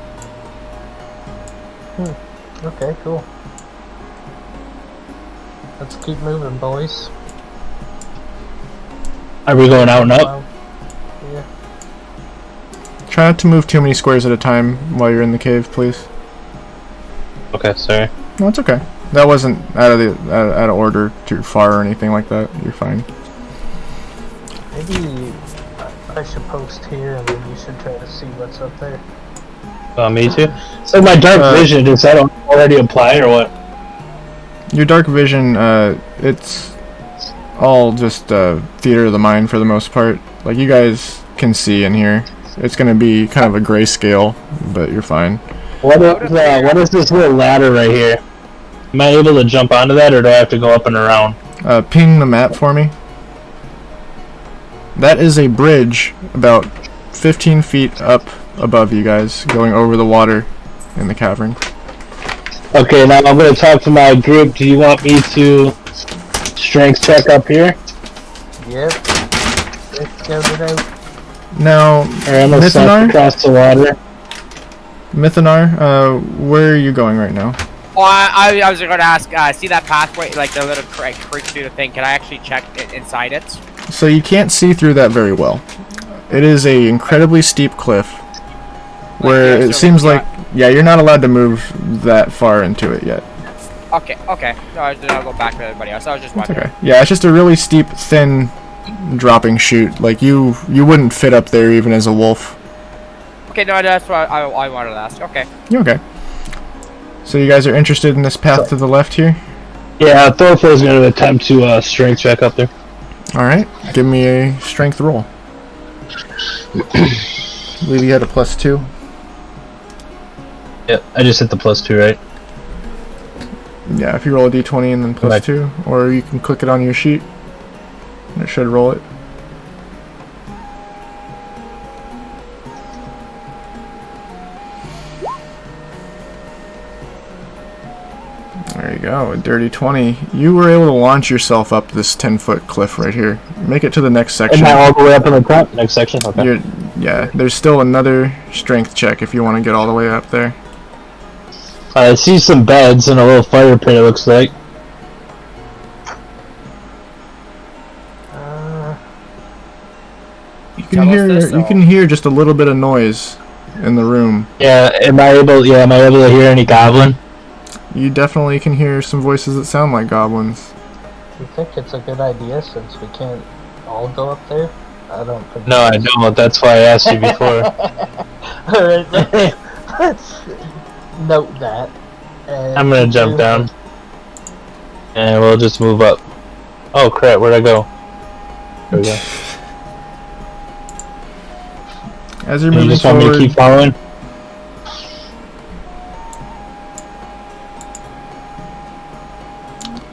Speaker 4: Okay, cool. Let's keep moving, boys.
Speaker 1: Are we going out and up?
Speaker 4: Yeah.
Speaker 2: Try not to move too many squares at a time while you're in the cave, please.
Speaker 1: Okay, sorry.
Speaker 2: No, it's okay. That wasn't out of order too far or anything like that. You're fine.
Speaker 4: Maybe I should post here and then you should try to see what's up there.
Speaker 1: Me too. So my dark vision, does that already apply or what?
Speaker 2: Your dark vision, it's all just theater of the mind for the most part. Like, you guys can see in here. It's gonna be kind of a grayscale, but you're fine.
Speaker 1: What is this little ladder right here? Am I able to jump onto that, or do I have to go up and around?
Speaker 2: Ping the map for me. That is a bridge about 15 feet up above you guys, going over the water in the cavern.
Speaker 1: Okay, now I'm going to talk to my group. Do you want me to strength check up here?
Speaker 4: Yep. Let's go it out.
Speaker 2: Now,
Speaker 1: Or am I stuck
Speaker 2: Mythonar,
Speaker 1: across the water?
Speaker 2: Mythonar, where are you going right now?
Speaker 3: Oh, I was going to ask, see that pathway, like the little creek through the thing, can I actually check inside it?
Speaker 2: So you can't see through that very well. It is a incredibly steep cliff where it seems like, yeah, you're not allowed to move that far into it yet.
Speaker 3: Okay. No, then I'll go back to everybody else. I was just wondering.
Speaker 2: Okay. Yeah, it's just a really steep, thin dropping chute. Like, you wouldn't fit up there even as a wolf.
Speaker 3: Okay, no, that's what I wanted to ask. Okay.
Speaker 2: Okay. So you guys are interested in this path to the left here?
Speaker 1: Yeah, Thorfinn is going to attempt to strength check up there.
Speaker 2: Alright, give me a strength roll. I believe you had a +2.
Speaker 1: Yep, I just hit the +2, right?
Speaker 2: Yeah, if you roll a d20 and then +2, or you can click it on your sheet, and it should roll it. There you go, a dirty 20. You were able to launch yourself up this 10-foot cliff right here. Make it to the next section.
Speaker 1: Am I all the way up in the top? Next section? Okay.
Speaker 2: Yeah, there's still another strength check if you want to get all the way up there.
Speaker 1: I see some beds and a little fire pit, it looks like.
Speaker 2: You can hear just a little bit of noise in the room.
Speaker 1: Yeah, am I able to hear any goblin?
Speaker 2: You definitely can hear some voices that sound like goblins.
Speaker 4: Do you think it's a good idea since we can't all go up there? I don't think.
Speaker 1: No, I don't. That's why I asked you before.
Speaker 4: Alright, let's note that. And
Speaker 1: I'm gonna jump down. And we'll just move up. Oh crap, where'd I go? There we go.
Speaker 2: As you're
Speaker 1: You
Speaker 2: moving
Speaker 1: just want me
Speaker 2: forward,
Speaker 1: to keep following?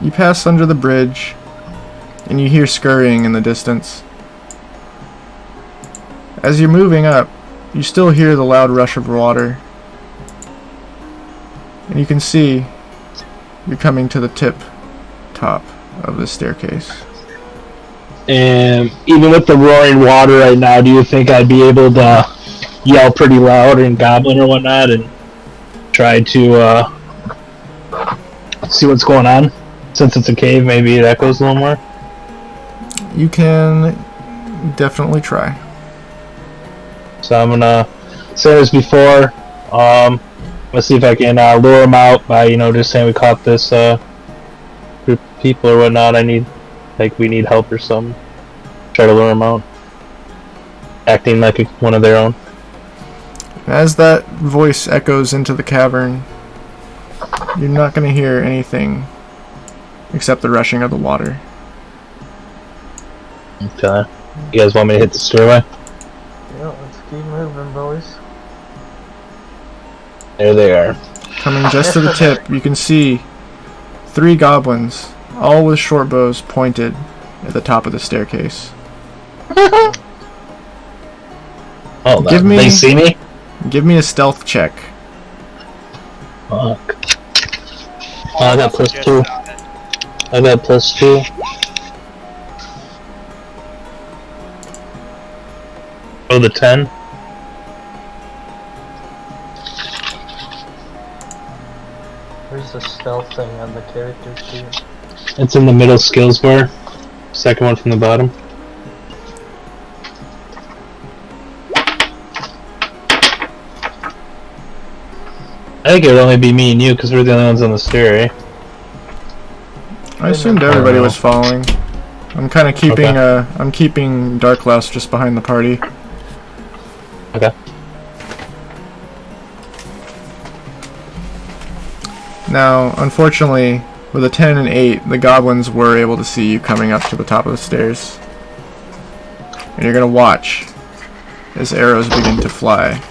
Speaker 2: you pass under the bridge, and you hear scurrying in the distance. As you're moving up, you still hear the loud rush of water. And you can see you're coming to the top of the staircase.
Speaker 1: And even with the roaring water right now, do you think I'd be able to yell pretty loud in Goblin or whatnot and try to see what's going on? Since it's a cave, maybe it echoes a little more.
Speaker 2: You can definitely try.
Speaker 1: So I'm gonna say this before. Let's see if I can lure them out by just saying we caught this group of people or whatnot. We need help or something. Try to lure them out, acting like one of their own.
Speaker 2: As that voice echoes into the cavern, you're not going to hear anything except the rushing of the water.
Speaker 1: Okay. You guys want me to hit the stairway?
Speaker 4: Yeah, let's keep moving, boys.
Speaker 1: There they are.
Speaker 2: Coming just to the tip, you can see 3 goblins, all with short bows pointed at the top of the staircase.
Speaker 1: Oh,
Speaker 2: Give me-
Speaker 1: they see me?
Speaker 2: Give me a stealth check.
Speaker 1: Fuck. Oh, I got +2. I got +2. Oh, the 10.
Speaker 4: Where's the stealth thing on the character sheet?
Speaker 1: It's in the middle skills bar. Second one from the bottom. I think it would only be me and you because we're the only ones on the stair, eh?
Speaker 2: I assumed everybody was following. I'm kind of keeping I'm keeping Darklaus just behind the party.
Speaker 1: Okay.
Speaker 2: Now, unfortunately, with a 10 and 8, the goblins were able to see you coming up to the top of the stairs. And you're gonna watch as arrows begin to fly.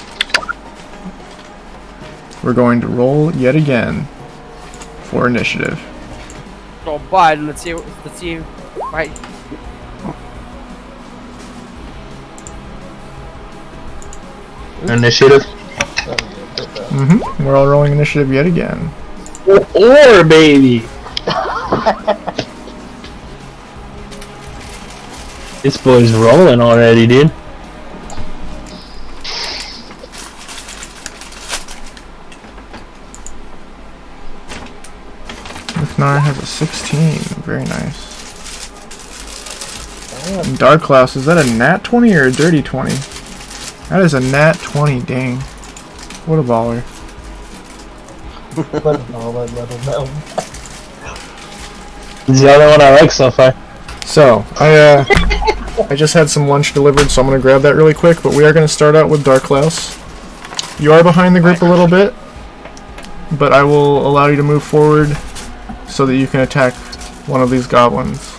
Speaker 2: We're going to roll yet again for initiative.
Speaker 3: Oh, bud, let's see. Right.
Speaker 1: Initiative.
Speaker 2: We're all rolling initiative yet again.
Speaker 1: Or baby. This boy's rolling already, dude.
Speaker 2: has a 16. Very nice. And Darklaus, is that a nat 20 or a dirty 20? That is a nat 20, dang. What a baller.
Speaker 4: Let him know, let him know.
Speaker 1: It's the only one I like so far.
Speaker 2: So, I just had some lunch delivered, so I'm going to grab that really quick, but we are going to start out with Darklaus. You are behind the group a little bit, but I will allow you to move forward so that you can attack one of these goblins.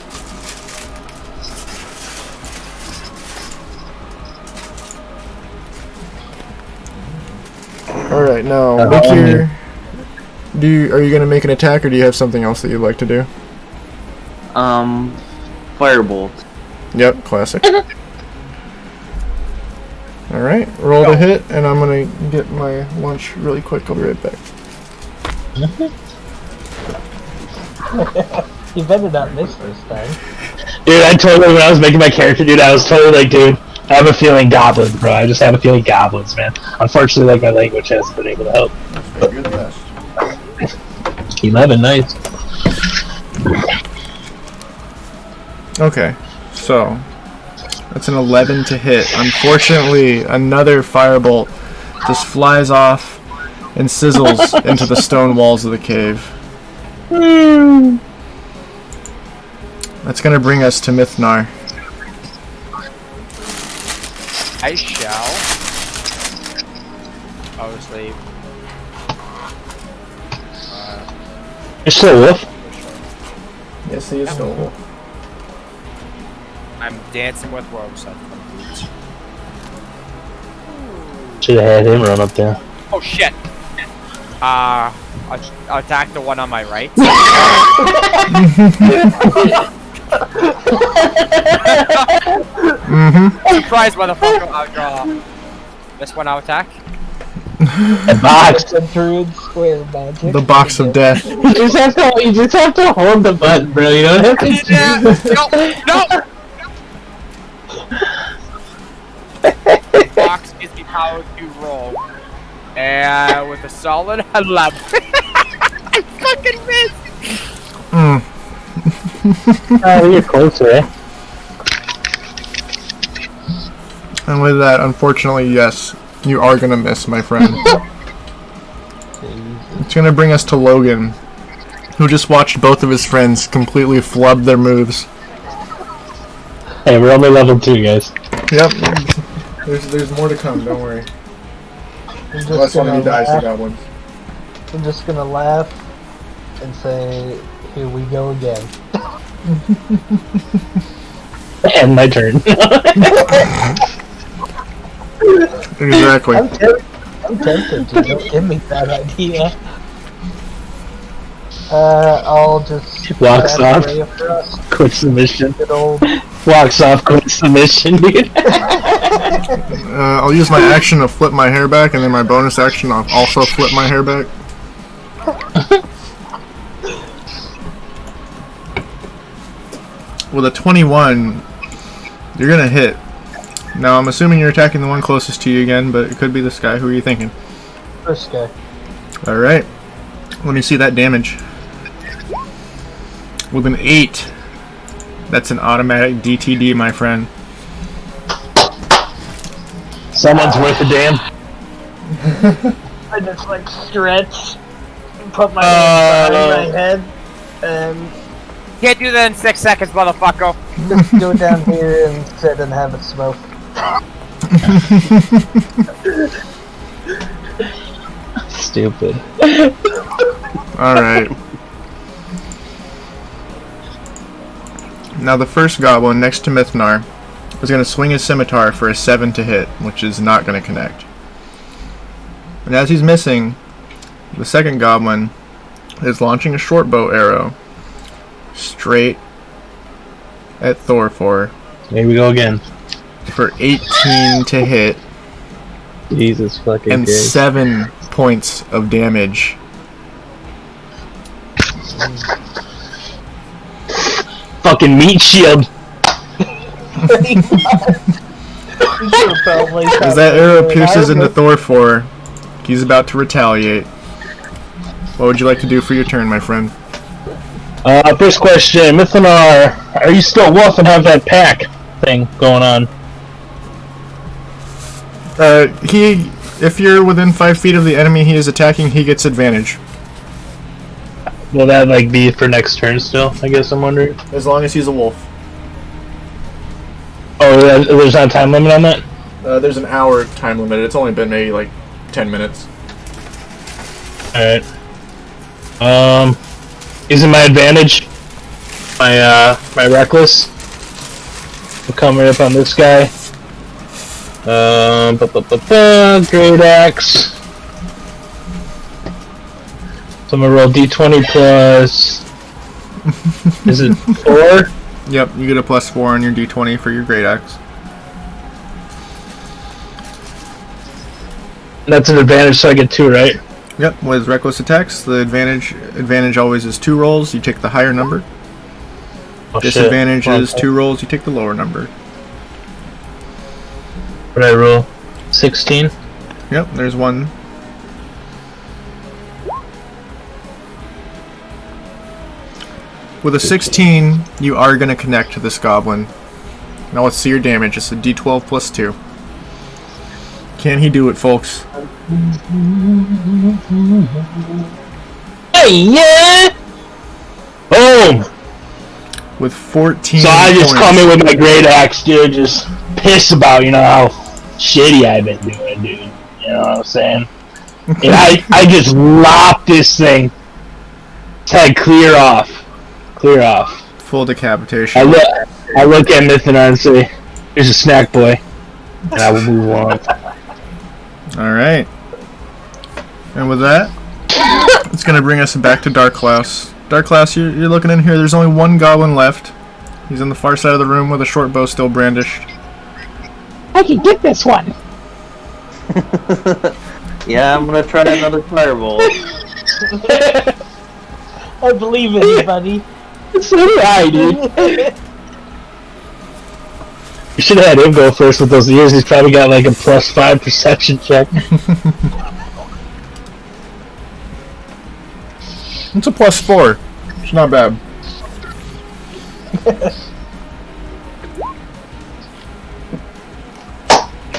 Speaker 2: Alright, now, make your... Are you going to make an attack, or do you have something else that you'd like to do?
Speaker 5: Firebolt.
Speaker 2: Yep, classic. Alright, roll the hit, and I'm gonna get my lunch really quick. I'll be right back.
Speaker 4: You better not miss this time.
Speaker 1: Dude, I totally, when I was making my character, dude, I was totally like, dude, I have a feeling goblins, bro. I just have a feeling goblins, man. Unfortunately, like, my language hasn't been able to help.
Speaker 2: You're the best.
Speaker 1: 11, nice.
Speaker 2: Okay, so that's an 11 to hit. Unfortunately, another firebolt just flies off and sizzles into the stone walls of the cave. That's gonna bring us to Mithnar.
Speaker 3: I shall. Obviously.
Speaker 1: You're still a wolf?
Speaker 2: Yes, he is still a wolf.
Speaker 3: I'm dancing with ropes at the boots.
Speaker 1: Should have had him run up there.
Speaker 3: Oh shit! I'll attack the one on my right. Surprise, motherfucker! I'll draw. This one I'll attack.
Speaker 1: The box.
Speaker 4: The druid square magic.
Speaker 2: The box of death.
Speaker 1: You just have to hold the button, bro. You don't have to.
Speaker 3: No! Box gives me power to roll. And with a solid 11. I fucking missed!
Speaker 1: Oh, you're closer, eh?
Speaker 2: And with that, unfortunately, yes, you are gonna miss, my friend. It's gonna bring us to Logan, who just watched both of his friends completely flub their moves.
Speaker 1: Hey, we're only level 2, guys.
Speaker 2: Yep. There's more to come, don't worry. Unless one of you dies to goblins.
Speaker 4: I'm just gonna laugh and say, here we go again.
Speaker 1: And my turn.
Speaker 2: Exactly.
Speaker 4: I'm tempted to. Don't give me that idea. I'll just...
Speaker 1: Walks off.
Speaker 4: Ray of Frost.
Speaker 1: Quits the mission.
Speaker 4: Good old...
Speaker 1: Walks off, quits the mission, dude.
Speaker 2: I'll use my action to flip my hair back, and then my bonus action I'll also flip my hair back. With a 21, you're gonna hit. Now I'm assuming you're attacking the one closest to you again, but it could be this guy. Who are you thinking?
Speaker 4: First guy.
Speaker 2: Alright. Let me see that damage. With an 8. That's an automatic DTD, my friend.
Speaker 1: Someone's worth a damn.
Speaker 4: I just like stretch and put my hand behind my head and
Speaker 3: Can't do that in 6 seconds, motherfucker.
Speaker 4: just go down here and sit and have a smoke.
Speaker 1: Stupid.
Speaker 2: Alright. Now the first goblin next to Mithnar is going to swing his scimitar for a 7 to hit, which is not going to connect. And as he's missing, the second goblin is launching a short bow arrow straight at Thorfor
Speaker 1: Here we go again.
Speaker 2: for 18 to hit
Speaker 1: Jesus fucking
Speaker 2: and
Speaker 1: Christ.
Speaker 2: 7 points of damage.
Speaker 1: Fucking meat shield.
Speaker 2: As that arrow pierces into Thorfor, he's about to retaliate. What would you like to do for your turn, my friend?
Speaker 1: First question, Mythonar, are you still wolf and have that pack thing going on?
Speaker 2: If you're within 5 feet of the enemy he is attacking, he gets advantage.
Speaker 1: Will that like be for next turn still? I guess I'm wondering.
Speaker 2: As long as he's a wolf.
Speaker 1: Oh, there's not a time limit on that?
Speaker 2: There's an hour time limit. It's only been maybe like 10 minutes.
Speaker 1: Alright. Using my advantage. My reckless. We'll come right up on this guy. Great axe. So I'm gonna roll d20 plus. Is it 4?
Speaker 2: Yep, you get a +4 on your d20 for your great axe.
Speaker 1: That's an advantage, so I get 2, right?
Speaker 2: Yep, with reckless attacks, the advantage always is 2 rolls, you take the higher number.
Speaker 1: Oh,
Speaker 2: Disadvantage
Speaker 1: shit.
Speaker 2: is 2 rolls, you take the lower number.
Speaker 1: What did I roll? 16?
Speaker 2: Yep, there's one. With a 16, you are going to connect to this goblin. Now let's see your damage. It's a d12 plus 2. Can he do it, folks?
Speaker 1: Hey, yeah! Boom!
Speaker 2: With 14
Speaker 1: So I just
Speaker 2: points.
Speaker 1: come in with my great axe, dude, just piss about, how shitty I've been doing, dude. You know what I'm saying? And I just lopped this thing. Its head clear off. Clear off.
Speaker 2: Full decapitation.
Speaker 1: I look at Mythonar and say, here's a snack, boy. And I will move on.
Speaker 2: Alright. And with that, it's going to bring us back to Dark Klaus. Dark Klaus, you're looking in here. There's only one goblin left. He's on the far side of the room with a short bow still brandished.
Speaker 7: I can get this one.
Speaker 5: Yeah, I'm gonna try another fireball.
Speaker 4: I believe in you, buddy.
Speaker 1: So do I, dude. You should have had him go first with those ears. He's probably got like a +5 perception check.
Speaker 2: It's a +4. It's not bad.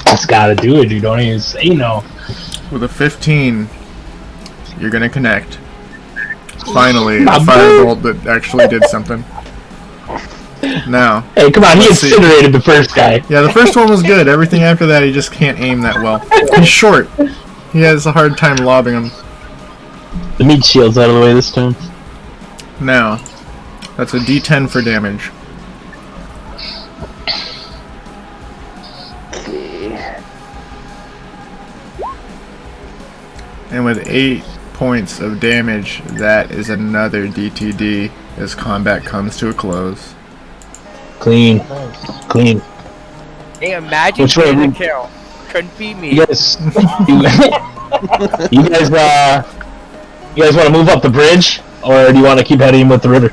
Speaker 1: Just gotta do it, dude. Don't even say no.
Speaker 2: With a 15, you're gonna connect. Finally, a
Speaker 1: My
Speaker 2: firebolt that actually did something. Now,
Speaker 1: Hey, come on. He
Speaker 2: Let's see.
Speaker 1: incinerated the first guy.
Speaker 2: yeah, the first one was good. Everything after that, he just can't aim that well. He's short. He has a hard time lobbing him.
Speaker 1: The meat shield's out of the way this time.
Speaker 2: Now, that's a d10 for damage. And with 8 points of damage, that is another DTD as combat comes to a close.
Speaker 1: Clean.
Speaker 4: Nice.
Speaker 1: Clean.
Speaker 3: Hey, imagine
Speaker 1: Which way
Speaker 3: getting a
Speaker 1: we-
Speaker 3: kill. Couldn't be me.
Speaker 1: You guys, you guys want to move up the bridge, or do you want to keep heading with the river?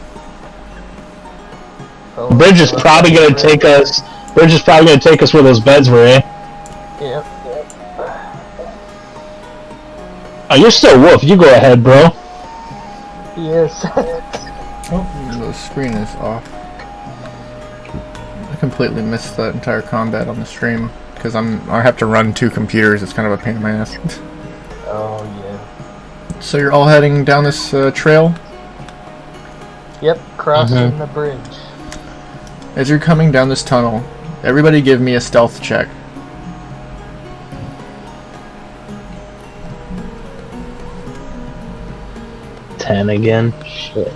Speaker 1: The bridge is probably gonna take us. Bridge is probably gonna take us where those beds were, eh?
Speaker 4: Yep.
Speaker 1: Oh, you're still wolf. You go ahead, bro.
Speaker 4: Yes.
Speaker 2: Oh, the screen is off. I completely missed that entire combat on the stream because I have to run 2 computers. It's kind of a pain in my ass.
Speaker 4: Oh yeah.
Speaker 2: So you're all heading down this trail.
Speaker 4: Yep. Crossing the bridge.
Speaker 2: As you're coming down this tunnel, everybody give me a stealth check.
Speaker 1: Ten again. Shit.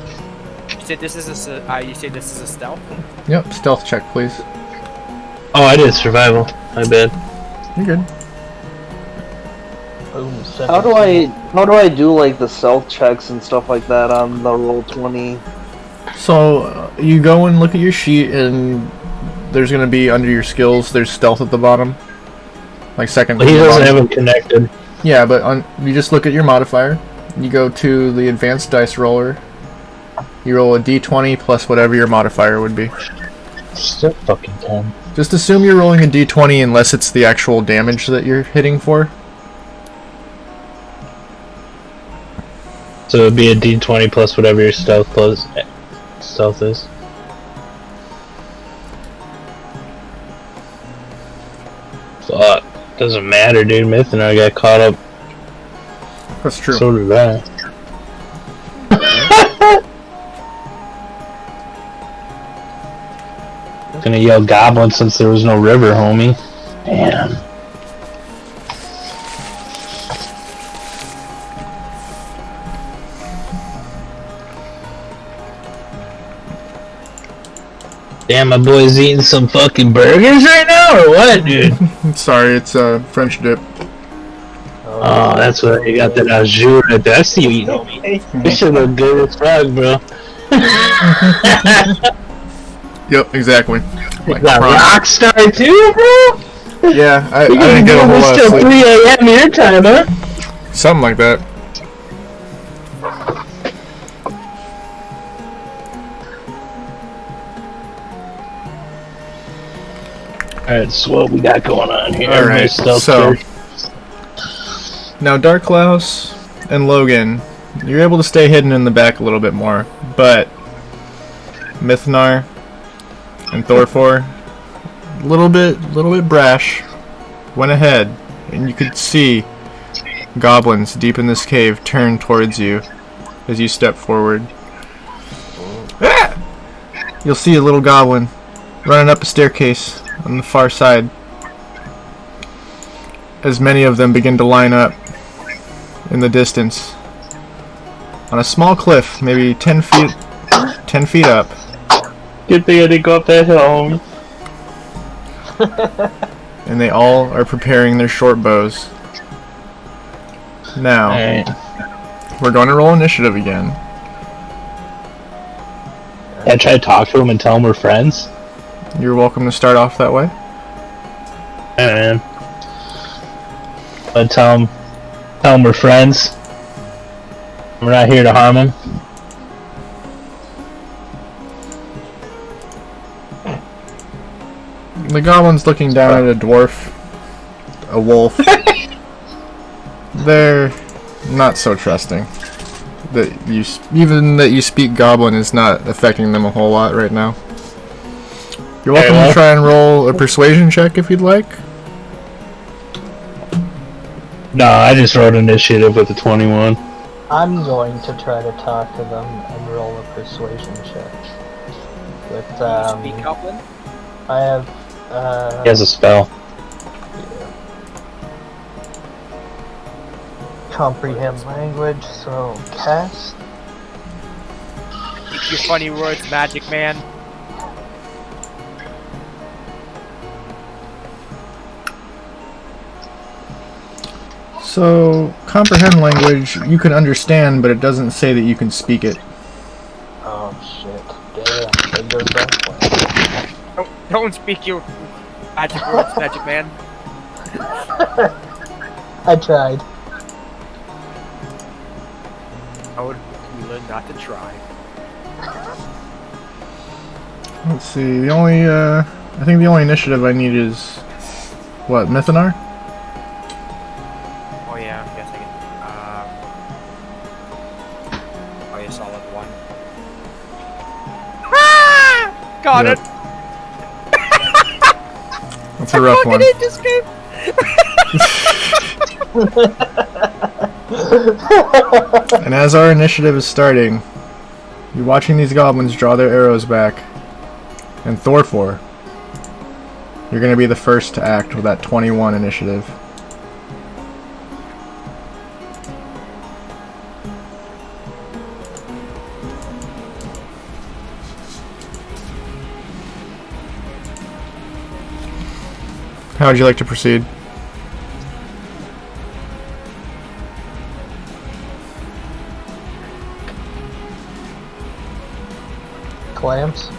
Speaker 3: You said this is a stealth?
Speaker 2: Yep, stealth check, please.
Speaker 1: Oh, I did survival. My bad.
Speaker 2: You're good.
Speaker 4: Boom.
Speaker 5: How do I do like the stealth checks and stuff like that on the Roll20?
Speaker 2: So you go and look at your sheet, and there's gonna be under your skills. There's stealth at the bottom, like second.
Speaker 1: But he
Speaker 2: from the
Speaker 1: doesn't
Speaker 2: bottom.
Speaker 1: have them connected.
Speaker 2: Yeah, but you just look at your modifier. You go to the advanced dice roller. You roll a d20 plus whatever your modifier would be.
Speaker 1: Still fucking 10.
Speaker 2: Just assume you're rolling a d20 unless it's the actual damage that you're hitting for.
Speaker 1: So it'd be a d20 plus whatever your stealth plus. stealth is. Fuck. Doesn't matter, dude. Myth and I got caught up.
Speaker 2: That's true.
Speaker 1: So did I. Gonna yell goblin since there was no river, homie. Damn. Damn, my boy's eating some fucking burgers right now, or what, dude?
Speaker 2: Sorry, it's French dip.
Speaker 1: Oh, that's what you got that au jus right there. I see you eating, homie. This shit look good as fuck, bro.
Speaker 2: Yep, exactly.
Speaker 1: You got Rockstar too, bro?
Speaker 2: Yeah, I
Speaker 1: You
Speaker 2: didn't get a whole lot of
Speaker 1: till
Speaker 2: sleep.
Speaker 1: 3 a.m. your time, huh?
Speaker 2: Something like that.
Speaker 1: Alright, so what we got going on here?
Speaker 2: Alright,
Speaker 1: Stealth
Speaker 2: so
Speaker 1: search.
Speaker 2: now Dark Klaus and Logan, you're able to stay hidden in the back a little bit more, but Mithnar and Thorfor, a little bit brash, went ahead, and you could see goblins deep in this cave turn towards you as you step forward. Ah! You'll see a little goblin running up a staircase on the far side as many of them begin to line up in the distance on a small cliff, maybe 10 feet up.
Speaker 1: Good thing I didn't go up that hill, homie.
Speaker 2: And they all are preparing their short bows. Now,
Speaker 1: Alright.
Speaker 2: we're going to roll initiative again.
Speaker 1: I try to talk to him and tell him we're friends.
Speaker 2: You're welcome to start off that way.
Speaker 1: Hey, man. But tell him we're friends. We're not here to harm him.
Speaker 2: The goblin's looking down at a dwarf, a wolf. They're not so trusting. Even that you speak goblin is not affecting them a whole lot right now. You're welcome to try and roll a persuasion check if you'd like.
Speaker 1: No, I just wrote initiative with a 21.
Speaker 4: I'm going to try to talk to them and roll a persuasion check. With
Speaker 3: Speak Goblin?
Speaker 4: I have
Speaker 1: He has a spell.
Speaker 4: comprehend language, so cast.
Speaker 3: Keep your funny words, Magic Man.
Speaker 2: So, comprehend language you can understand, but it doesn't say that you can speak it.
Speaker 4: Oh shit! Damn, it goes that way.
Speaker 3: Don't speak your magic words, Magic Man.
Speaker 4: I tried.
Speaker 3: I would learn not to try.
Speaker 2: Let's see, the only, I think the only initiative I need is, what, Mithanar?
Speaker 3: Oh yeah, I guess I can. Oh yeah, solid 1. Ah! Got
Speaker 2: Yep.
Speaker 3: it!
Speaker 2: That's a rough one.
Speaker 3: Hate this game!
Speaker 2: And as our initiative is starting, you're watching these goblins draw their arrows back. And Thorfor, you're going to be the first to act with that 21 initiative. How would you like to proceed?
Speaker 4: Clams.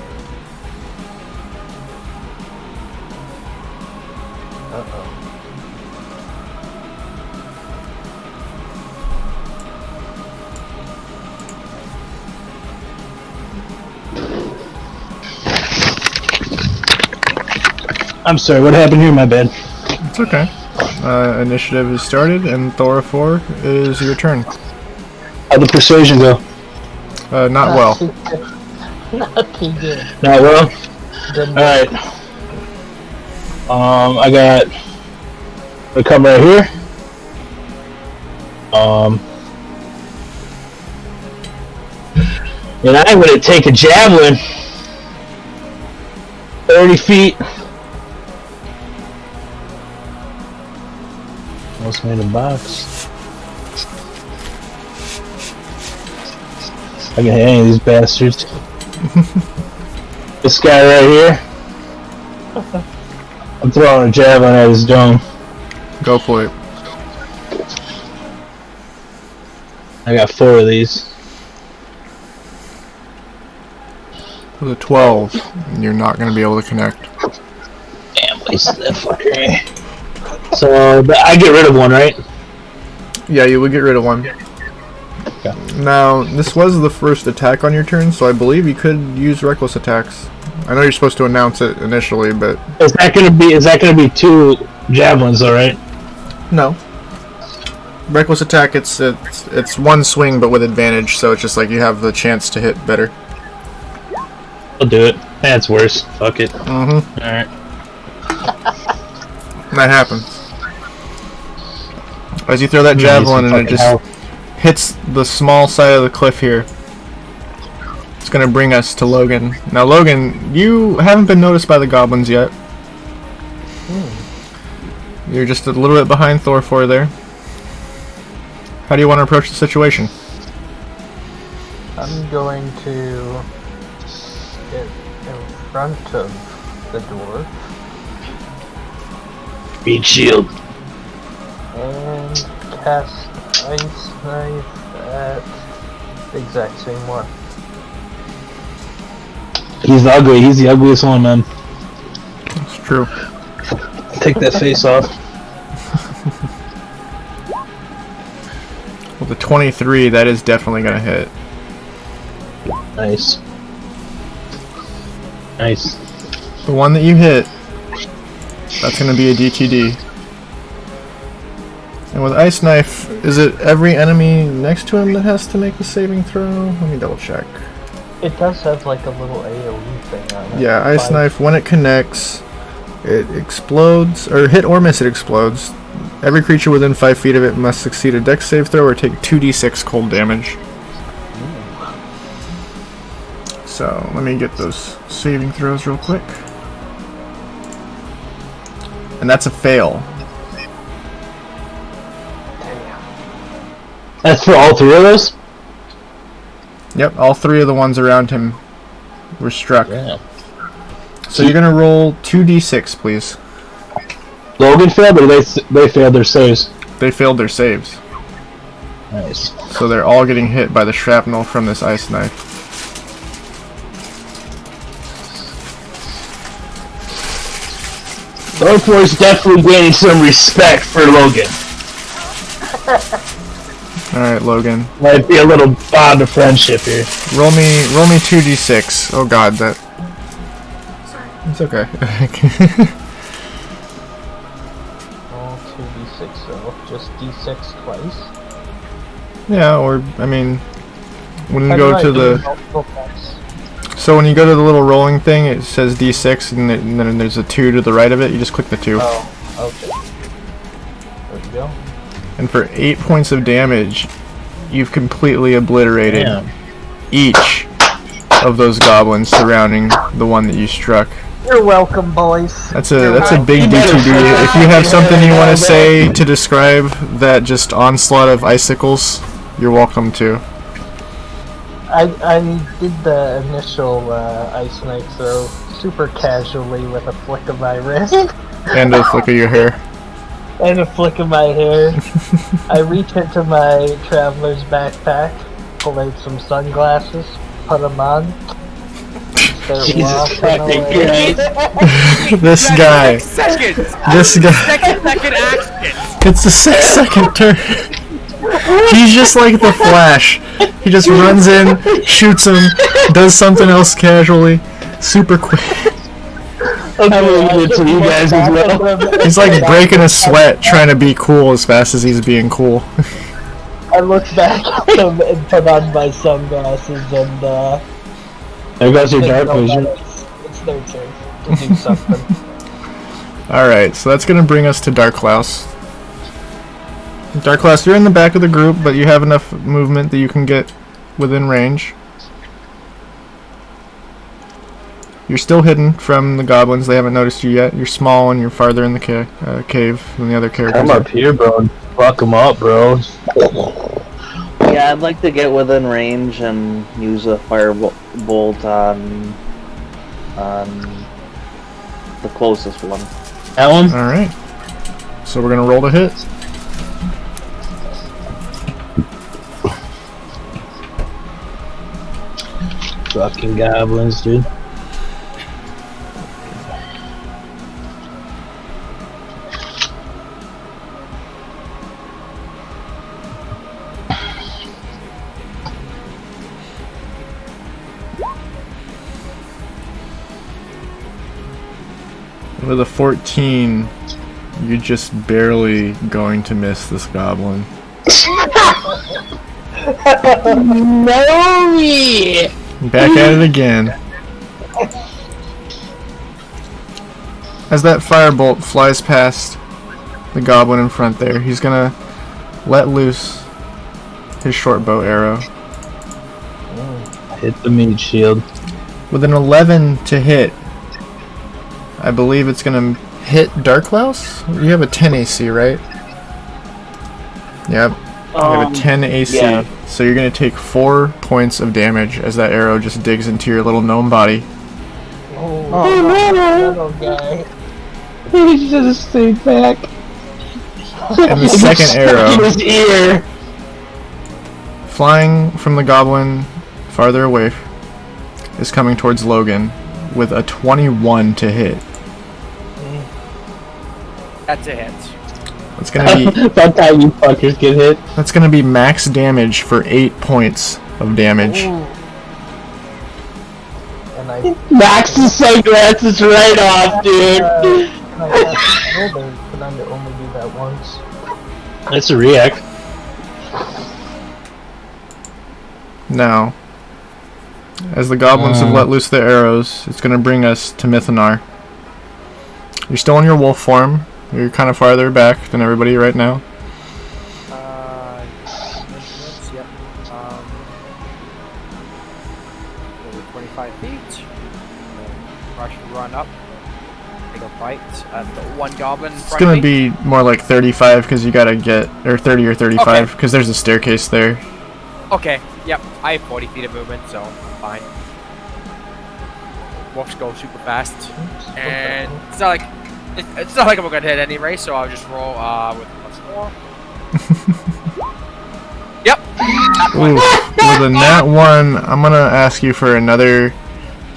Speaker 4: Uh-oh.
Speaker 1: I'm sorry, what happened here, my bad?
Speaker 2: It's okay. Initiative is started, and Thorfor, it is your turn.
Speaker 1: How'd the persuasion go?
Speaker 2: Not well.
Speaker 4: Nothing good.
Speaker 1: Not well.
Speaker 4: Didn't
Speaker 1: Alright. I got a come right here. And I'm gonna take a javelin 30 feet. Almost made a box. I can hit any of these bastards. This guy right here. I'm throwing a javelin at his dome.
Speaker 2: Go for it.
Speaker 1: I got 4 of these.
Speaker 2: With a 12, you're not going to be able to connect.
Speaker 1: Damn, wasted that fucker. So, but I get rid of one, right?
Speaker 2: Yeah, you would get rid of one.
Speaker 1: Okay.
Speaker 2: Now, this was the first attack on your turn, so I believe you could use reckless attacks. I know you're supposed to announce it initially, but
Speaker 1: Is that gonna be 2 javelins, though, right?
Speaker 2: no. Reckless attack, it's one swing but with advantage, so it's just like you have the chance to hit better.
Speaker 1: I'll do it. That's worse. Fuck it.
Speaker 2: Mm-hmm.
Speaker 1: Alright.
Speaker 2: That happens. As you throw that javelin and it just hits the small side of the cliff here, it's gonna bring us to Logan. Now, Logan, you haven't been noticed by the goblins yet. You're just a little bit behind Thorfor there. How do you want to approach the situation?
Speaker 4: I'm going to get in front of the dwarf
Speaker 1: Beat shield.
Speaker 4: and cast Ice Knife at the exact same one.
Speaker 1: He's ugly. He's the ugliest one, man.
Speaker 2: It's true.
Speaker 1: Take that face off.
Speaker 2: With the 23, that is definitely gonna hit.
Speaker 1: Nice. Nice.
Speaker 2: The one that you hit, that's gonna be a DTD. And with Ice Knife, is it every enemy next to him that has to make the saving throw? Let me double check.
Speaker 4: It does have like a little AoE thing on it.
Speaker 2: Yeah, Ice Knife, when it connects, it explodes, or hit or miss, it explodes. Every creature within 5 feet of it must succeed a dex save throw or take 2d6 cold damage. So, let me get those saving throws real quick. And that's a fail.
Speaker 1: That's for all 3 of those?
Speaker 2: Yep, all 3 of the ones around him were struck.
Speaker 1: Yeah.
Speaker 2: So you're gonna roll 2d6, please.
Speaker 1: Logan failed, or they failed their saves?
Speaker 2: They failed their saves.
Speaker 1: Nice.
Speaker 2: So they're all getting hit by the shrapnel from this Ice Knife.
Speaker 1: Thorfor's definitely gaining some respect for Logan.
Speaker 2: Alright, Logan.
Speaker 1: Might be a little bond of friendship here.
Speaker 2: Roll me 2d6. Oh god, that... It's okay.
Speaker 4: All 2d6, so just d6 twice.
Speaker 2: Yeah, or, I mean... When you
Speaker 4: How
Speaker 2: go
Speaker 4: do I
Speaker 2: to
Speaker 4: do
Speaker 2: the...
Speaker 4: multiple dice?
Speaker 2: So when you go to the little rolling thing, it says d6, and then there's a 2 to the right of it, you just click the 2.
Speaker 4: Oh, okay. There we go.
Speaker 2: And for 8 points of damage, you've completely obliterated
Speaker 1: Damn.
Speaker 2: each of those goblins surrounding the one that you struck.
Speaker 4: You're welcome, boys.
Speaker 2: That's a big DTD. If you have something you want to say to describe that just onslaught of icicles, you're welcome to.
Speaker 4: I did the initial Ice Knife throw super casually with a flick of my wrist
Speaker 2: And a flick of your hair.
Speaker 4: and a flick of my hair. I reach into my traveler's backpack, pull out some sunglasses, put them on, start
Speaker 1: Jesus
Speaker 4: walking
Speaker 1: Christ,
Speaker 4: away.
Speaker 2: This guy.
Speaker 3: Seconds!
Speaker 2: This guy.
Speaker 3: Second action!
Speaker 2: It's the 6-second turn. He's just like the Flash. He just runs in, shoots him, does something else casually, super quick.
Speaker 1: I'm doing it to you guys as well.
Speaker 2: He's like breaking a sweat trying to be cool as fast as he's being cool.
Speaker 4: I look back at him and put on my sunglasses and
Speaker 1: There goes your
Speaker 4: They
Speaker 1: dark
Speaker 4: know
Speaker 1: vision.
Speaker 4: that it's their turn to do something.
Speaker 2: Alright, so that's going to bring us to Darklaus. Darklaus, you're in the back of the group, but you have enough movement that you can get within range. You're still hidden from the goblins. They haven't noticed you yet. You're small and you're farther in the cave than the other characters.
Speaker 1: Come up here, bro, and fuck them up, bro.
Speaker 5: Yeah, I'd like to get within range and use a firebolt on the closest one.
Speaker 1: That one?
Speaker 2: Alright. So we're going to roll to hit.
Speaker 1: Fucking goblins, dude.
Speaker 2: With a 14, you're just barely going to miss this goblin.
Speaker 7: No!
Speaker 2: Back at it again. As that firebolt flies past the goblin in front there, he's gonna let loose his short bow arrow.
Speaker 1: Hit the meat shield.
Speaker 2: With an 11 to hit, I believe it's gonna hit Darklaus? You have a 10 AC, right? Yep. You have a 10 AC.
Speaker 5: Yeah.
Speaker 2: So you're gonna take 4 points of damage as that arrow just digs into your little gnome body.
Speaker 7: Oh no!
Speaker 4: Little guy.
Speaker 7: He just stayed back.
Speaker 2: And the second
Speaker 7: In
Speaker 2: arrow,
Speaker 7: his ear.
Speaker 2: flying from the goblin farther away, is coming towards Logan with a 21 to hit.
Speaker 3: That's a hit.
Speaker 2: It's gonna be
Speaker 1: That's how you fuckers get hit.
Speaker 2: that's gonna be max damage for 8 points of damage.
Speaker 4: And I
Speaker 7: Max's sunglasses right off, dude.
Speaker 4: can I cast Shoulder for them to only do that once.
Speaker 1: That's a react.
Speaker 2: Now, as the goblins have let loose their arrows, it's gonna bring us to Mythonar. You're still in your wolf form. You're kind of farther back than everybody right now.
Speaker 3: Yep. 25 feet. Rush, run up. Take a bite at the one goblin in
Speaker 2: It's
Speaker 3: front
Speaker 2: gonna
Speaker 3: of me.
Speaker 2: be more like 35 because you gotta get, or 30 or 35 because there's a staircase there.
Speaker 3: Okay, yep. I have 40 feet of movement, so I'm fine. Wolves go super fast. And it's not like it's not like I'm gonna hit anyway, so I'll just roll with +4. Yep.
Speaker 2: Ooh, with a nat 1, I'm gonna ask you for another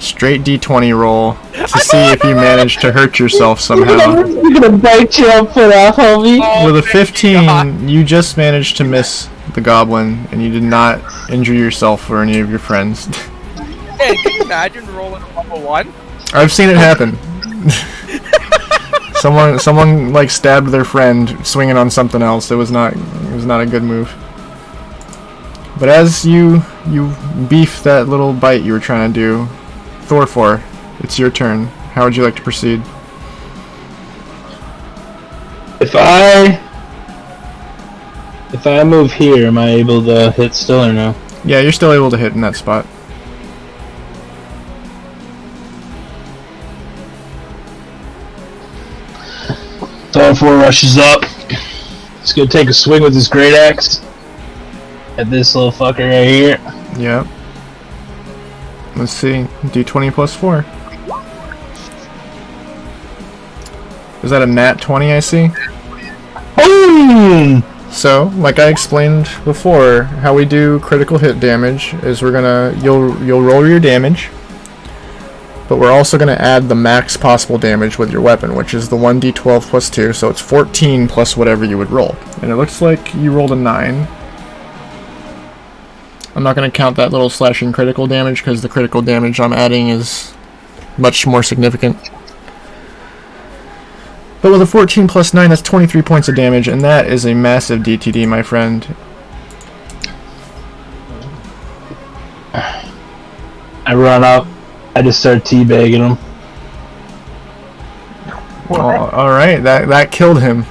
Speaker 2: straight D20 roll to see if you manage to hurt yourself somehow.
Speaker 7: You're gonna bite your foot off, homie.
Speaker 3: Oh,
Speaker 2: With a
Speaker 3: thank
Speaker 2: 15,
Speaker 3: God.
Speaker 2: you just managed to miss the goblin, and you did not injure yourself or any of your friends.
Speaker 3: Hey, can you imagine rolling a level 1?
Speaker 2: I've seen it happen. Someone like stabbed their friend swinging on something else. It was not a good move. But as you beef that little bite you were trying to do, Thorfor, it's your turn. How would you like to proceed?
Speaker 1: If I move here, am I able to hit still or no?
Speaker 2: Yeah, you're still able to hit in that spot.
Speaker 1: Thorfor rushes up. He's gonna take a swing with his great axe at this little fucker right here.
Speaker 2: Yep. Let's see. D20 plus 4. Is that a nat 20 I see?
Speaker 1: Boom!
Speaker 2: So, like I explained before, how we do critical hit damage is you'll roll your damage, but we're also gonna add the max possible damage with your weapon, which is the 1d12 plus 2, so it's 14 plus whatever you would roll. And it looks like you rolled a 9. I'm not gonna count that little slashing critical damage because the critical damage I'm adding is much more significant. But with a 14 plus 9, that's 23 points of damage, and that is a massive DTD, my friend.
Speaker 1: I run up. I just start teabagging him.
Speaker 2: All right, that killed him.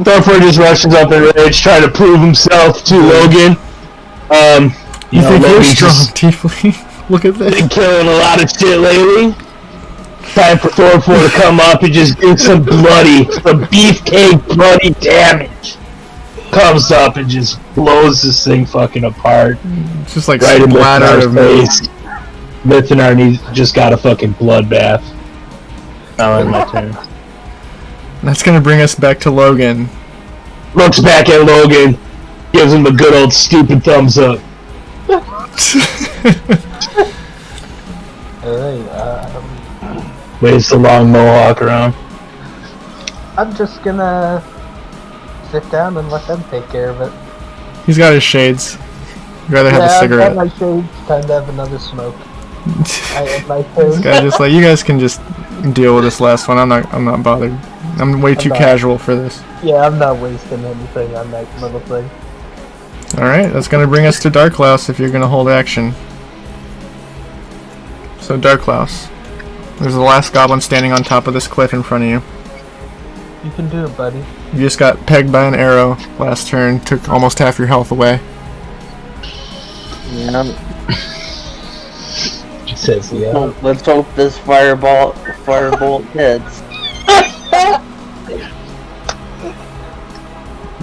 Speaker 1: Thorford just rushes up in rage, trying to prove himself to Logan.
Speaker 2: You think you're
Speaker 1: Logan's
Speaker 2: strong,
Speaker 1: just
Speaker 2: Tiefling? Look at this.
Speaker 1: been killing a lot of shit lately. Time for Thorford to come up and just do some beefcake bloody damage. Comes up and just blows this thing fucking apart.
Speaker 2: It's just like
Speaker 1: Right in
Speaker 2: splattered of
Speaker 1: Mithinar's
Speaker 2: me.
Speaker 1: face. Mithinar just got a fucking bloodbath. Now it's my turn.
Speaker 2: That's gonna bring us back to Logan.
Speaker 1: Looks back at Logan, gives him a good old stupid thumbs up.
Speaker 4: Alright,
Speaker 1: Waves the long mohawk around.
Speaker 4: I'm just gonna sit down and let them take care of it.
Speaker 2: He's got his shades. He'd rather have a
Speaker 4: I've
Speaker 2: cigarette.
Speaker 4: got my shades, time to have another smoke. I had my
Speaker 2: This
Speaker 4: turn.
Speaker 2: guy just like, you guys can just deal with this last one. I'm not bothered. I'm way too
Speaker 4: not.
Speaker 2: casual for this.
Speaker 4: Yeah, I'm not wasting anything on that little thing.
Speaker 2: Alright, that's gonna bring us to Darklaus if you're gonna hold action. So Darklaus. There's the last goblin standing on top of this cliff in front of you.
Speaker 4: You can do it, buddy.
Speaker 2: You just got pegged by an arrow last turn, took almost half your health away.
Speaker 5: Yeah.
Speaker 1: He says, yeah.
Speaker 5: Let's hope this firebolt hits.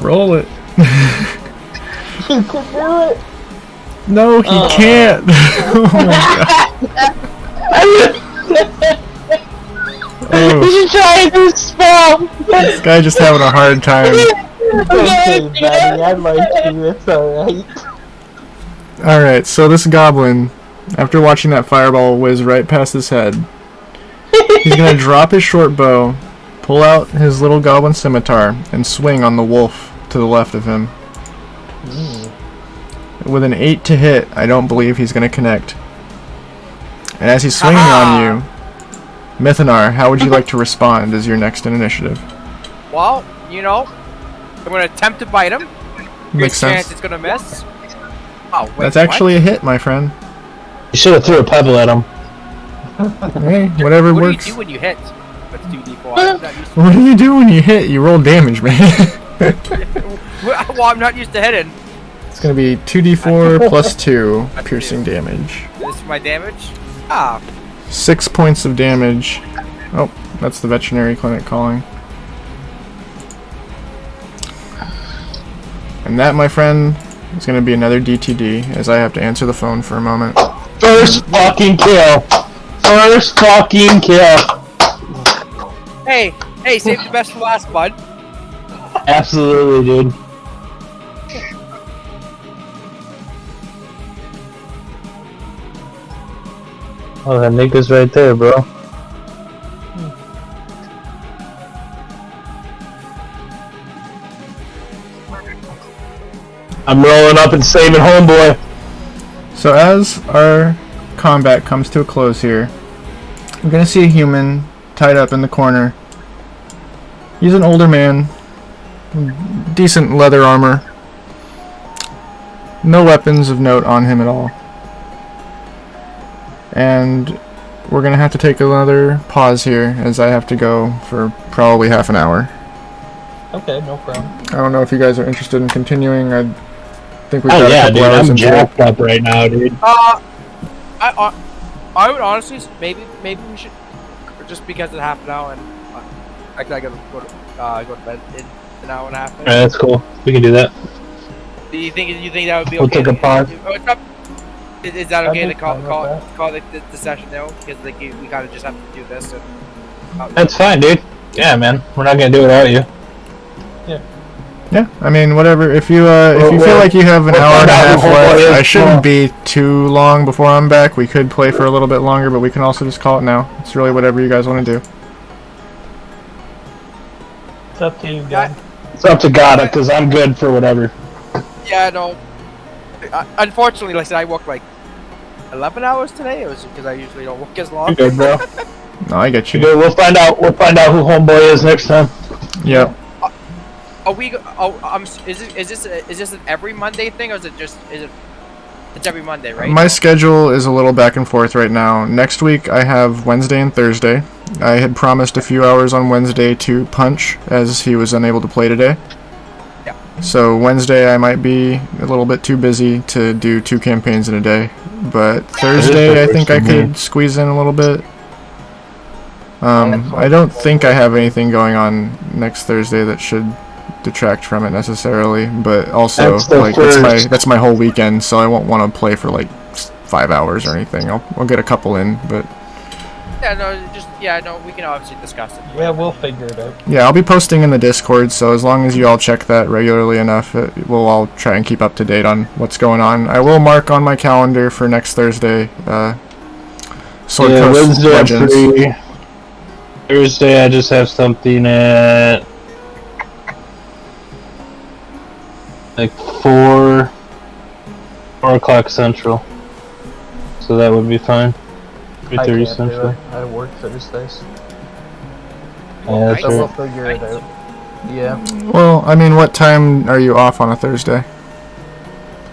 Speaker 2: Roll it.
Speaker 4: You can do it!
Speaker 2: No, he can't! Oh my god. Oh,
Speaker 7: He's trying to spell.
Speaker 2: this guy just having a hard time.
Speaker 4: Okay, buddy, I like you, it's alright.
Speaker 2: Alright, so this goblin, after watching that fireball whiz right past his head, he's gonna drop his short bow, pull out his little goblin scimitar, and swing on the wolf to the left of him. With an 8 to hit, I don't believe he's gonna connect. And as he's swinging on you, Mithinar, how would you like to respond as your next in initiative?
Speaker 3: Well, I'm gonna attempt to bite him.
Speaker 2: Makes
Speaker 3: Good chance
Speaker 2: sense.
Speaker 3: it's gonna miss. Oh, wait,
Speaker 2: That's actually a hit, my friend.
Speaker 1: You should have threw a pebble at him.
Speaker 2: Hey, whatever
Speaker 3: what
Speaker 2: works.
Speaker 3: do you do when you hit? That's 2d4. I'm not used to
Speaker 2: What do you do when you hit? You roll damage, man.
Speaker 3: Well, I'm not used to hitting.
Speaker 2: It's gonna be 2d4 plus 2 piercing damage.
Speaker 3: This is my damage. Ah,
Speaker 2: 6 points of damage. Oh, that's the veterinary clinic calling. And that, my friend, is gonna be another DTD, as I have to answer the phone for a moment.
Speaker 1: First fucking kill. First fucking kill.
Speaker 3: hey, save the best for last, bud.
Speaker 1: Absolutely, dude. Oh, that nigga's right there, bro. I'm rolling up and saving homeboy.
Speaker 2: So as our combat comes to a close here, we're gonna see a human tied up in the corner. He's an older man, decent leather armor, no weapons of note on him at all. And we're gonna have to take another pause here, as I have to go for probably half an hour.
Speaker 4: Okay, no problem.
Speaker 2: I don't know if you guys are interested in continuing. I think we've
Speaker 1: Oh
Speaker 2: got a
Speaker 1: yeah,
Speaker 2: couple
Speaker 1: dude.
Speaker 2: hours
Speaker 1: I'm
Speaker 2: into it.
Speaker 1: jacked up right now, dude.
Speaker 3: I would honestly maybe we should just because it's half an hour and I gotta go to bed in an hour and a half.
Speaker 1: Alright, that's cool. We can do that.
Speaker 3: Do you think that would be okay?
Speaker 1: We'll take a pause.
Speaker 3: Is that okay
Speaker 4: I'd
Speaker 3: to
Speaker 4: be
Speaker 3: call
Speaker 4: fine with
Speaker 3: call the session now? Because like we kind of just have to do this. And,
Speaker 1: That's fine, dude. Yeah, man. We're not gonna do it without you.
Speaker 2: Yeah, I mean, whatever. If you feel like you have an
Speaker 1: we'll
Speaker 2: hour and a
Speaker 1: find out
Speaker 2: half
Speaker 1: who Homeboy
Speaker 2: left,
Speaker 1: is
Speaker 2: I shouldn't
Speaker 1: tomorrow.
Speaker 2: be too long before I'm back. We could play for a little bit longer, but we can also just call it now. It's really whatever you guys want to do.
Speaker 6: It's up to you, guys.
Speaker 1: It's up to God, because I'm good for whatever.
Speaker 3: Yeah, no. Unfortunately, like I said, I worked like 11 hours today. It was because I usually don't work as long.
Speaker 1: You're good, bro.
Speaker 2: No, I get
Speaker 1: You're
Speaker 2: you.
Speaker 1: good. We'll find out who homeboy is next time.
Speaker 2: Yep.
Speaker 3: a week. Oh, is this an every Monday thing, or is it just it's every Monday, right?
Speaker 2: My schedule is a little back and forth right now. Next week I have Wednesday and Thursday. I had promised a few hours on Wednesday to Punch, as he was unable to play today.
Speaker 3: Yeah.
Speaker 2: So Wednesday I might be a little bit too busy to do 2 campaigns in a day. But Thursday I think I could squeeze in a little bit. I don't think I have anything going on next Thursday that should detract from it necessarily, but also like that's my whole weekend, so I won't want to play for like 5 hours or anything. I'll get a couple in, but
Speaker 3: we can obviously discuss it.
Speaker 4: Yeah, we'll figure it out.
Speaker 2: yeah, I'll be posting in the Discord, so as long as you all check that regularly enough, we'll all try and keep up to date on what's going on. I will mark on my calendar for next Thursday. Sword Coast
Speaker 1: Wednesday I'm
Speaker 2: Legends.
Speaker 1: free. Thursday I just have something at like 4 o'clock Central, so that would be fine. 3:30 Central.
Speaker 4: I work Thursdays.
Speaker 1: Yeah, that's
Speaker 4: So we'll
Speaker 1: right.
Speaker 4: figure it out. Yeah.
Speaker 2: Well, I mean, what time are you off on a Thursday?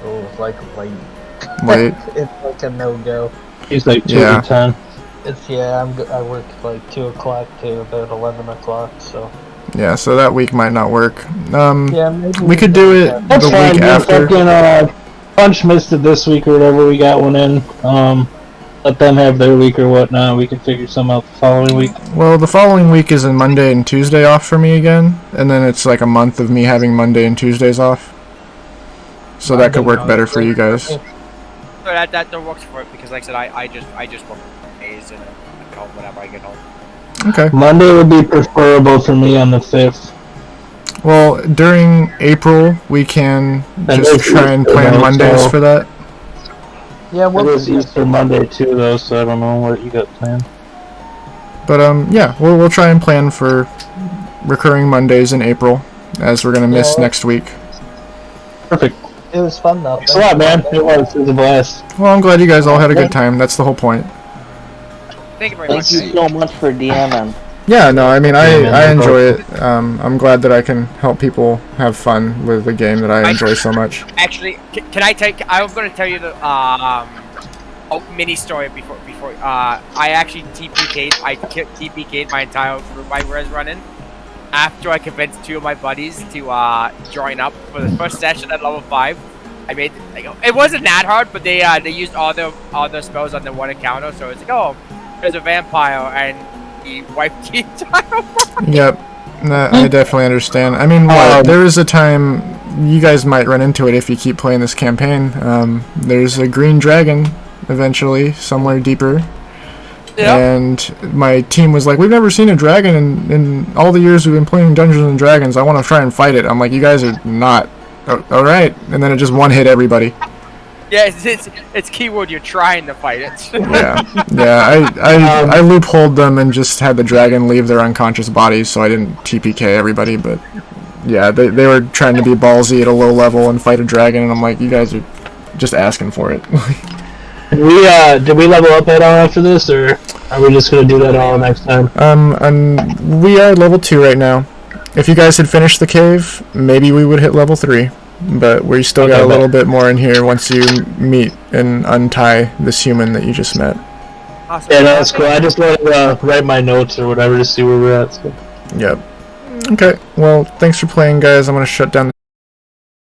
Speaker 4: Oh, like late.
Speaker 2: Late.
Speaker 4: It's like a no-go.
Speaker 1: He's like 2
Speaker 2: Yeah.
Speaker 1: to 10.
Speaker 4: I work like 2 o'clock to about 11 o'clock, so.
Speaker 2: Yeah, so that week might not work.
Speaker 4: Yeah, maybe
Speaker 2: We could do it
Speaker 1: That's
Speaker 2: the
Speaker 1: fine.
Speaker 2: week after.
Speaker 1: Fucking, Punch missed it this week or whatever. We got one in. Let them have their week or whatnot. We can figure some out the following week.
Speaker 2: Well, the following week is a Monday and Tuesday off for me again, and then it's like a month of me having Monday and Tuesdays off. So that could work better for you guys.
Speaker 3: So that works for it, because like I said, I just work days and I get home whenever I get home.
Speaker 2: Okay.
Speaker 1: Monday would be preferable for me on the 5th.
Speaker 2: Well, during April, we can
Speaker 1: That
Speaker 2: just
Speaker 1: is
Speaker 2: try and
Speaker 1: Easter,
Speaker 2: plan
Speaker 1: though,
Speaker 2: Mondays
Speaker 1: so-
Speaker 2: for that.
Speaker 4: Yeah,
Speaker 1: It
Speaker 4: we'll
Speaker 1: is Easter Monday too, though, so I don't know what you got planned.
Speaker 2: But yeah, we'll try and plan for recurring Mondays in April, as we're gonna miss
Speaker 4: Yeah.
Speaker 2: next week.
Speaker 1: Perfect.
Speaker 4: It was fun though.
Speaker 1: Thanks a lot, man. It was a blast.
Speaker 2: Well, I'm glad you guys all had a good time. That's the whole point.
Speaker 3: Thank you very
Speaker 5: Thank
Speaker 3: much.
Speaker 5: you so much for DMing.
Speaker 2: Yeah, no, I mean,
Speaker 1: Yeah, man,
Speaker 2: I
Speaker 1: no
Speaker 2: enjoy it. I'm glad that I can help people have fun with a game that I enjoy so much.
Speaker 3: Actually, can I take? I was going to tell you the mini story before. I actually TPK'd. I TPK'd my entire group I was running after I convinced 2 of my buddies to join up for the first session at level 5. I made it wasn't that hard, but they used all their spells on the one encounter, so it's like, oh, there's a vampire, and he wiped the entire world.
Speaker 2: Yep, I definitely understand. I mean, there is a time you guys might run into it if you keep playing this campaign. There's a green dragon eventually somewhere deeper.
Speaker 3: Yeah.
Speaker 2: And my team was like, we've never seen a dragon in all the years we've been playing Dungeons and Dragons. I want to try and fight it. I'm like, you guys are not. All right. And then it just one-hit everybody.
Speaker 3: Yeah, it's keyword. You're trying to fight it.
Speaker 2: Yeah. I loopholed them and just had the dragon leave their unconscious bodies, so I didn't TPK everybody. But yeah, they were trying to be ballsy at a low level and fight a dragon, and I'm like, you guys are just asking for it.
Speaker 1: Did we level up at all after this, or are we just gonna do that all next time?
Speaker 2: And we are level 2 right now. If you guys had finished the cave, maybe we would hit level 3. But we still got a little bit more in here once you meet and untie this human that you just met.
Speaker 3: Awesome.
Speaker 1: Yeah, no, that's cool. I just wanted to write my notes or whatever to see where we're at. So.
Speaker 2: Yep. Okay, well, thanks for playing, guys. I'm going to shut down